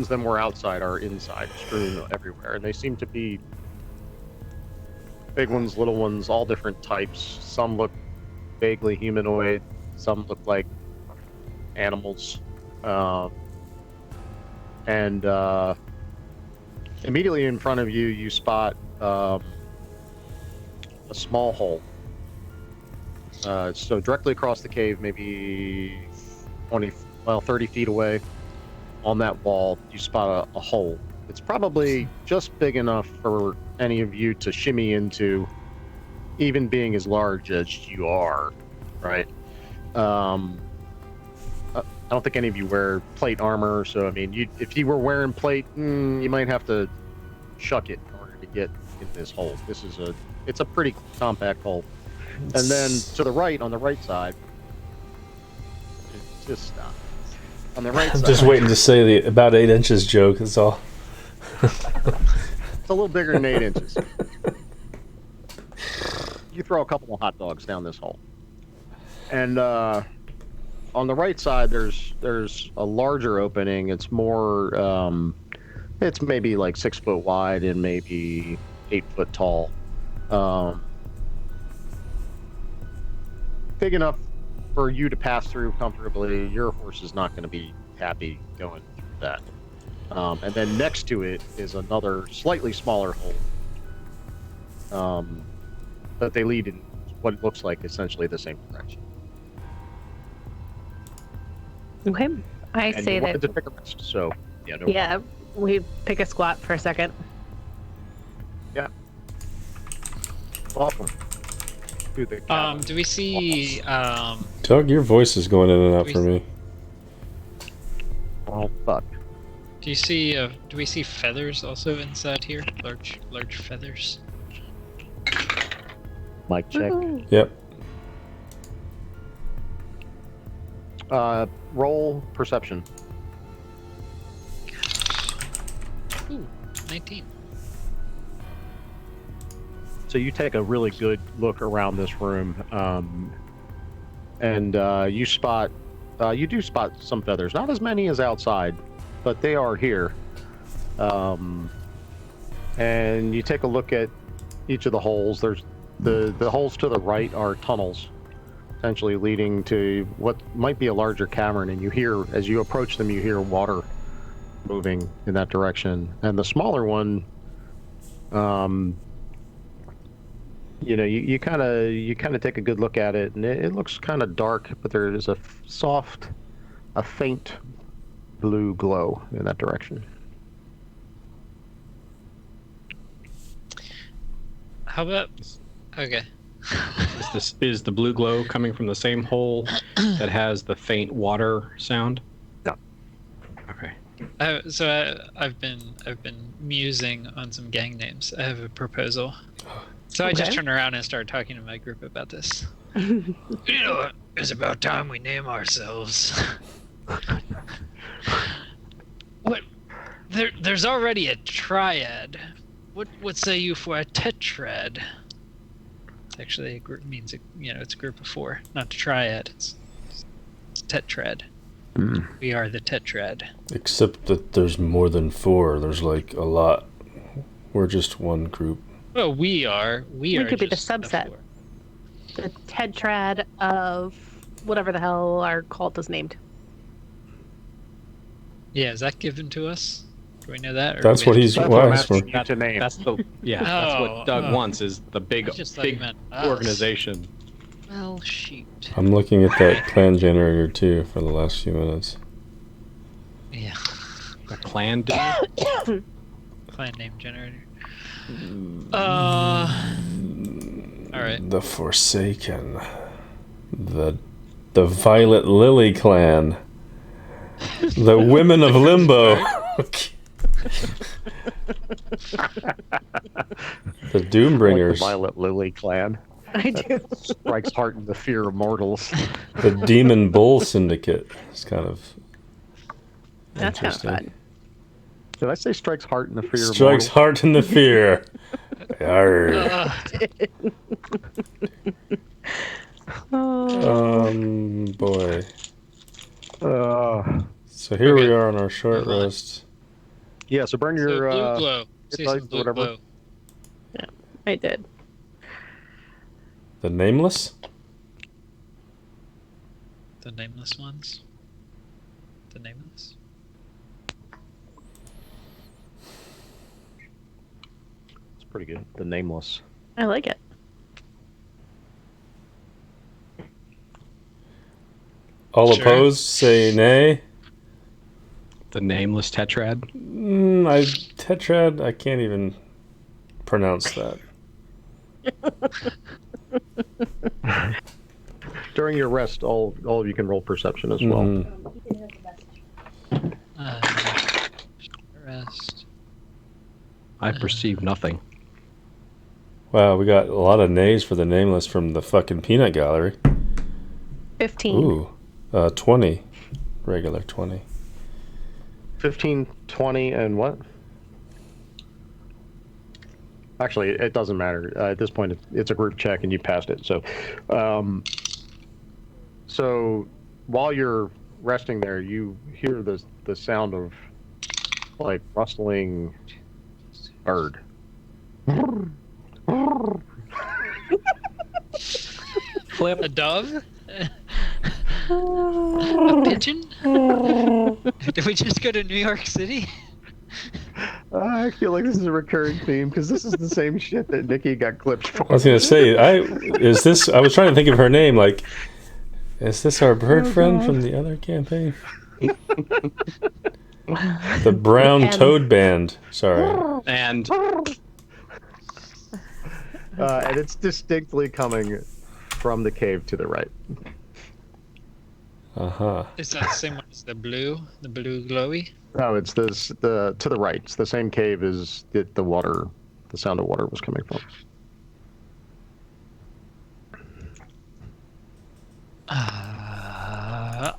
than were outside are inside, strewn everywhere, and they seem to be big ones, little ones, all different types. Some look vaguely humanoid, some look like animals, and immediately in front of you, you spot a small hole. So directly across the cave, maybe 30 feet away, on that wall, you spot a hole. It's probably just big enough for any of you to shimmy into, even being as large as you are, right? I don't think any of you wear plate armor, so I mean, if you were wearing plate, you might have to shuck it in order to get in this hole. It's a pretty compact hole. And then to the right, on the right side, just stop. On the right I'm side, just waiting to say the about 8 inches joke. That's all. it's a little bigger than 8 inches. You throw a couple of hot dogs down this hole, and on the right side, there's a larger opening. It's more It's maybe like 6 foot wide and maybe 8 foot tall. Big enough for you to pass through comfortably. Your horse is not going to be happy going through that. And then next to it is another slightly smaller hole. But they lead in what looks like essentially the same direction. Okay. I And say you that. wanted to take a rest, so yeah, no Yeah, we pick a squat for a second. Welcome to the cabin. Do we see Doug, your voice is going in and out for me. Oh fuck. do you see do we see feathers also inside here? Large feathers. Mic check. Yep. Roll perception. Ooh, 19. So you take a really good look around this room, and you do spot some feathers. Not as many as outside, but they are here. And you take a look at each of the holes. There's the holes to the right are tunnels, essentially leading to what might be a larger cavern. And you hear, as you approach them, you hear water moving in that direction. And the smaller one, you kind of take a good look at it, and it looks kind of dark, but there is a faint blue glow in that direction. How about okay. Is the blue glow coming from the same hole that has the faint water sound? No. Okay. I've been musing on some gang names. I have a proposal. So I just Okay. turned around and started talking to my group about this. You know, it's about time we name ourselves. What? There's already a triad. What say you for a tetrad? It's actually a group means it's a group of 4, not a triad. It's tetrad. We are the tetrad. Except that there's more than 4. There's like a lot. We're just one group. Well, we are. We are could be the just subset. 4. The tetrad of whatever the hell our cult is named. Yeah, is that given to us? Do we know that? Or That's do we what have he's to- That's what I'm wise for. asking you to name. That's that's what Doug Oh, wants, is the big I just thought you big meant us. organization. Well, shoot. I'm looking at that clan generator too for the last few minutes. Yeah. A clan dinner? Clan name generator. All right. The Forsaken. The Violet Lily clan. The Women of Limbo. The Doombringers. Like the Violet Lily clan. I do. Strikes heart in the fear of mortals. The Demon Bull Syndicate. It's kind of That's kind of interesting. fun. Did I say strikes heart in the fear of Strikes mortals? heart in the fear. Arr. Boy. So here we Okay. are on our short rest. Yeah, so burn So your blue glow. hit Say dice some or blue whatever. glow. I did. The Nameless? The nameless ones. The nameless. It's pretty good. The nameless. I like it. All Sure. opposed, say nay. The nameless tetrad? Tetrad, I can't even pronounce that. During your rest, all of you can roll perception as well. Mhm. Rest. I perceive nothing. Wow, we got a lot of nays for the Nameless from the fucking peanut gallery. 15. Ooh, 20. Regular 20. 15, 20, and what? Actually, it doesn't matter. At this point, it's a group check, and you passed it. So while you're resting there, you hear the sound of like rustling bird. Flip. A dove? A pigeon? Did we just go to New York City? I feel like this is a recurring theme because this is the same shit that Nikki got clipped for. I was gonna say, I was trying to think of her name. Like, is this our bird friend from the other campaign? The Brown Toad Band. Sorry. And And it's distinctly coming from the cave to the right. Is that the same one as the blue glowy? No, it's this to the right. It's the same cave as the sound of water was coming from.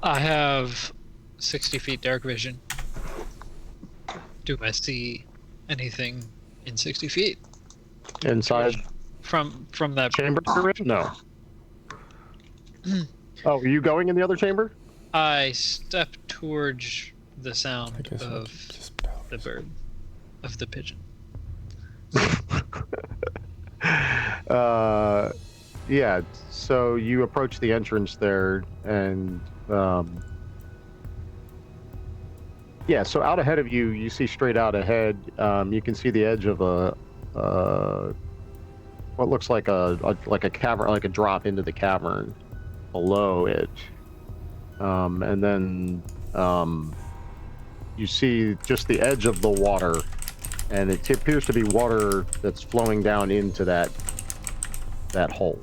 I have 60 feet dark vision. Do I see anything in 60 feet Inside from that? chamber you're in? No. Oh, are you going in the other chamber? I step towards the sound guess I'll of just the bird, of the pigeon. Yeah. So you approach the entrance there, and yeah. So out ahead of you, you see straight out ahead. You can see the edge of what looks like a cavern, like a drop into the cavern below it, and then you see just the edge of the water, and it appears to be water that's flowing down into that hole.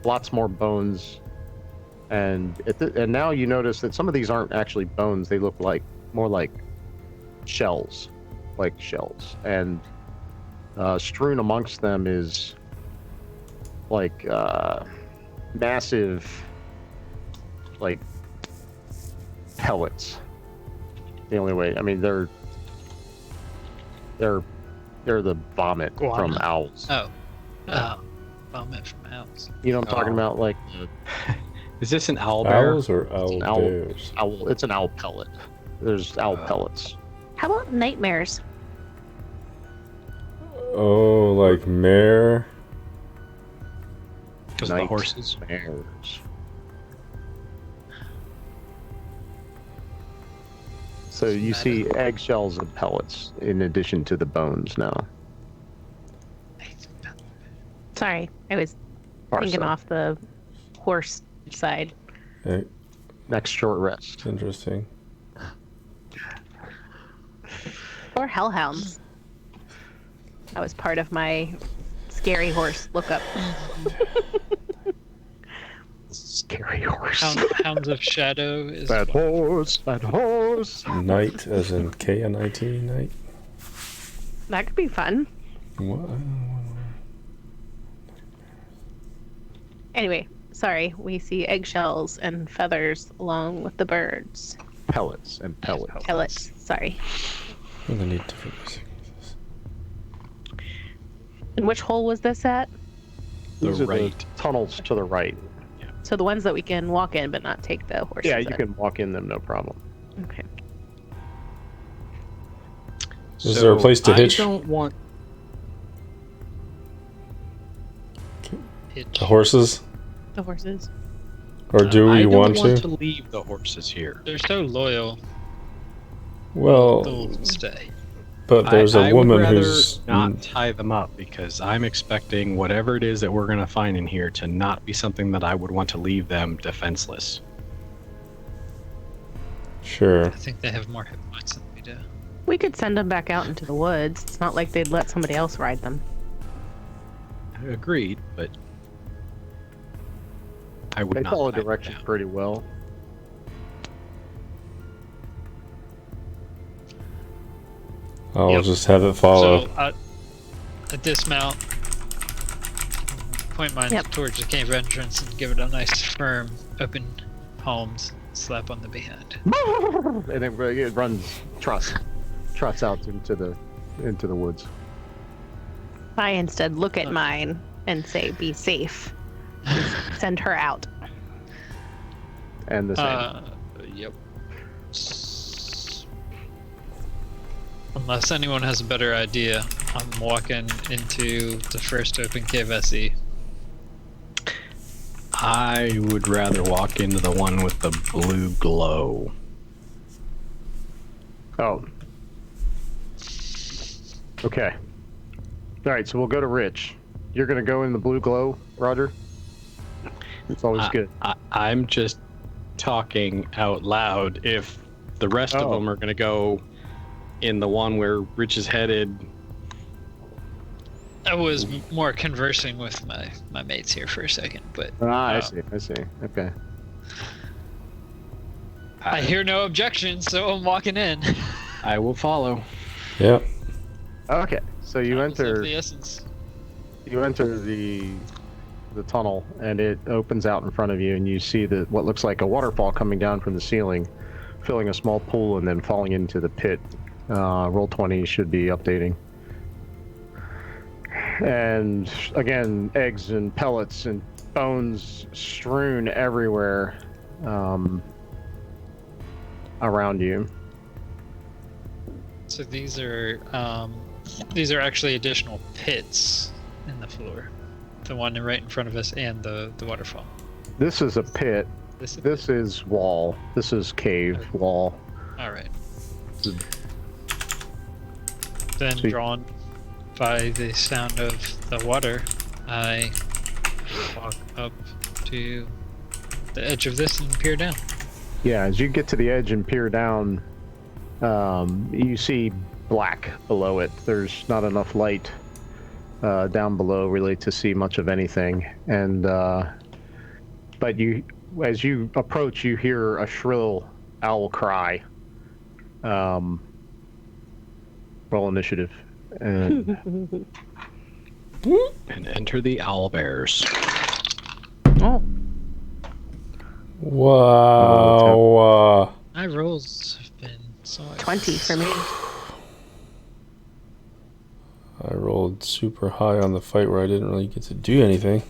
Lots more bones, and now you notice that some of these aren't actually bones; they look more like shells, and strewn amongst them is like massive, like pellets. The only way, I mean, they're the vomit from owls. Vomit from owls. You know what I'm talking about? Like, is this an owl bear? Owls or owl bears? owl. It's an owl pellet. There's owl pellets. How about nightmares? Oh, like mare. Because of the horses. Nightmares. So you see eggshells and pellets in addition to the bones now. Sorry, I was thinking off the horse side. Hey, Next short rest. interesting. Or hellhounds. That was part of my scary horse lookup. Scary horse. Hounds of Shadow is Bad horse. Bad horse. Night, as in K-N-I-T, night. That could be fun. What? Anyway, sorry, we see eggshells and feathers along with the birds. Pellets and pellets. Pellets, sorry. I'm gonna need different music. And which hole was this at? These The are right. the tunnels to the right. So the ones that we can walk in but not take the horses Yeah, you in. can walk in them, no problem. Okay. Is there a place to hitch I don't want pitch. the horses? The horses. Or do we I don't want want to? to leave the horses here. They're so loyal. Well, They'll stay. but there's I a woman would rather who's not tie them up because I'm expecting whatever it is that we're going to find in here to not be something that I would want to leave them defenseless. sure. I think they have more hit points than we do. We could send them back out into the woods. It's not like they'd let somebody else ride them. Agreed, but I would They not follow tie them directions down. pretty well. I'll Yep. just have it follow. So I dismount, point mine Yep. towards the cave entrance, and give it a nice firm open palms slap on the behind. And it runs, trots out into the woods. I instead look at mine and say, be safe. Send her out. And the same. Yep. Unless anyone has a better idea, I'm walking into the first open cave I see. I would rather walk into the one with the blue glow. Oh. Okay. All right, so we'll go to Rich. You're going to go in the blue glow, Roger? It's always good. I'm just talking out loud. If the rest of them are going to go in the one where Rich is headed. I was more conversing with my mates here for a second, but I see. Okay. I hear no objections, so I'm walking in. I will follow. Yeah. Okay, so you enter the essence. the tunnel, and it opens out in front of you, and you see what looks like a waterfall coming down from the ceiling, filling a small pool, and then falling into the pit. Roll 20 should be updating. And again, eggs and pellets and bones strewn everywhere around you. So these are actually additional pits in the floor. The one right in front of us and the waterfall. This is a pit. This is wall. This is cave wall. All right. Then drawn by the sound of the water, I walk up to the edge of this and peer down. Yeah, as you get to the edge and peer down, you see black below it. There's not enough light down below really to see much of anything. And but as you approach, you hear a shrill owl cry. Roll initiative. And And enter the owlbears. Oh. Wow. My rolls have been so 20 for me. I rolled super high on the fight where I didn't really get to do anything.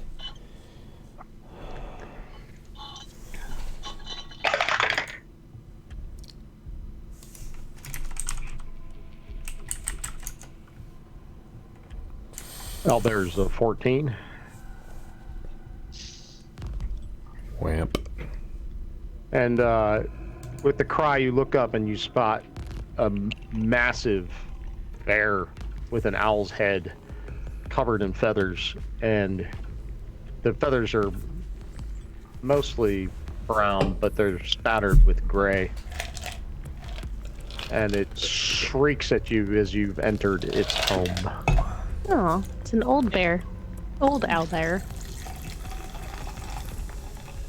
Owlbear's a 14. Whamp. And with the cry, you look up and you spot a massive bear with an owl's head covered in feathers. And the feathers are mostly brown, but they're spattered with gray. And it shrieks at you as you've entered its home. Oh, it's an old bear. Old owl bear.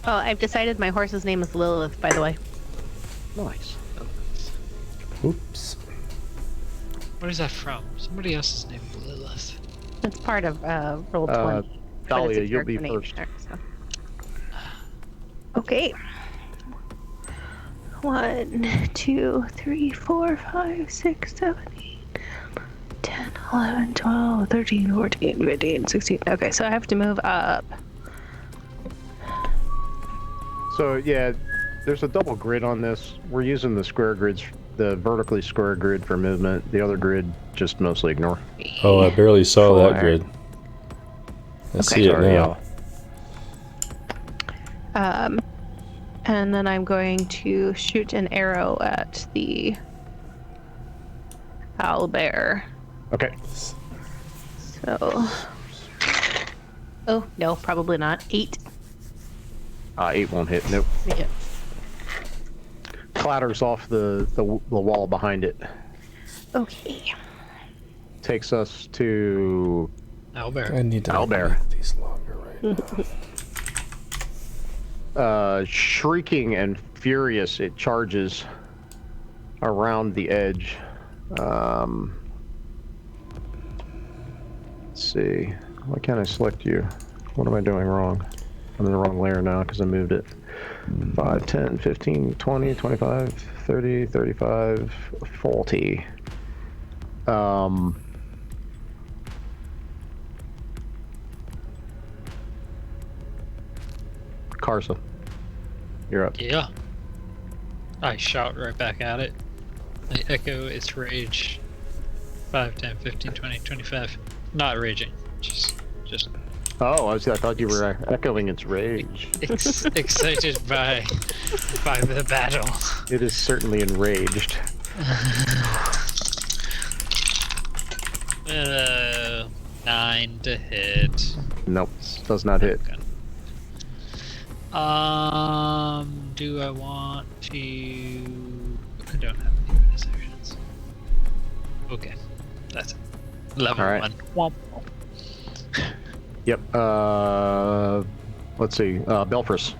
Oh, I've decided my horse's name is Lilith, by the way. Nice. Oops. What is that from? Somebody else's name, Lilith. It's part of roll 20. but Dahlia, it's a you'll be character name first. there, so. Okay. 1, 2, 3, 4, 5, 6, 7, 8, 10, 11, 12, 13, 14, 15, 16. Okay, so I have to move up. So yeah, there's a double grid on this. We're using the square grids, the vertically square grid for movement. The other grid just mostly ignore. Oh, I barely saw that 4. grid. I see it Sorry, now. And then I'm going to shoot an arrow at the owlbear. Okay. So. Oh, no, probably not. 8. 8 won't hit. Nope. Yeah. Clatters off the wall behind it. Okay. Takes us to Owlbear. I need to Owlbear. make these longer right now. Shrieking and furious. It charges around the edge. Let's see. Why can't I select you? What am I doing wrong? I'm in the wrong layer now because I moved it. 5, 10, 15, 20, 25, 30, 35, 40. Karsa, you're up. Yeah. I shout right back at it. I echo its rage. 5, 10, 15, 20, 25. Not raging. Just Oh, I thought you were echoing its rage. excited by the battle. It is certainly enraged. 9 to hit. Nope, does not hit. Do I want to? I don't have any bonus actions. Okay, that's it. Level All right. 1. Womp. Yep. Let's see. Belfris.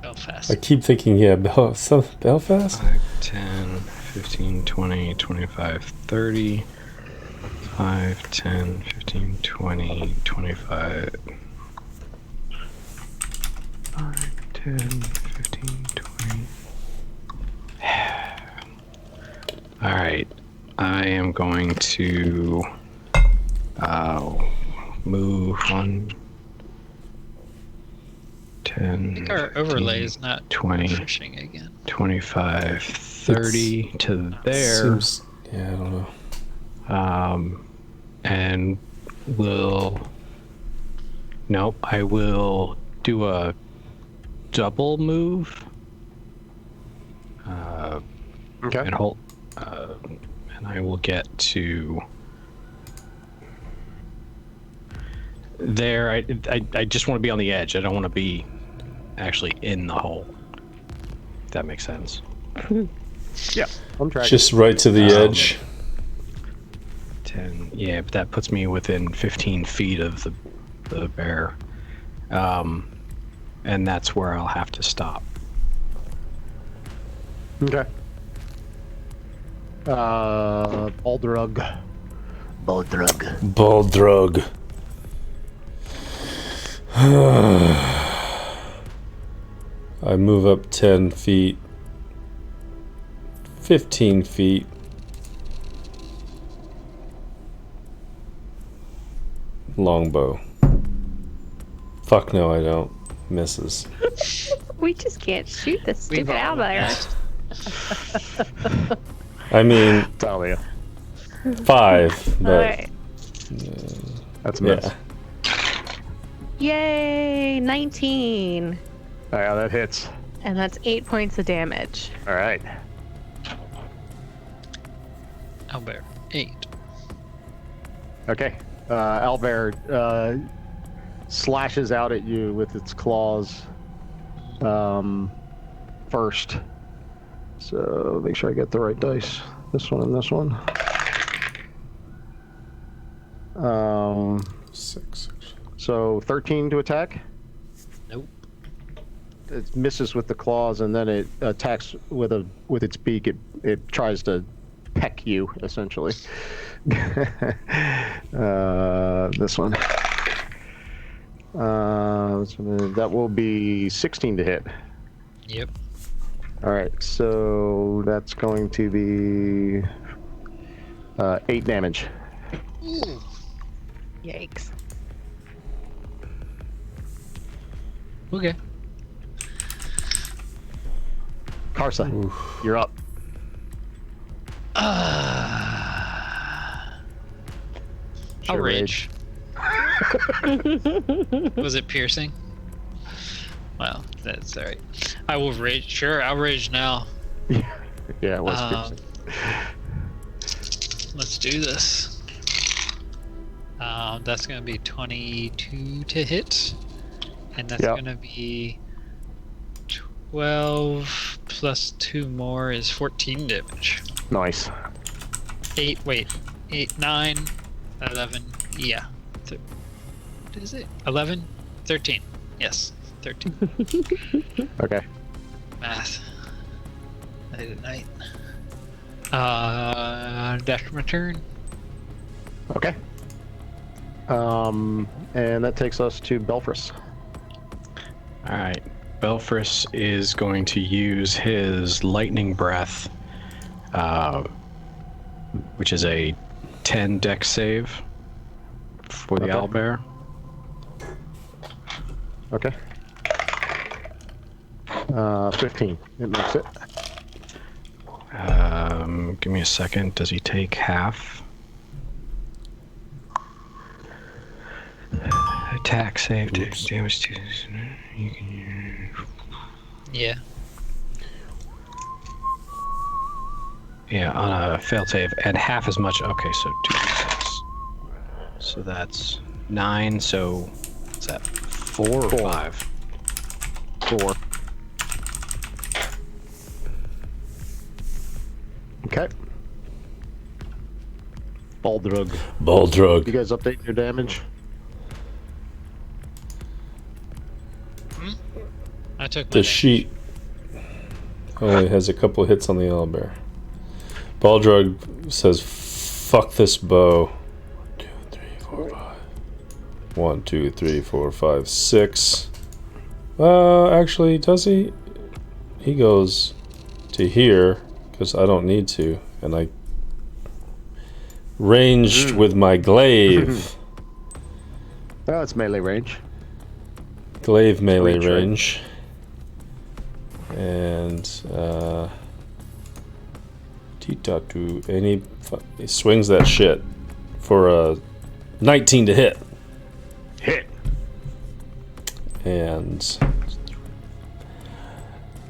Belfast. I keep thinking, yeah, Belfast? 5, 10, 15, 20, 25, 30. 5, 10, 15, 20, 25. 5, 10, 15, 20. Alright. I am going to move 1, 10. I think our overlay 15, is not 20, refreshing again. 25, 30 to there. Seems, yeah, I don't know. And I will do a double move. Okay. And hold, and I will get to there. I just want to be on the edge. I don't want to be actually in the hole. If that makes sense. Yeah, I'm tracking. Just right to the edge. 10. Yeah, but that puts me within 15 feet of the bear. And that's where I'll have to stop. Okay. Baldrug. Baldrug. I move up 10 feet. 15 feet. Longbow. Fuck no, I don't. Misses. We just can't shoot this We've stupid all owlbear. I mean, Talia. 5, but Alright. That's a miss. yeah. Yay! 19. Oh, yeah, that hits. And that's 8 points of damage. All right. Albert. 8. Okay. Owlbear slashes out at you with its claws first. So make sure I get the right dice. This one and this one. 6. So 13 to attack. Nope. It misses with the claws, and then it attacks with its beak. It tries to peck you, essentially. This one. That will be 16 to hit. Yep. All right, so that's going to be 8 damage. Yikes. Okay. Karsa, you're up. I'll Sure, rage. Was it piercing? Well, that's alright. I will rage. Sure, I'll rage now. Yeah, it was piercing. Let's do this. That's going to be 22 to hit. And that's Yep. going to be 12 plus 2 more is 14 damage. Nice. 8, 9, 11, yeah. What is it? 11? 13. Yes, 13. Okay. Math. Night at night. That's my turn. Okay. And that takes us to Belfris. All right. Belfris is going to use his lightning breath, which is a 10 dex save for the Okay. owlbear. Okay. 15. It makes it. Give me a second. Does he take half? Attack save, damage to. You can. Yeah. Yeah, on a failed save, and half as much. Okay, so 2d6. So that's 9. So what's that? 4 or 5? 4. Okay. Baldrug. Baldrug. You guys update your damage? I took my The damage. sheet only has a couple of hits on the owlbear. Baldrug says, "Fuck this bow." 1, 2, 3, 4, 5. 1, 2, 3, 4, 5, 6. Actually, does he? He goes to here because I don't need to, and I ranged with my glaive. Oh, it's melee range. Glaive melee Reach, right? range. And Titatu, and he swings that shit for a 19 to hit. Hit. And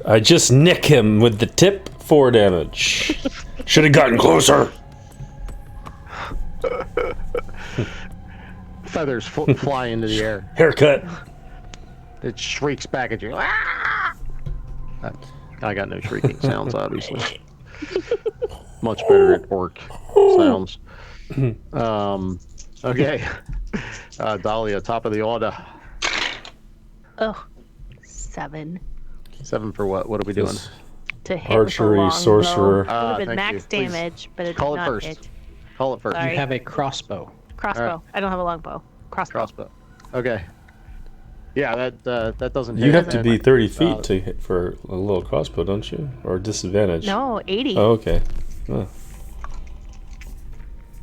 I just nick him with the tip, 4 damage. Should have gotten closer. Feathers fly into the air. Haircut. It shrieks back at you. Ah! I got no shrieking sounds, obviously. Much better at orc sounds. Okay. Dahlia, top of the order. Oh, 7 7 for what? What are we doing? to hit with a Archery, long sorcerer. bow. It would have been Thank max you. Please damage, but it call did it not first. hit. Call it first. Sorry. You have a crossbow. Crossbow. Alright. I don't have a longbow. Crossbow. Crossbow. Okay. Yeah, that doesn't hit. You have to And, be 30 feet to hit for a little crossbow, don't you? Or disadvantage? No, 80. Oh, okay. Oh,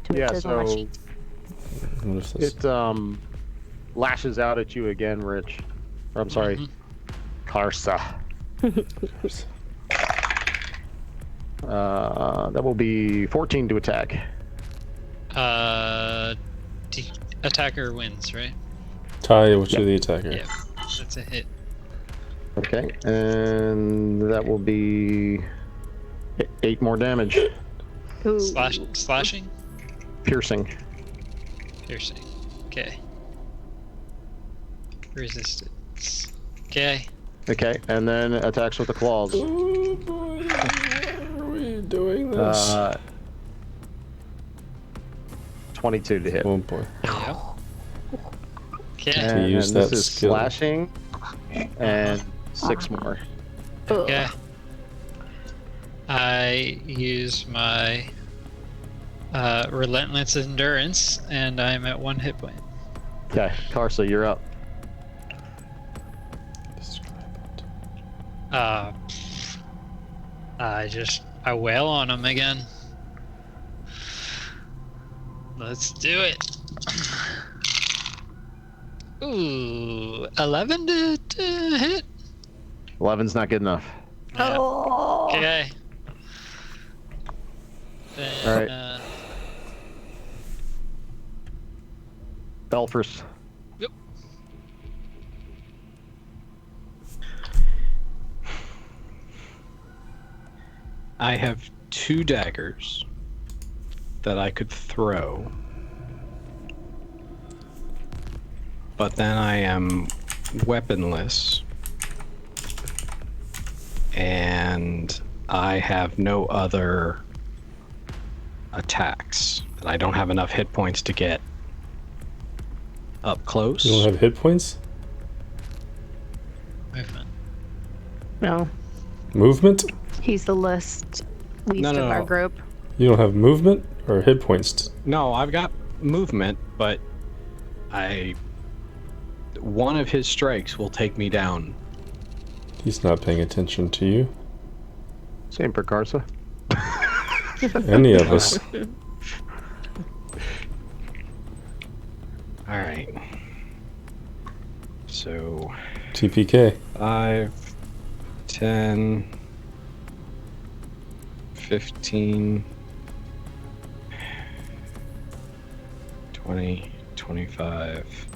To it Yeah, says on my so sheet. what is this? it lashes out at you again, Rich. Or I'm sorry, Karsa. That will be 14 to attack. Attacker wins, right? Tie it to the attacker. Yeah, that's a hit. Okay, and that will be 8 more damage. Ooh. Slashing? Piercing. Piercing. Okay. Resistance. Okay. Okay, and then attacks with the claws. Oh boy, why are we doing this? 22 to hit. Oh boy. Yep. Okay. And use this that is skill. slashing, and 6 more. Okay. I use my relentless endurance, and I'm at 1 hit point. Okay, Karsa, you're up. I wail on him again. Let's do it. Ooh, 11 to hit. 11's not good enough. Yeah. Oh. Okay. Then, Alright. Belfers. Yep. I have 2 daggers that I could throw. But then I am weaponless. And I have no other attacks. And I don't have enough hit points to get up close. You don't have hit points? movement. No, Movement? he's the least No, of no, our no. group. You don't have movement or hit points? No, I've got movement, but one of his strikes will take me down. He's not paying attention to you. Same for Karsa. Any of us. All right. So TPK. 5, 10, 15, 20, 25.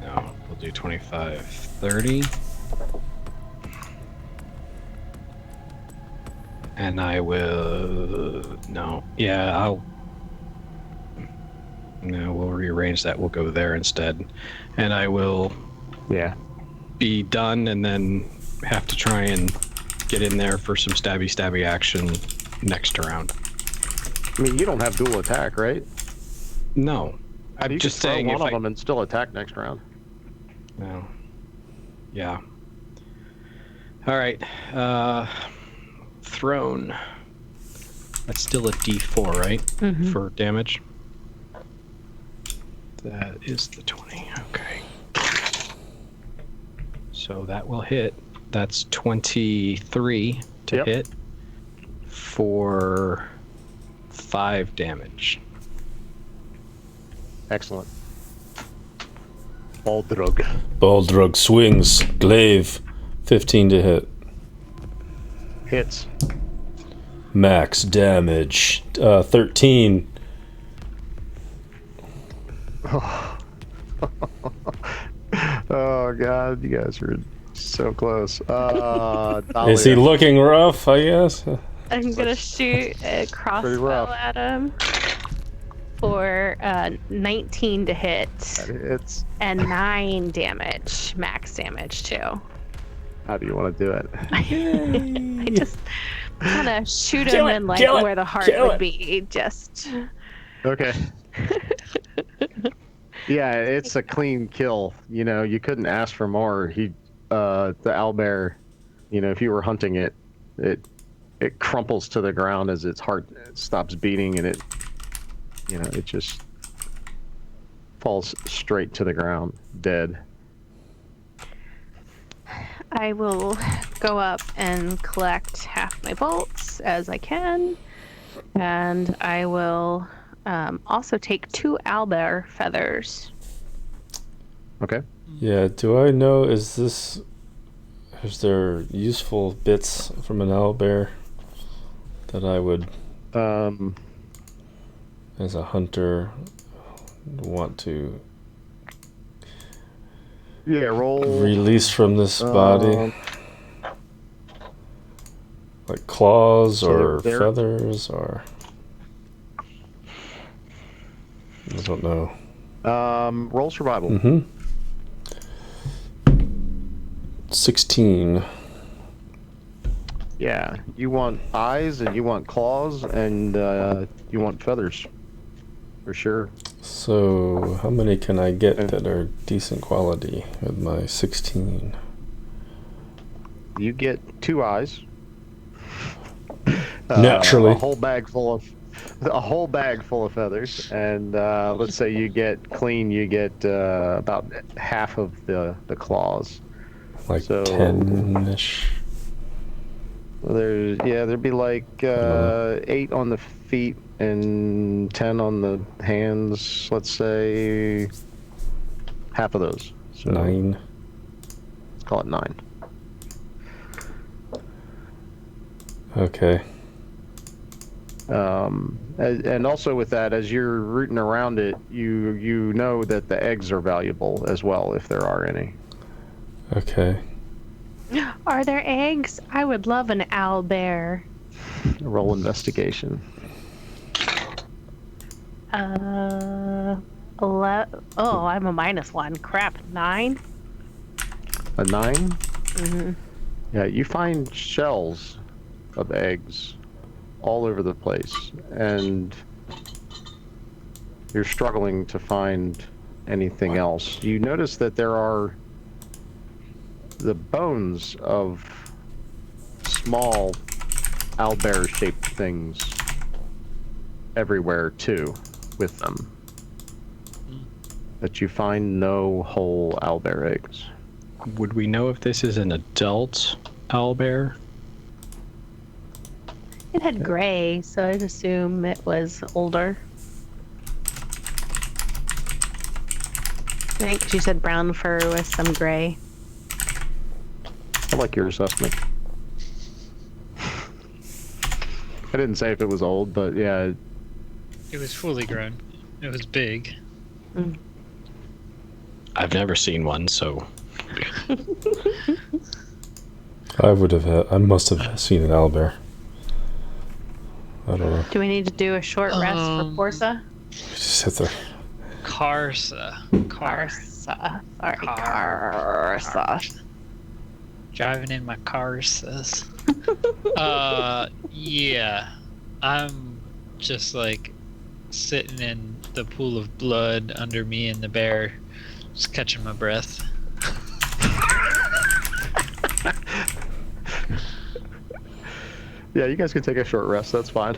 No, we'll do 25, 30. And I will. No. Yeah, I'll. No, we'll rearrange that. We'll go there instead. And I will Yeah. be done and then have to try and get in there for some stabby action next round. I mean, you don't have dual attack, right? No. I'm You just just throw saying one if of I. them and still attack next round. No. Yeah. All right. Throne. That's still a D4, right? Mhm. For damage. That is the 20. Okay. So that will hit. That's 23 to Yep. hit for 5 damage. Excellent. All drug. Baldrug swings. Glaive. 15 to hit. Hits. Max damage. 13. Oh god, you guys are so close. Is he Dahlia. looking rough, I guess? I'm gonna shoot a crossbow rough. at him for 19 to hit That hits. and 9 damage, max damage too. How do you want to do it? I just kind of shoot Kill him it, in like kill it, where the heart kill would it. be. Just Okay. Yeah, it's a clean kill. You know, you couldn't ask for more. The owlbear, you know, if you were hunting it, it crumples to the ground as its heart stops beating, and it just falls straight to the ground, dead. I will go up and collect half my bolts as I can, and I will also take 2 owlbear feathers. Okay. Yeah, do I know, is there useful bits from an owlbear that I would, as a hunter, want to Yeah, roll. release from this body? Um, Like claws so or they're- feathers or... I don't know. Roll survival. Mm-hmm. 16. Yeah, you want eyes and you want claws and you want feathers, for sure. So how many can I get that are decent quality with my 16? You get 2 eyes. Naturally. A whole bag full of feathers, and let's say you get clean, you get about half of the claws. Like So- 10-ish. There'd be like 8 on the feet and 10 on the hands. Let's say half of those. So 9. let's call it 9. Okay. And also with that, as you're rooting around it, you know that the eggs are valuable as well, if there are any. Okay. Are there eggs? I would love an owlbear. Roll investigation. 11. Oh, I'm a -1. Crap, 9. A 9? Mm-hmm. Yeah, you find shells of eggs all over the place, and you're struggling to find anything else. You notice that there are the bones of small owlbear-shaped things everywhere too, with them. But you find no whole owlbear eggs. Would we know if this is an adult owlbear? It had gray, so I'd assume it was older. I think she said brown fur with some gray. I like your assessment. I didn't say if it was old, but yeah. It was fully grown. It was big. I've never seen one, so I must have seen an owlbear. I don't know. Do we need to do a short rest for Porsa? Just sit there. Carsa. Carsa. Sorry, Carsa. Driving in my Carsas. Yeah. I'm just like sitting in the pool of blood under me and the bear, just catching my breath. Yeah, you guys can take a short rest. That's fine.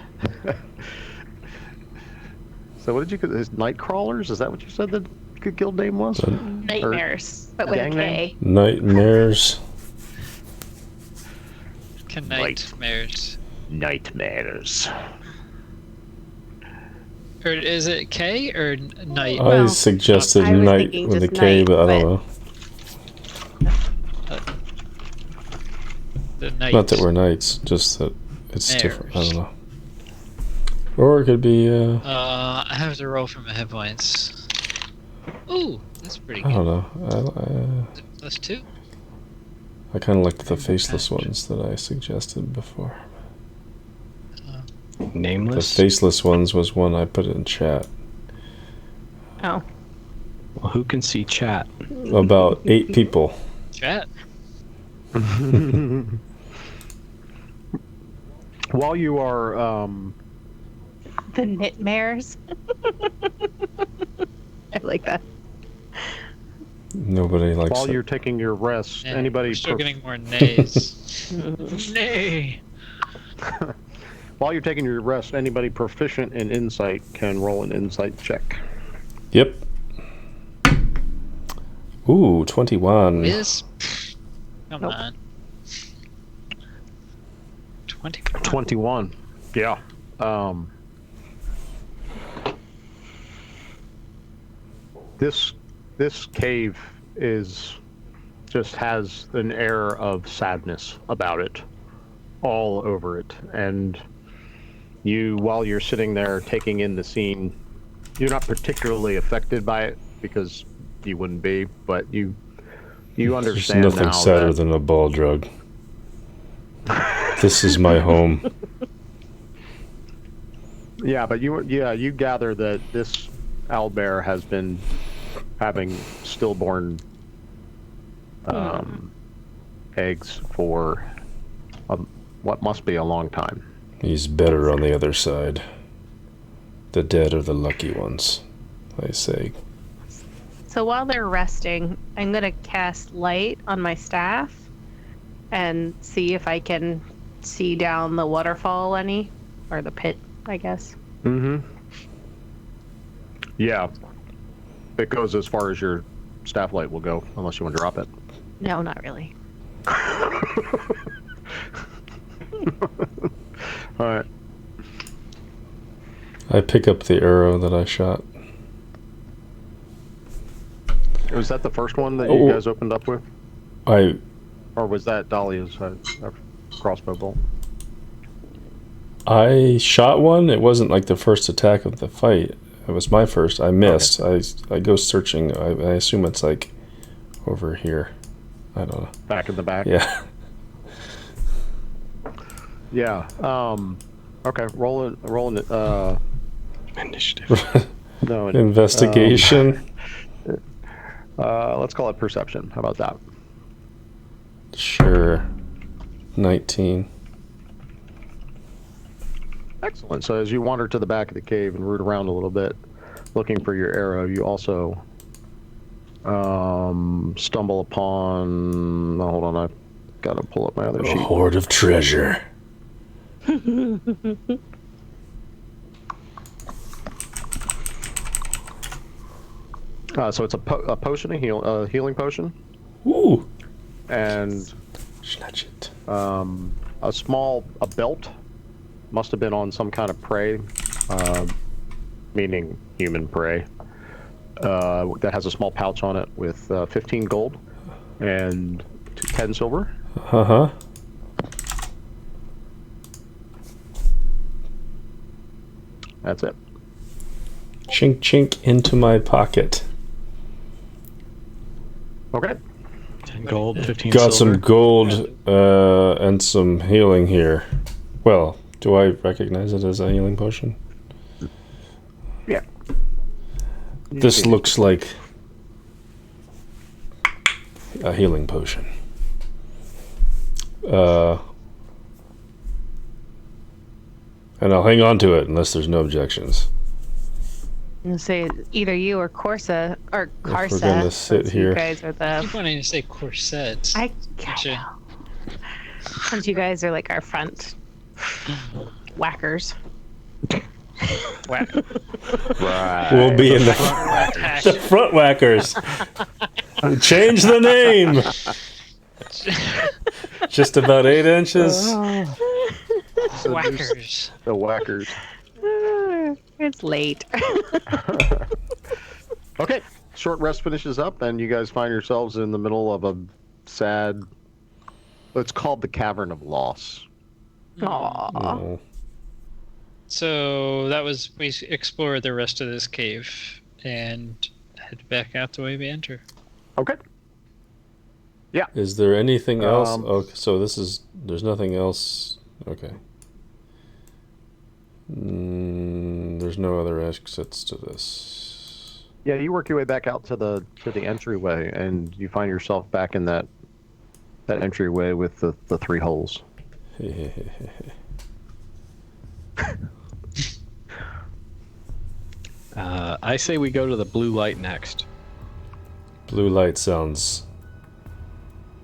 So what did you? Is night crawlers? Is that what you said the guild name was? Nightmares, but with a gang name? K. Nightmares. Nightmares. Nightmares. Or is it K or night? I Well, suggested I was night thinking with a just K, night, but I but- don't know. The night. Not that we're knights, just that it's different. I Mares. don't know. Or it could be, I have to roll for my hit points. Ooh, that's pretty I good. don't know. Plus 2. I kind of liked the faceless ones that I suggested before. The nameless. faceless ones was one I put in chat. Oh. Well, who can see chat? About 8 people. Chat. While you are, The Knitmares. I like that. Nobody likes while it. you're taking your rest, Yeah, anybody we're still getting more nays. Nay. while you're taking your rest, anybody proficient in insight can roll an insight check. Yep. Ooh, 21. Miss. Come Nope. on. 20. 21. Yeah. This cave just has an air of sadness about it, all over it, and while you're sitting there taking in the scene, you're not particularly affected by it because you wouldn't be, but you There's understand nothing now sadder that than a ball drug. This is my home. Yeah, but you gather that this owlbear has been having stillborn eggs for what must be a long time. He's better on the other side. The dead are the lucky ones, I say. So while they're resting, I'm going to cast light on my staff and see if I can see down the waterfall any, or the pit, I guess. Mm-hmm. Yeah. It goes as far as your staff light will go, unless you want to drop it. No, not really. All right. I pick up the arrow that I shot. Was that the first one that Oh. you guys opened up with? I Or was that Dahlia's crossbow bolt? I shot one. It wasn't like the first attack of the fight. It was my first. I missed. I go searching. I assume it's like over here. I don't know. Back in the back? Yeah. Yeah. Okay. Roll it. Initiative. No. Investigation. Let's call it perception. How about that? Sure. 19. Excellent. So as you wander to the back of the cave and root around a little bit, looking for your arrow, you also stumble upon. Oh, hold on, I've got to pull up my other A sheet. hoard of treasure. So it's a potion, a healing potion, Ooh. and Snatch it. a belt. Must have been on some kind of prey, meaning human prey. that has a small pouch on it with 15 gold and 10 silver. Uh-huh. That's it. Chink chink into my pocket. Okay. 10 gold, 15 Got silver. some gold and some healing here. Well, do I recognize it as a healing potion? Yeah. This looks like a healing potion. And I'll hang on to it unless there's no objections. I'm gonna say either you or Corsa or If we're Carsa. gonna sit since here. You guys are I the. keep wanting to say corset. I Gotcha. know. Since you guys are like our front whackers. Whack. Right. We'll be in the Hack. front whackers. Change the name. Just about 8 inches. Whackers. The whackers. It's late. Okay. Short rest finishes up, and you guys find yourselves in the middle of a sad. It's called the Cavern of Loss. Aww. Oh. So that was we explored the rest of this cave and head back out the way we enter. Okay. Is there anything else? Um, Okay, so there's nothing else. Okay. There's no other exits to this. Yeah, you work your way back out to the entryway, and you find yourself back in that entryway with the 3 holes. I say we go to the blue light next. Blue light sounds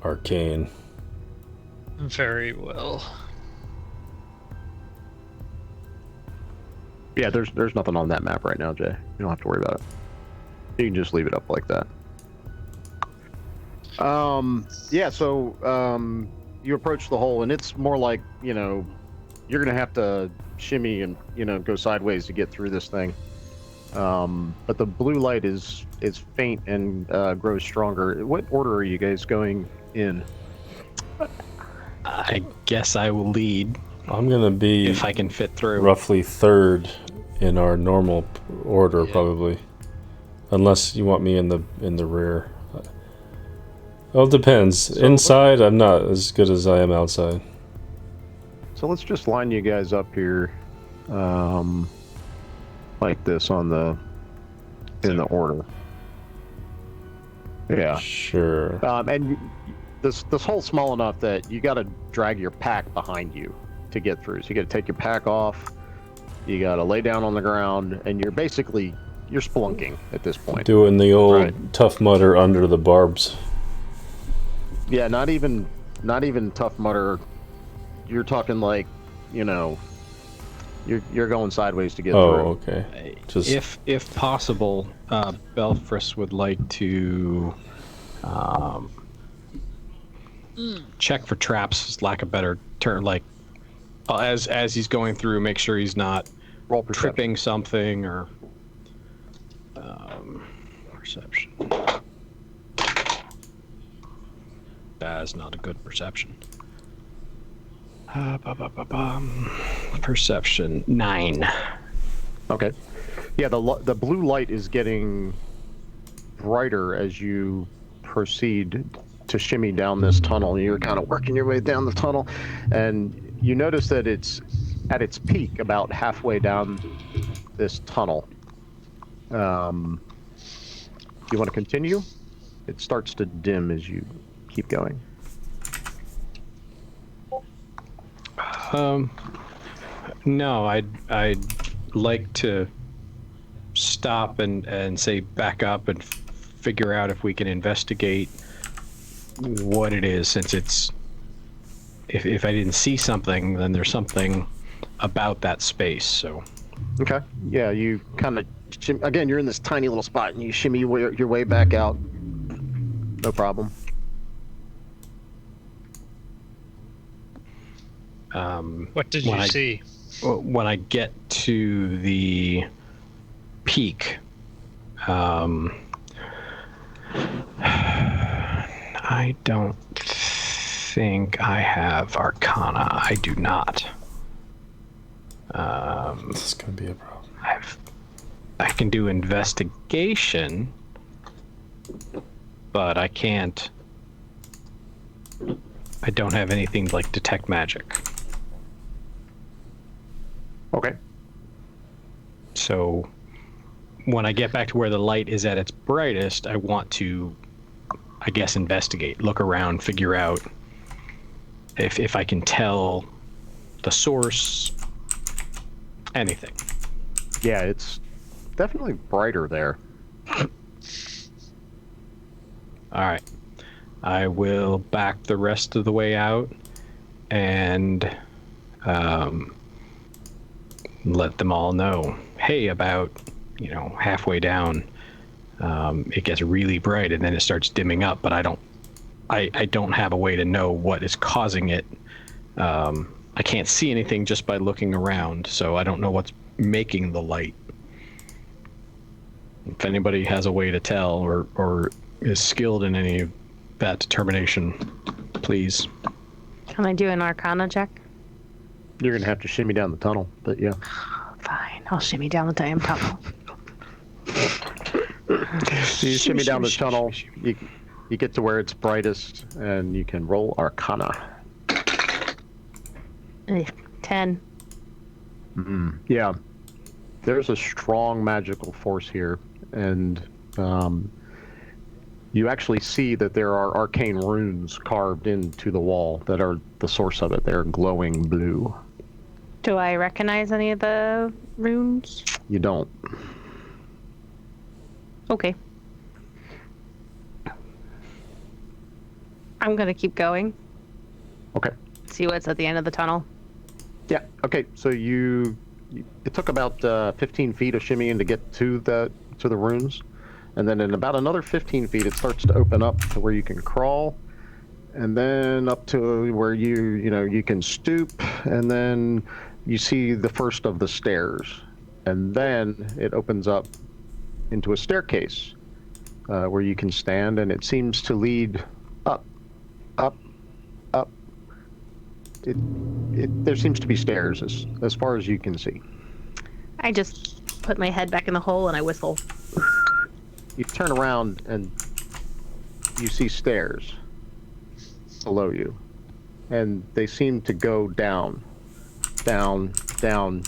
arcane. Very well. Yeah, there's nothing on that map right now, Jay. You don't have to worry about it. You can just leave it up like that. Yeah, so you approach the hole, and it's more like, you're gonna have to shimmy and go sideways to get through this thing. But the blue light is faint and grows stronger. What order are you guys going in? I guess I will lead I'm gonna be if I can fit through. roughly 3rd in our normal order, Yeah. probably, unless you want me in the rear. Well, it depends. So- Inside, I'm not as good as I am outside. So let's just line you guys up here, like this in the order. Yeah. Sure. And this hole's small enough that you got to drag your pack behind you to get through. So you got to take your pack off. You got to lay down on the ground, and you're spelunking at this point. Doing the old Right. Tough Mudder under the barbs. Yeah, not even Tough Mudder. You're talking like, you're going sideways to get through. Oh, okay. Just If possible, Belfris would like to check for traps, lack of better term, like as he's going through, make sure he's not Roll perception. tripping something or perception. That's not a good perception. Perception 9. Okay. Yeah, the blue light is getting brighter as you proceed to shimmy down this tunnel. You're kind of working your way down the tunnel, and you notice that it's at its peak about halfway down this tunnel. You want to continue? It starts to dim as you keep going. No, I'd like to stop and say back up and figure out if we can investigate what it is, since it's if I didn't see something, then there's something about that space. So Okay. Yeah, you kind of again. You're in this tiny little spot, and you shimmy your way back out. No problem. What did When you I- see? when I get to the peak, I don't think I have Arcana. I do not. This is gonna be a problem. I can do investigation, but I can't. I don't have anything like detect magic. Okay. So when I get back to where the light is at its brightest, I want to, I guess, investigate, look around, figure out if I can tell the source, anything. Yeah, it's definitely brighter there. All right. I will back the rest of the way out and let them all know, hey, about, halfway down, it gets really bright and then it starts dimming up, but I don't have a way to know what is causing it. I can't see anything just by looking around, so I don't know what's making the light. If anybody has a way to tell or is skilled in any of that determination, please. Can I do an Arcana check? You're going to have to shimmy down the tunnel, but yeah. Fine, I'll shimmy down the damn tunnel. So you shimmy down the tunnel, you get to where it's brightest, and you can roll Arcana. 10. Yeah. There's a strong magical force here, and you actually see that there are arcane runes carved into the wall that are the source of it. They're glowing blue. Do I recognize any of the runes? You don't. Okay. I'm gonna keep going. Okay. See what's at the end of the tunnel. Yeah. Okay. So it took about 15 feet of shimmying to get to the runes, and then in about another 15 feet, it starts to open up to where you can crawl, and then up to where you can stoop, and then you see the first of the stairs, and then it opens up into a staircase where you can stand, and it seems to lead up, up, up. There seems to be stairs as far as you can see. I just put my head back in the hole and I whistle. You turn around and you see stairs below you, and they seem to go down, down, down,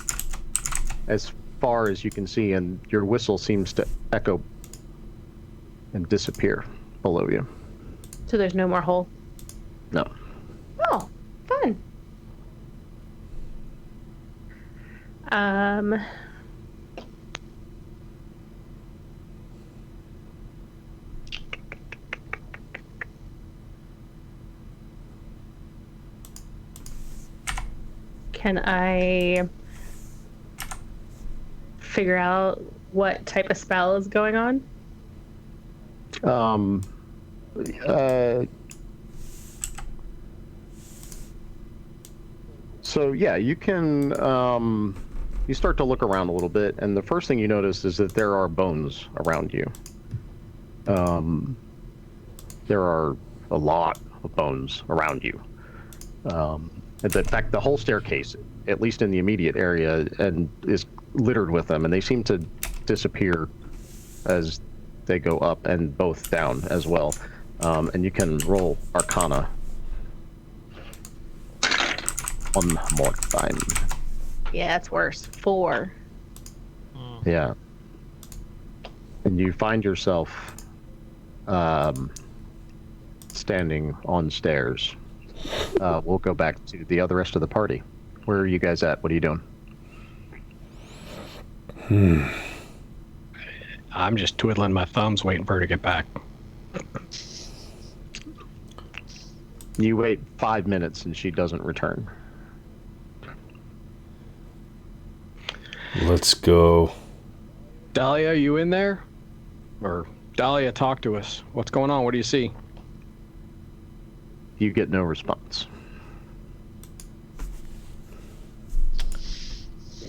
as far as you can see, and your whistle seems to echo and disappear below you. So there's no more hole? No. Oh, fun. Can I figure out what type of spell is going on? So yeah, you can you start to look around a little bit, and the first thing you notice is that there are bones around you. There are a lot of bones around you. In fact, the whole staircase, at least in the immediate area, and is littered with them, and they seem to disappear as they go up and both down as well. And you can roll Arcana one more time. Yeah, that's worse. 4. Yeah. And you find yourself standing on stairs. We'll go back to the rest of the party. Where are you guys at? What are you doing? I'm just twiddling my thumbs waiting for her to get back. You wait 5 minutes and she doesn't return. Let's go. Dahlia, you in there? Or Dahlia, talk to us. What's going on? What do you see? You get no response.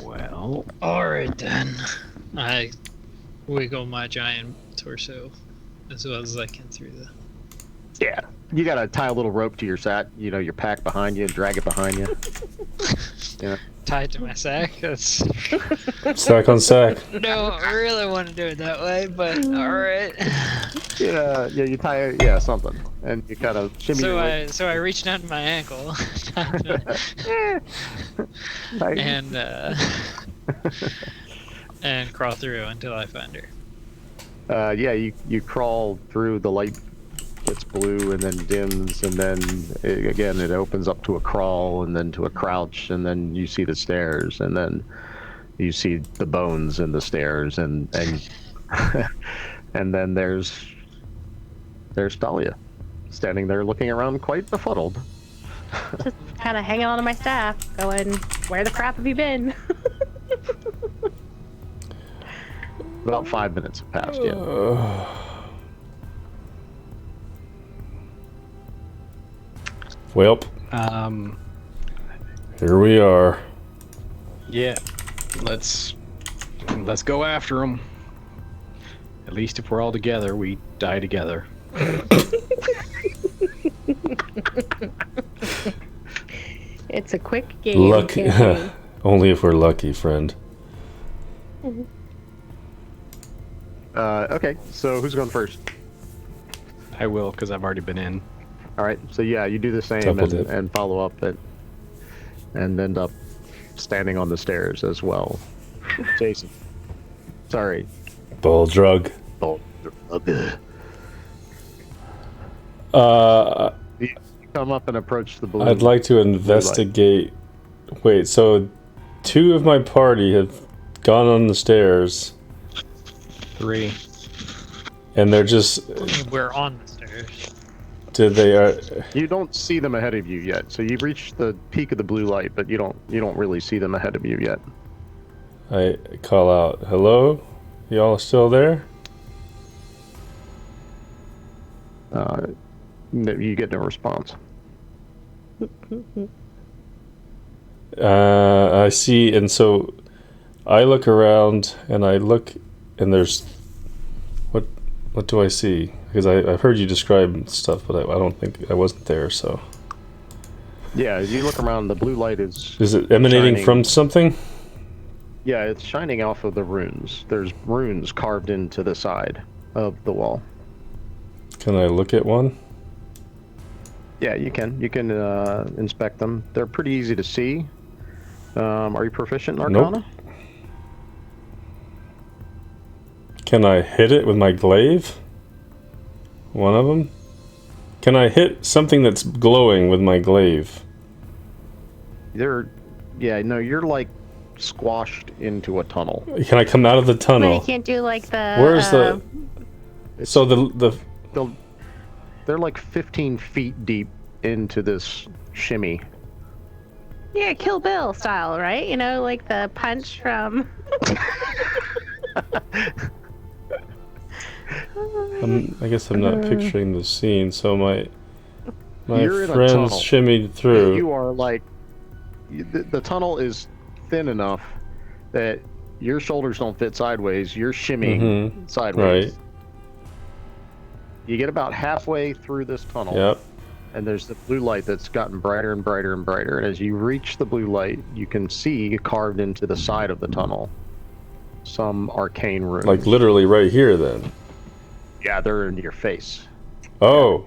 Well, All right then. I wiggle my giant torso as well as I can through the. Yeah. You gotta tie a little rope to your your pack behind you and drag it behind you. Yeah. Tied to my sack. That's Sack on sack. no, I really want to do it that way, but all right. Yeah, you tie something, and you kind of shimmy. So I reach down to my ankle, and and crawl through until I find her. You crawl through, the light gets blue and then dims, and then it opens up to a crawl and then to a crouch, and then you see the stairs, and then you see the bones in the stairs, and and then there's Dahlia standing there looking around quite befuddled. Just kind of hanging on to my staff, going, "Where the crap have you been?" About 5 minutes have passed, yeah. Welp, here we are. Yeah, let's go after them. At least if we're all together, we die together. It's a quick game. Lucky, only if we're lucky, friend. Okay, so who's going first? I will, because I've already been in. All right, so yeah, you do the same Double dip. and follow up it, and end up standing on the stairs as well. Jason. Sorry. Ball drug. Oh, you come up and approach the balloon. I'd like to investigate. Wait, so 2 of my party have gone on the stairs. 3. And they're just. We're on the stairs. Did they? You don't see them ahead of you yet, so you've reached the peak of the blue light, but you don't really see them ahead of you yet. I call out, "Hello, y'all still there?" You get no response. I see, and so I look around and I look, and there's what do I see? Because I've heard you describe stuff, but I don't think I wasn't there. So Yeah, as you look around, the blue light is it emanating shining. from something? Yeah, it's shining off of the runes. There's runes carved into the side of the wall. Can I look at one? Yeah, you can. You can inspect them. They're pretty easy to see. Are you proficient in Arcana? Nope. Can I hit it with my glaive? One of them? Can I hit something that's glowing with my glaive? You're like squashed into a tunnel. Can I come out of the But tunnel? you can't do like the. Where's the? So the They're like 15 feet deep into this shimmy. Yeah, Kill Bill style, right? You know, like the punch from. I guess I'm not picturing the scene. So my You're in a friends tunnel. shimmied through. You are like, the tunnel is thin enough that your shoulders don't fit sideways. You're shimmying sideways. Right. You get about halfway through this tunnel. Yep. And there's the blue light that's gotten brighter and brighter and brighter. And as you reach the blue light, you can see carved into the side of the tunnel some arcane runes. Like literally right here, then. Yeah, they're in your face. Oh.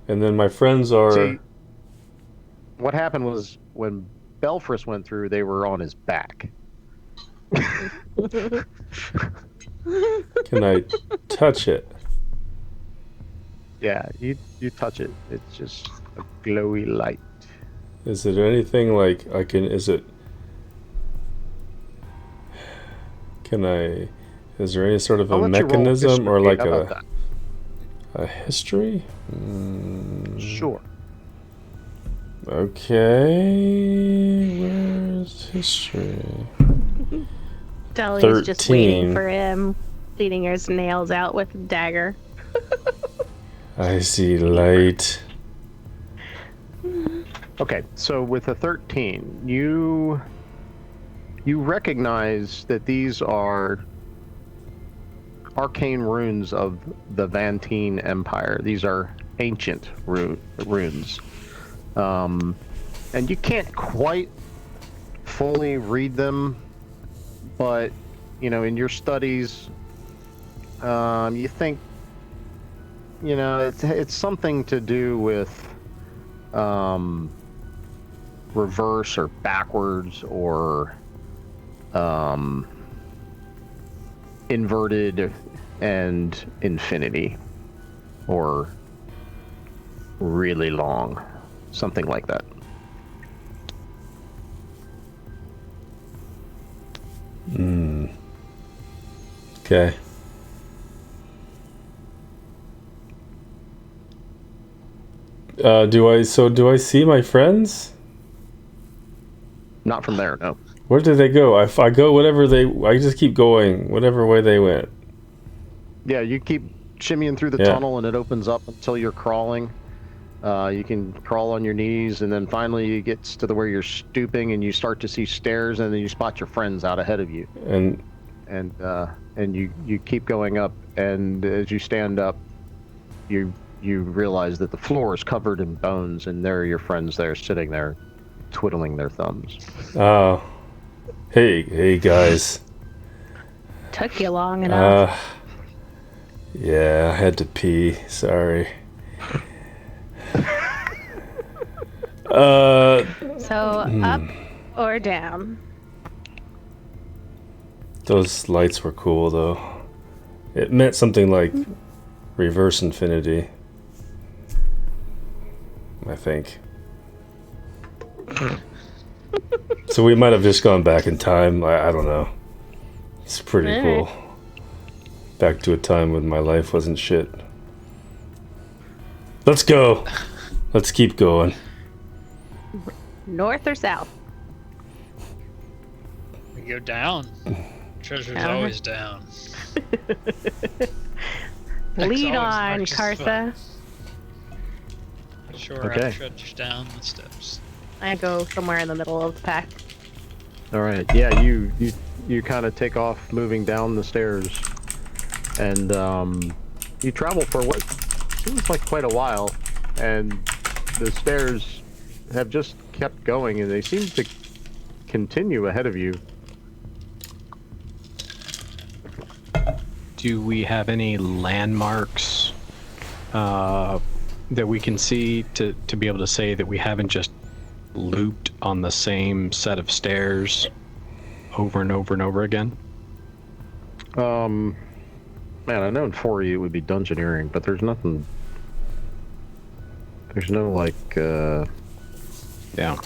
And then my friends are. See, what happened was when Belfris went through, they were on his back. Can I touch it? Yeah, you touch it. It's just a glowy light. Is it anything like I can? Is it? Can I? Is there any sort of I'll a let you roll mechanism or history. like How about a history? that? Sure. Okay, where's history? Dolly's just 13. waiting for him, bleeding his nails out with a dagger. I see light. Okay, so with a 13, you recognize that these are arcane runes of the Vantine Empire. These are ancient runes. And you can't quite fully read them, but, you know, in your studies, you think, you know, it's something to do with reverse or backwards or inverted and infinity, or really long, something like that. Okay. Do I see my friends? Not from there, no. Where did they go? I go I just keep going whatever way they went. Yeah, you keep shimmying through the tunnel and it opens up until you're crawling. You can crawl on your knees, and then finally it gets to where you're stooping and you start to see stairs, and then you spot your friends out ahead of you. And you keep going up, and as you stand up, you realize that the floor is covered in bones, and there are your friends there sitting there twiddling their thumbs. oh, hey guys. Took you long enough. Yeah, I had to pee. Sorry. Up or down? Those lights were cool though. It meant something like reverse infinity, I think. So we might have just gone back in time. I don't know. It's pretty cool. Back to a time when my life wasn't shit. Let's go. Let's keep going. North or south? We go down. Treasure's always down. Lead on, Karsa. Sure, Okay. I trudge down the steps. I go somewhere in the middle of the pack. All right. Yeah, you kind of take off moving down the stairs, and you travel for what seems like quite a while, and the stairs have just kept going, and they seem to continue ahead of you. Do we have any landmarks that we can see to be able to say that we haven't just looped on the same set of stairs over and over and over again? Man, I know in 4E it would be dungeoneering, but there's nothing. There's no like. Yeah.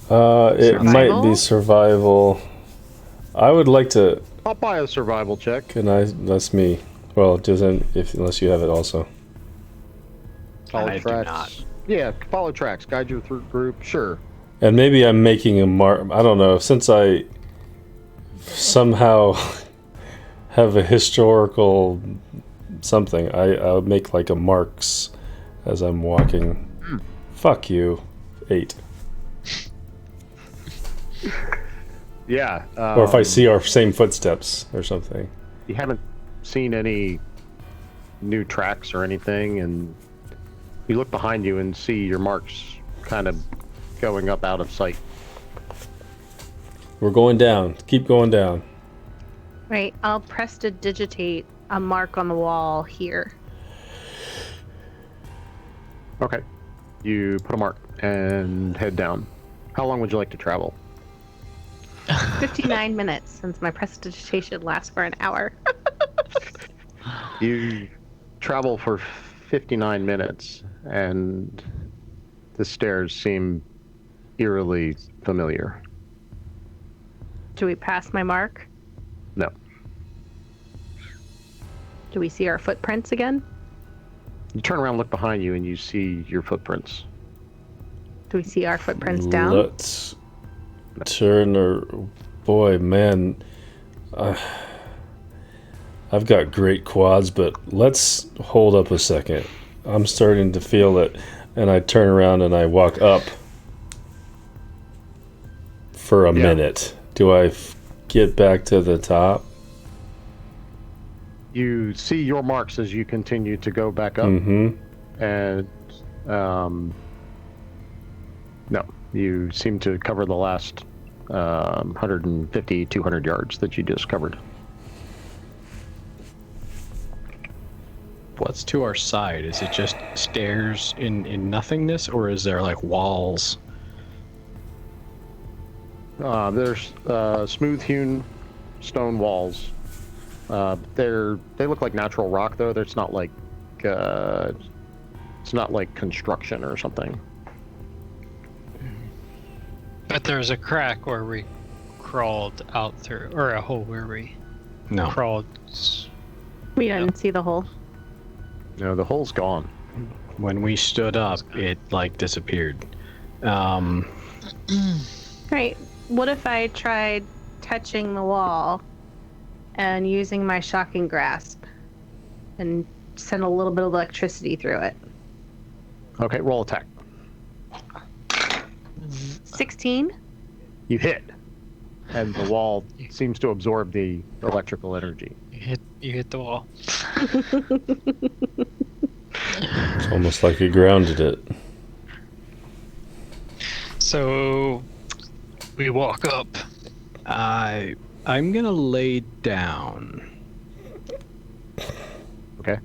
It might be Survival? survival. I would like to. I'll buy a survival check. Can I? That's me. Well, it doesn't unless you have it also. Follow I do tracks. not. Yeah, follow tracks. Guide you through group. Sure. And maybe I'm making a mark. I don't know. Since I somehow have a historical something, I'll make like a marks as I'm walking. Fuck you. 8. Yeah. Or if I see our same footsteps or something. You haven't seen any new tracks or anything, and you look behind you and see your marks kind of going up out of sight. We're going down. Keep going down. Right, I'll prestidigitate a mark on the wall here. Okay. You put a mark and head down. How long would you like to travel? 59 minutes, since my prestidigitation lasts for an hour. You travel for 59 minutes, and the stairs seem eerily familiar. Do we pass my mark? No. Do we see our footprints again? You turn around, look behind you, and you see your footprints. Do we see our footprints down? Let's turn. Boy, man. I've got great quads, but let's hold up a second. I'm starting to feel it, and I turn around and I walk up for a minute. Do I get back to the top? You see your marks as you continue to go back up, Mm-hmm. and no, you seem to cover the last 150, 200 yards that you just covered. What's to our side? Is it just stairs in nothingness, or is there like walls? There's smooth-hewn stone walls. They look like natural rock, though. It's not like construction or something. But there's a crack where we crawled out through, or a hole where we No. crawled. We didn't see the hole. No, the hole's gone. When we stood up, it like disappeared. Right. What if I tried touching the wall and using my shocking grasp and send a little bit of electricity through it? Okay, roll attack. 16? You hit, and the wall seems to absorb the electrical energy. You hit the wall. It's almost like you grounded it. So we walk up. I'm gonna lay down. Okay.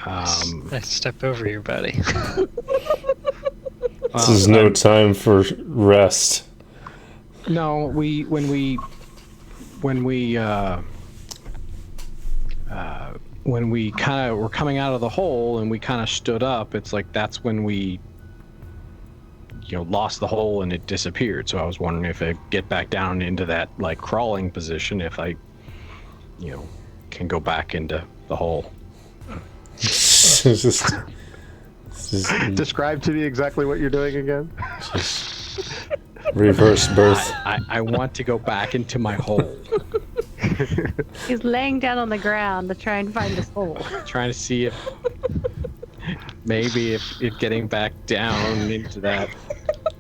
I step over your buddy. This is no time for rest. No, when we kind of were coming out of the hole and we kind of stood up, it's like that's when we lost the hole and it disappeared. So I was wondering if I get back down into that like crawling position, if I can go back into the hole. It's just Describe to me exactly what you're doing again. reverse birth. I want to go back into my hole. He's laying down on the ground to try and find this hole. Trying to see if getting back down into that,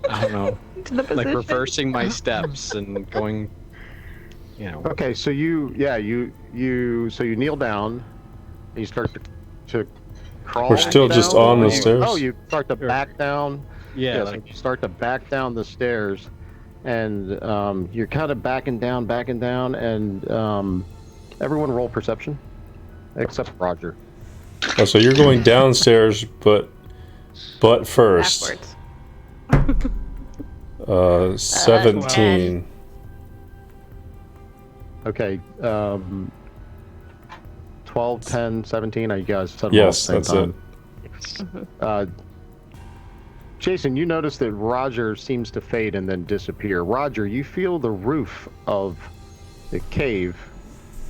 I don't know, To the position. like reversing my steps and going, Okay, so you kneel down, and you start to crawl. We're still just down. on the stairs? Oh, you start to back down. yeah, So like, you start to back down the stairs, and you're kind of backing down, and everyone roll perception, except Roger. Oh, so you're going downstairs, but first. Backwards. 17. Okay, 12, 10, 17. You guys said Yes, all at the same that's time. Jason, you notice that Roger seems to fade and then disappear. Roger, you feel the roof of the cave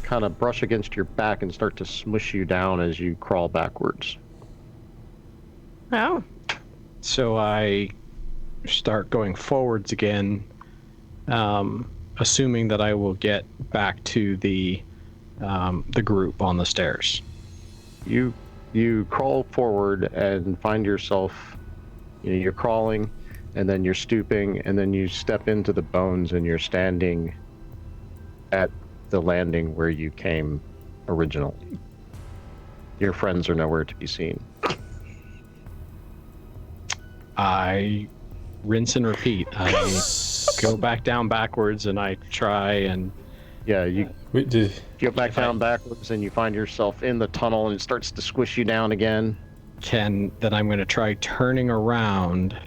kind of brush against your back and start to smush you down as you crawl backwards. Oh. so I start going forwards again, assuming that I will get back to the group on the stairs. You crawl forward and find yourself, you're crawling, and then you're stooping, and then you step into the bones, and you're standing at the landing where you came originally. Your friends are nowhere to be seen. I rinse and repeat. I go back down backwards and I try and Yeah, you Wait, did, go back down backwards, and you find yourself in the tunnel, and it starts to squish you down again. then I'm going to try turning around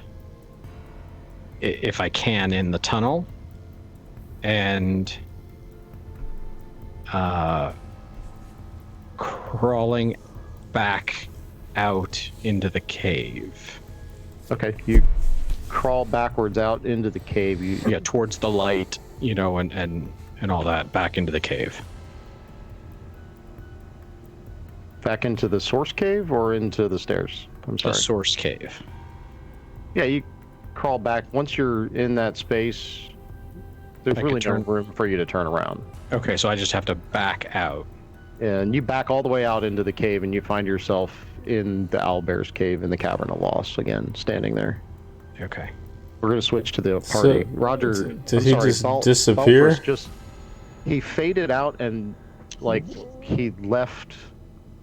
if I can in the tunnel and crawling back out into the cave. Okay, you crawl backwards out into the cave. Yeah, towards the light, and all that, back into the cave. Back into the source cave or into the stairs? I'm The sorry. source cave. Yeah, you crawl back. Once you're in that space, there's I really can no turn. room for you to turn around. Okay, so I just have to back out. And you back all the way out into the cave, and you find yourself in the Owlbear's cave in the Cavern of Loss again, standing there. Okay. We're going to switch to the party. So, Roger, did I'm he sorry, just Thal- disappear? Thalfris he faded out and like he left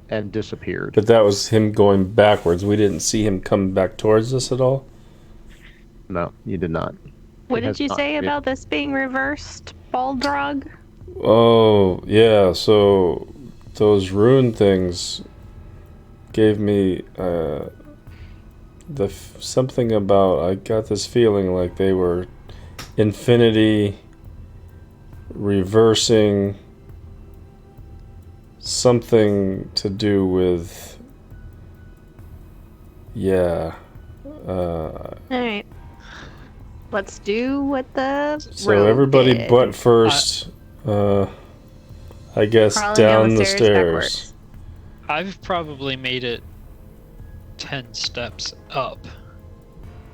and disappeared. But that was him going backwards. We didn't see him come back towards us at all. No, you did not. What It has did you not say been- about this being reversed, Baldrag? Oh, yeah, so those rune things gave me something about, I got this feeling like they were infinity reversing something to do with, yeah. All right. Let's do what the So rogue everybody did. but first, I guess, Crawling down the stairs. backwards. I've probably made it 10 steps up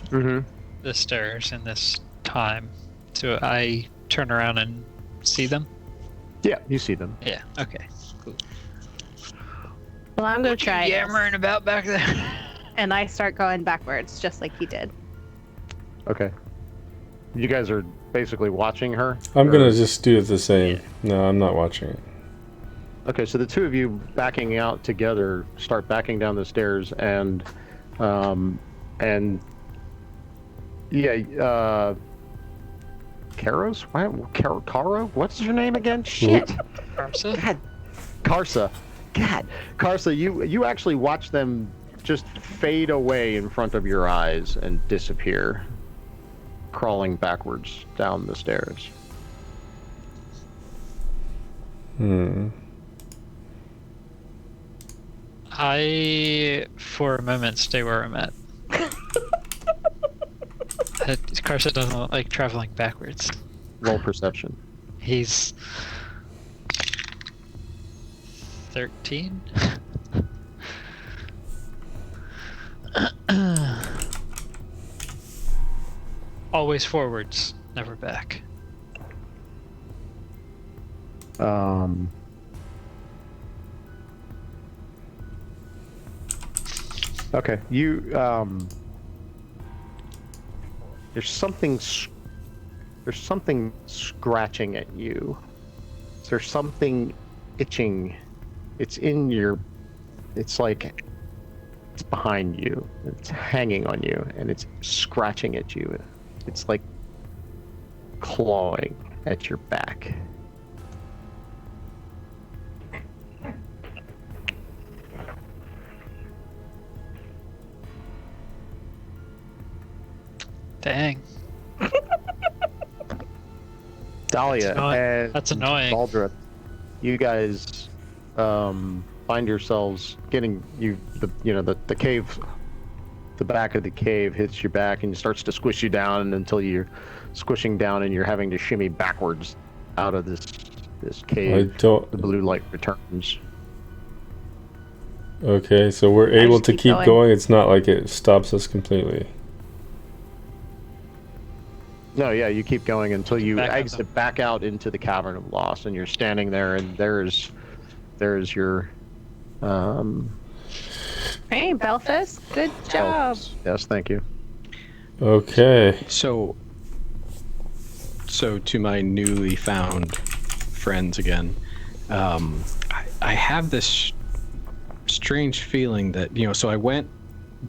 Mhm. the stairs in this time. So I turn around and see them? Yeah, you see them. Yeah, okay. Well, I'm gonna try it. Yammering about back there. And I start going backwards, just like he did. Okay. You guys are basically watching her? I'm or- gonna just do it the same. No, I'm not watching it. Okay, so the two of you backing out together start backing down the stairs, and yeah, Karos? Karo? What's your name again? Shit. Karsa? God. Karsa. God. Karsa, you actually watch them just fade away in front of your eyes and disappear, crawling backwards down the stairs. I, for a moment, stay where I'm at. Karsa doesn't like traveling backwards. Roll perception. He's 13. Always forwards, never back. Okay, there's something scratching at you. There's something itching. It's in your, it's like it's behind you. It's hanging on you and it's scratching at you. It's like clawing at your back. Dang. Dahlia and That's annoying. Baldra, you guys find yourselves getting the cave, the back of the cave hits your back and starts to squish you down until you're squishing down and you're having to shimmy backwards out of this cave. The blue light returns. Okay, so we're able to keep keep going. going. It's not like it stops us completely. No, yeah, you keep going until you Back up. exit back out into the cavern of loss, and you're standing there, and there's your Hey, Belfast, good job. Yes, thank you. Okay. So to my newly found friends again, I have this strange feeling that, so I went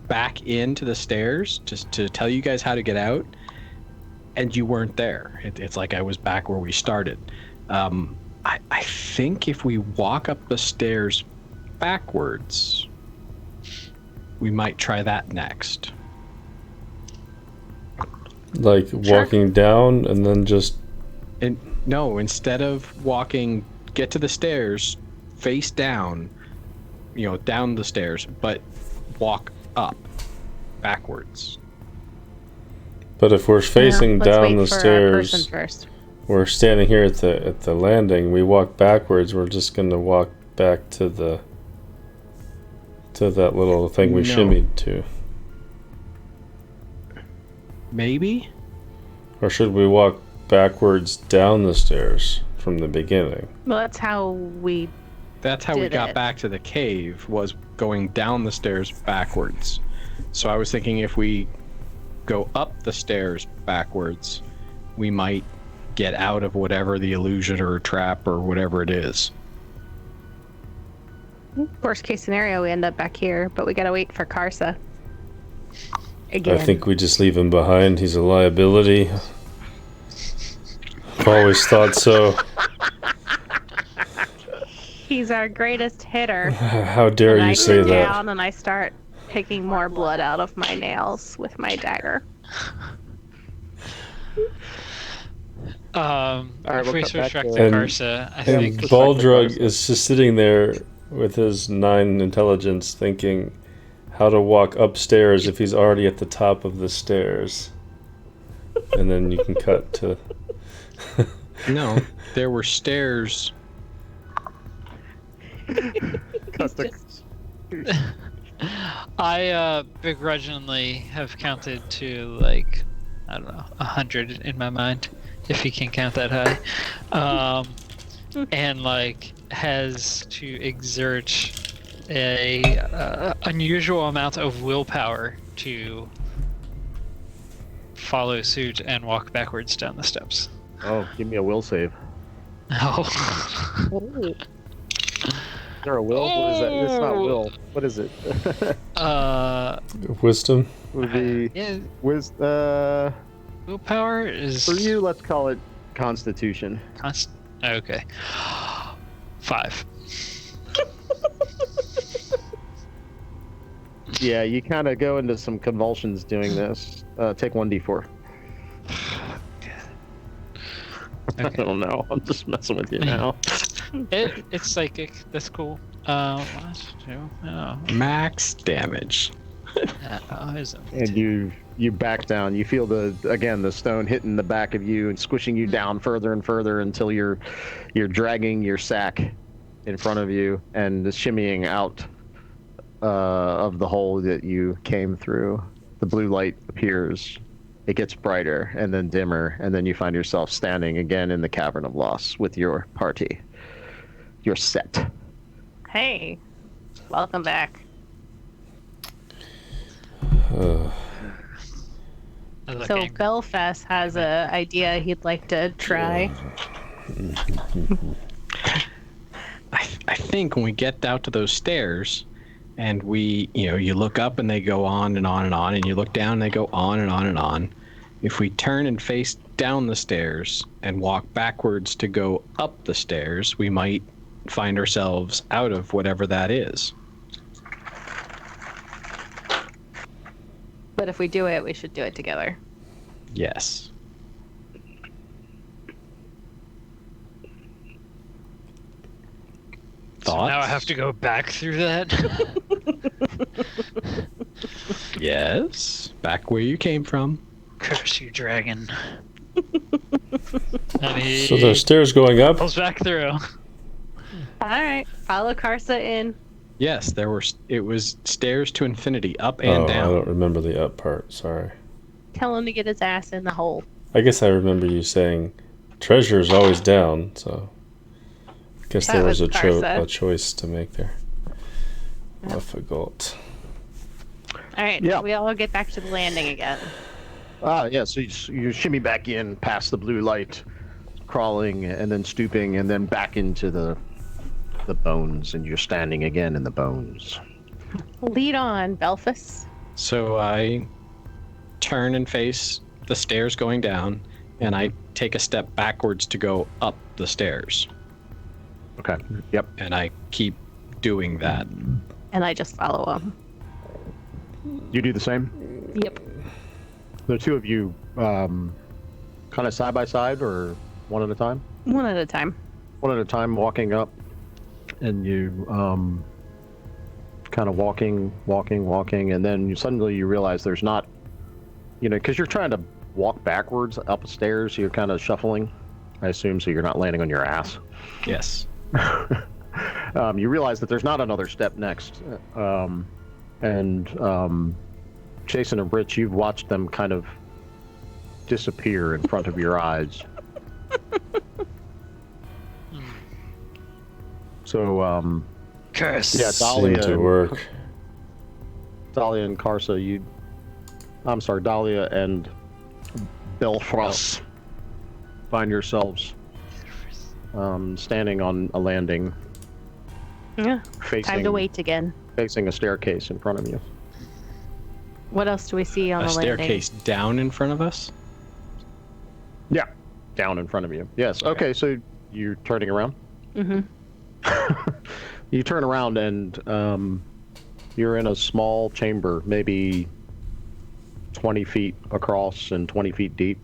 back into the stairs just to tell you guys how to get out, and you weren't there. It's like I was back where we started. I think if we walk up the stairs backwards, we might try that next. Like walking down and then just... And no, instead of get to the stairs, face down, down the stairs, but walk up backwards. But if we're facing Let's down wait the for our stairs, person first. we're standing here at the landing. We walk backwards. We're just gonna walk back to that little thing we No. shimmied to. Maybe? Or should we walk backwards down the stairs from the beginning? Well, that's how we. That's how we Did got it. back to the cave, was going down the stairs backwards. So I was thinking if we go up the stairs backwards, we might get out of whatever the illusion or trap or whatever it is. Worst case scenario, we end up back here, but we gotta wait for Karsa. Again. I think we just leave him behind. He's a liability. I've always thought so. He's our greatest hitter. How dare And you I say sit that? down and I start picking more blood out of my nails with my dagger. right, If we'll we cut switch back back to- to And- Karsa, I And think Baldrug is just sitting there with his 9 intelligence thinking how to walk upstairs if he's already at the top of the stairs. And then you can cut to... No, there were stairs. I begrudgingly have counted to like, I don't know, 100 in my mind, if he can count that high, and like has to exert a unusual amount of willpower to follow suit and walk backwards down the steps. Oh, give me a will save. Oh. Is there a will? What is that? It's not will. What is it? Wisdom? Would be Yeah, willpower is for you. Let's call it Constitution. Okay. 5. Yeah, you kind of go into some convulsions doing this. Take 1d4. I don't know. I'm just messing with you now. It's psychic. That's cool. 1, 2, oh. Max damage. And you back down. You feel the stone hitting the back of you and squishing you down further and further until you're dragging your sack in front of you and shimmying out of the hole that you came through. The blue light appears. It gets brighter and then dimmer, and then you find yourself standing again in the Cavern of Loss with your party. Your set. Hey, welcome back. Uh, So Belfast has a idea he'd like to try. I think when we get out to those stairs and you look up and they go on and on and on, and you look down and they go on and on and on. If we turn and face down the stairs and walk backwards to go up the stairs, we might find ourselves out of whatever that is. But if we do it, we should do it together. Yes. So now I Thoughts? have to go back through that. Yes. Back where you came from. Curse you, dragon. And he so there's stairs going up? pulls back through. All right, follow Karsa in. Yes, it was stairs to infinity, up and I down. don't remember the up part. Sorry. Tell him to get his ass in the hole. I guess I remember you saying treasure is always down, so I guess That there was was Karsa. a choice to make there. I forgot. All right, Yeah. we all get back to the landing again. Yeah, so you shimmy back in past the blue light, crawling and then stooping and then back into the bones, and you're standing again in the bones. Lead on, Belfast. So I turn and face the stairs going down, and I take a step backwards to go up the stairs. Okay. Yep. And I keep doing that. And I just follow him. You do the same? Yep. The two of you kind of side by side or one at a time? One at a time. One at a time, walking up, and you kind of walking, and then suddenly you realize there's not, because you're trying to walk backwards up the stairs, you're kind of shuffling, I assume, so you're not landing on your ass. Yes. You realize that there's not another step next, and Jason and Rich, you've watched them kind of disappear in front of your eyes. So, Curse. yeah, Seemed to work. Dahlia and Karsa, Dahlia and Belfrost find yourselves standing on a landing, Yeah. Time to facing wait again. facing a staircase in front of you. What else do we see on A the staircase down in front of us? Yeah, down in front of you. Yes. Okay, so you're turning around. landing? You turn around and you're in a small chamber, maybe 20 feet across and 20 feet deep.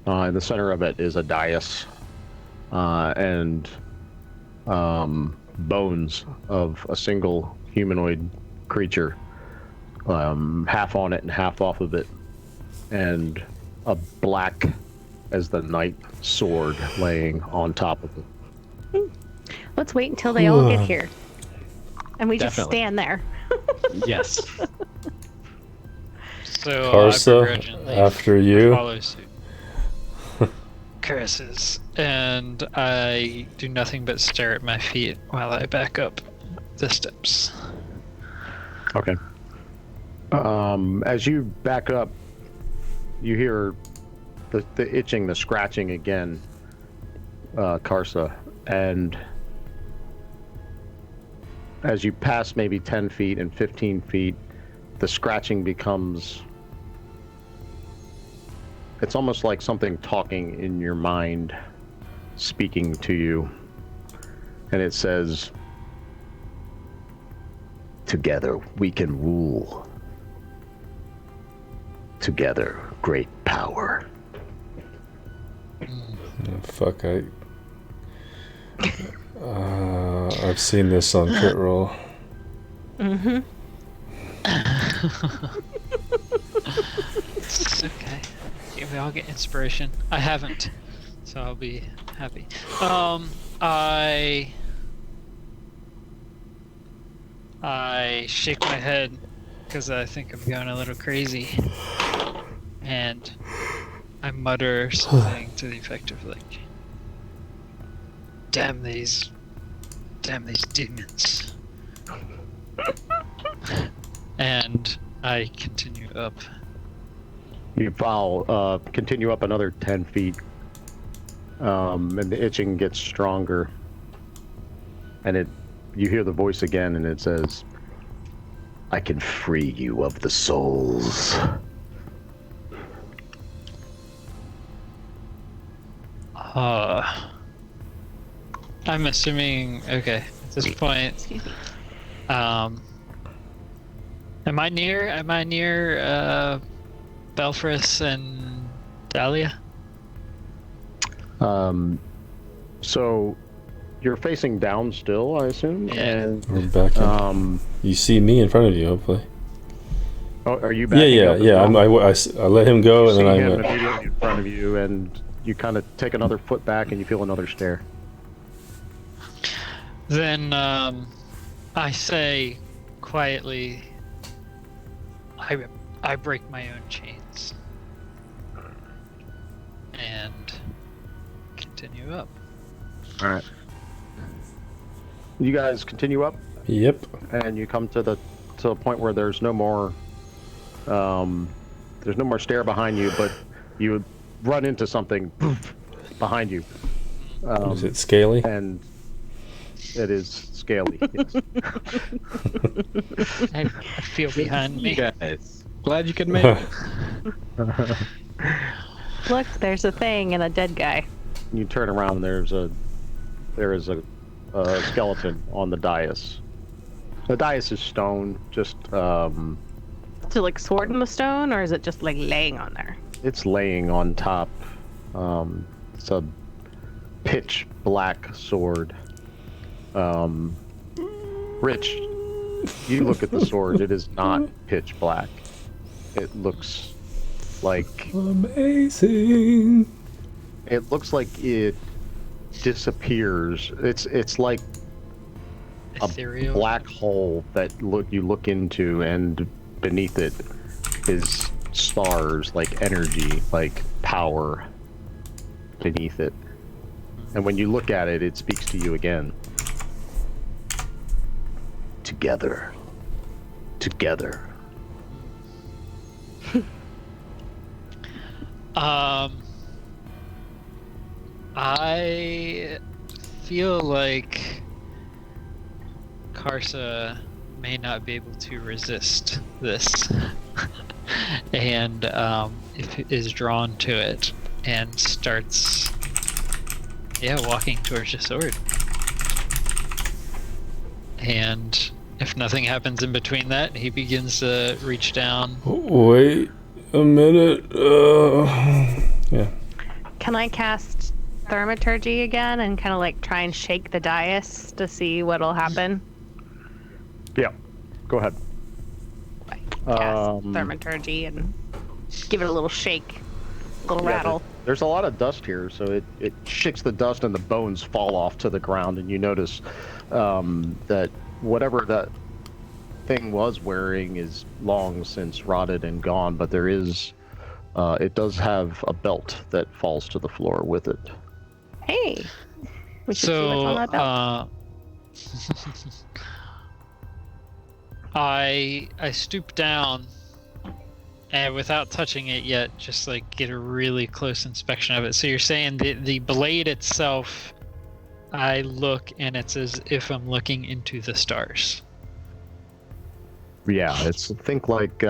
In the center of it is a dais and bones of a single humanoid creature, half on it and half off of it, and a black as the night sword laying on top of it. Let's wait until they all get here. And we just Definitely. stand there. Yes. So I Karsa, begrudgingly after you. follow suit. Curses, and I do nothing but stare at my feet while I back up the steps. Okay. As you back up, you hear the itching, the scratching again, Karsa, and as you pass maybe 10 feet and 15 feet, the scratching becomes... It's almost like something talking in your mind, speaking to you. And it says, "Together we can rule. Together, great power." Oh, fuck, I've seen this on Crit Roll. Mm-hmm. It's okay. Yeah, we all get inspiration. I haven't, so I'll be happy. I shake my head because I think I'm going a little crazy, and I mutter something to the effect of like, "Damn these demons," and I continue up. You continue up another 10 feet, and the itching gets stronger. And you hear the voice again, and it says, "I can free you of the souls." I'm assuming. Okay, at this point, Excuse me. am I near Belfris and Dahlia? So you're facing down still, I assume? Yeah. And We're back in. You see me in front of you, hopefully. oh, are you Yeah, backing yeah, up as yeah. well? I let him go, You and see then I him went. immediately in front of you, and you kind of take another foot back, and you feel another stare. Then I say quietly, I break my own chains and continue up. All right. You guys continue up, Yep. and you come to a point where there's no more stair behind you, but you run into something behind you. Is it scaly? And it is scaly. Yes. I feel behind You me. guys. Glad you could make it. Look, there's a thing and a dead guy. You turn around, there is a skeleton on the dais. The dais is stone, just Is it like sword in the stone, or is it just like laying on there? it's laying on top. It's a pitch black sword. Rich, you look at the sword, it is not pitch black. It looks like Amazing. it disappears. It's like a Ethereal. black hole that you look into, and beneath it is stars, like energy, like power beneath it. And when you look at it, it speaks to you again. Together. Together. I feel like Karsa may not be able to resist this, and is drawn to it and starts, walking towards the sword. And if nothing happens in between that, he begins to reach down. Wait a minute. Yeah. Can I cast Thaumaturgy again and kind of like try and shake the dais to see what'll happen? Yeah, go ahead. Cast Thaumaturgy and give it a little shake, a little rattle. There's a lot of dust here, so it shakes the dust and the bones fall off to the ground, and you notice that whatever that thing was wearing is long since rotted and gone, but there is, it does have a belt that falls to the floor with it. Hey, we should see what's on that belt. I stoop down and without touching it yet, just like get a really close inspection of it. So you're saying the blade itself, I look and it's as if I'm looking into the stars. Yeah, think like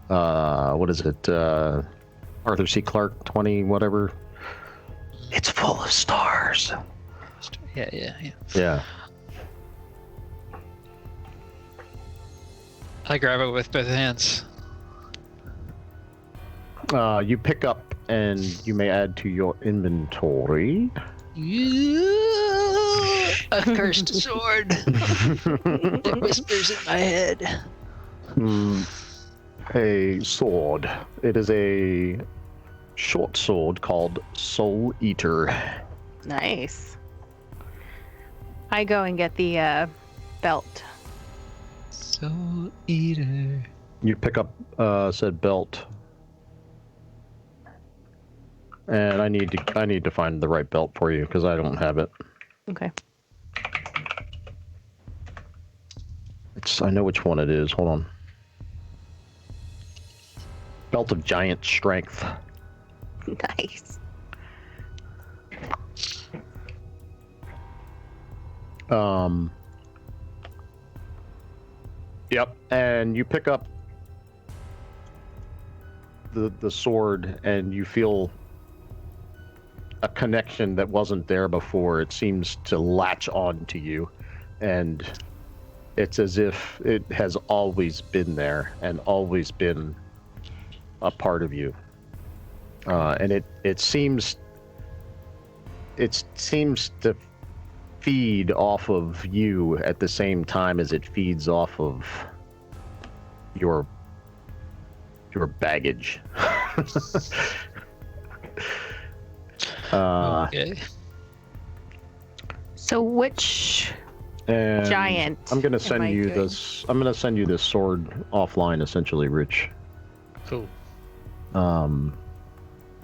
what is it? Arthur C. Clarke 20 whatever. It's full of stars. Yeah. I grab it with both hands. You pick up and you may add to your inventory. A cursed sword. It whispers in my head. A sword. It is a short sword called Soul Eater. Nice. I go and get the belt. Soul Eater. You pick up said belt. And I need to find the right belt for you because I don't have it. Okay. I know which one it is. Hold on. Belt of Giant Strength. Nice. Yep. And you pick up the sword and you feel a connection that wasn't there before. It seems to latch on to you, and it's as if it has always been there and always been a part of you. And it seems to feed off of you at the same time as it feeds off of your baggage. Okay. So which And giant I'm gonna send I you doing? this. I'm gonna send you this sword offline, essentially, Rich. Cool.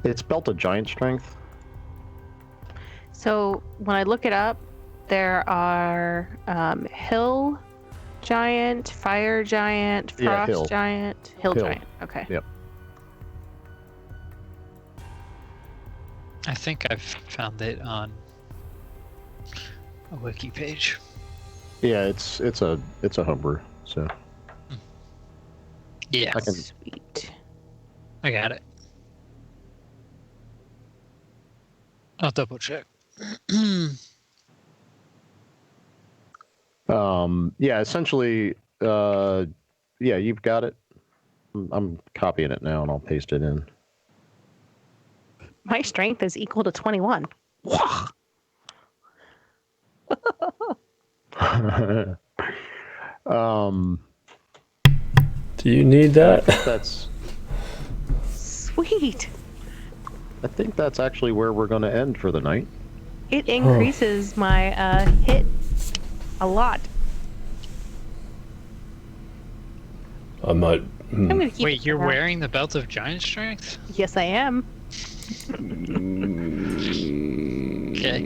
It's belt of giant strength. So when I look it up, there are hill giant, fire giant, frost Yeah, hill. giant, hill Hill. giant. Okay. Yep. I think I've found it on a wiki page. Yeah, it's a homebrew. So Yeah, I can. Sweet. I got it. I'll double check. Yeah, essentially. Yeah, you've got it. I'm copying it now, and I'll paste it in. My strength is equal to 21. Do you need that? That's. Sweet. I think that's actually where we're going to end for the night. It increases my hit a lot. I might. I'm gonna keep Wait, it you're for now. wearing the belt of giant strength? Yes, I am. Okay.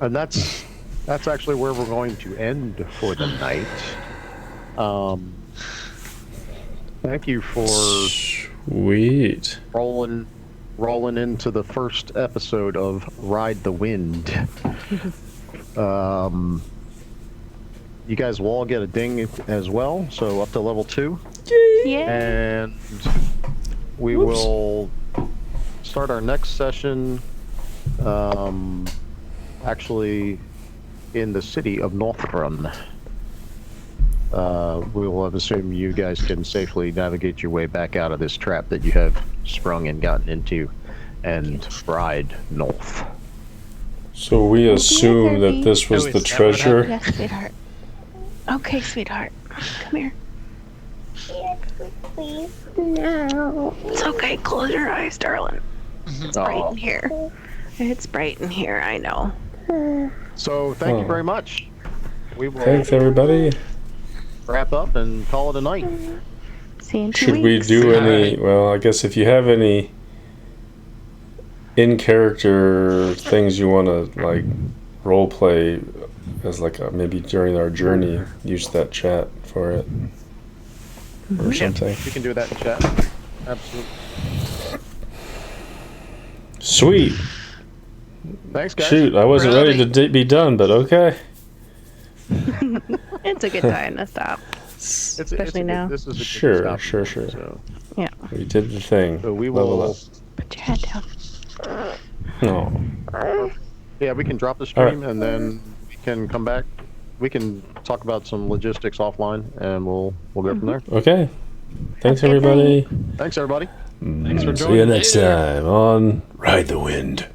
And that's actually where we're going to end for the night. Thank you for Sweet. rolling into the first episode of Ride the Wind. You guys will all get a ding as well, so up to level 2. Yeah. And we will start our next session actually in the city of Northrun. We will assume you guys can safely navigate your way back out of this trap that you have sprung and gotten into and ride north. So we assume that this was Oh, the is that what treasure. Yes, sweetheart. Okay, sweetheart. Come here. Please, no. It's okay. Close your eyes, darling. It's bright Oh. in here. It's bright in here, I know. So thank you very much. We will Thanks, everybody. wrap up and call it a night. See you in 2 Should we weeks. do any? Alright. Well, I guess if you have any in-character things you want to like role play as like maybe during our journey, use that chat for it or something. We can do that in chat. Absolutely. Sweet. Thanks, guys. Shoot, I wasn't ready to be done, but okay. It's a good time to stop. Especially now. This is a good Sure, stop. sure. So, Yeah. We did the thing. so we Level will. up. Put your head down. No. Yeah, we can drop the stream and then we can come back. We can talk about some logistics offline, and we'll go from there. Okay. Thanks, Okay, everybody. Thanks, everybody. Thanks for See you joining. next time on Ride the Wind.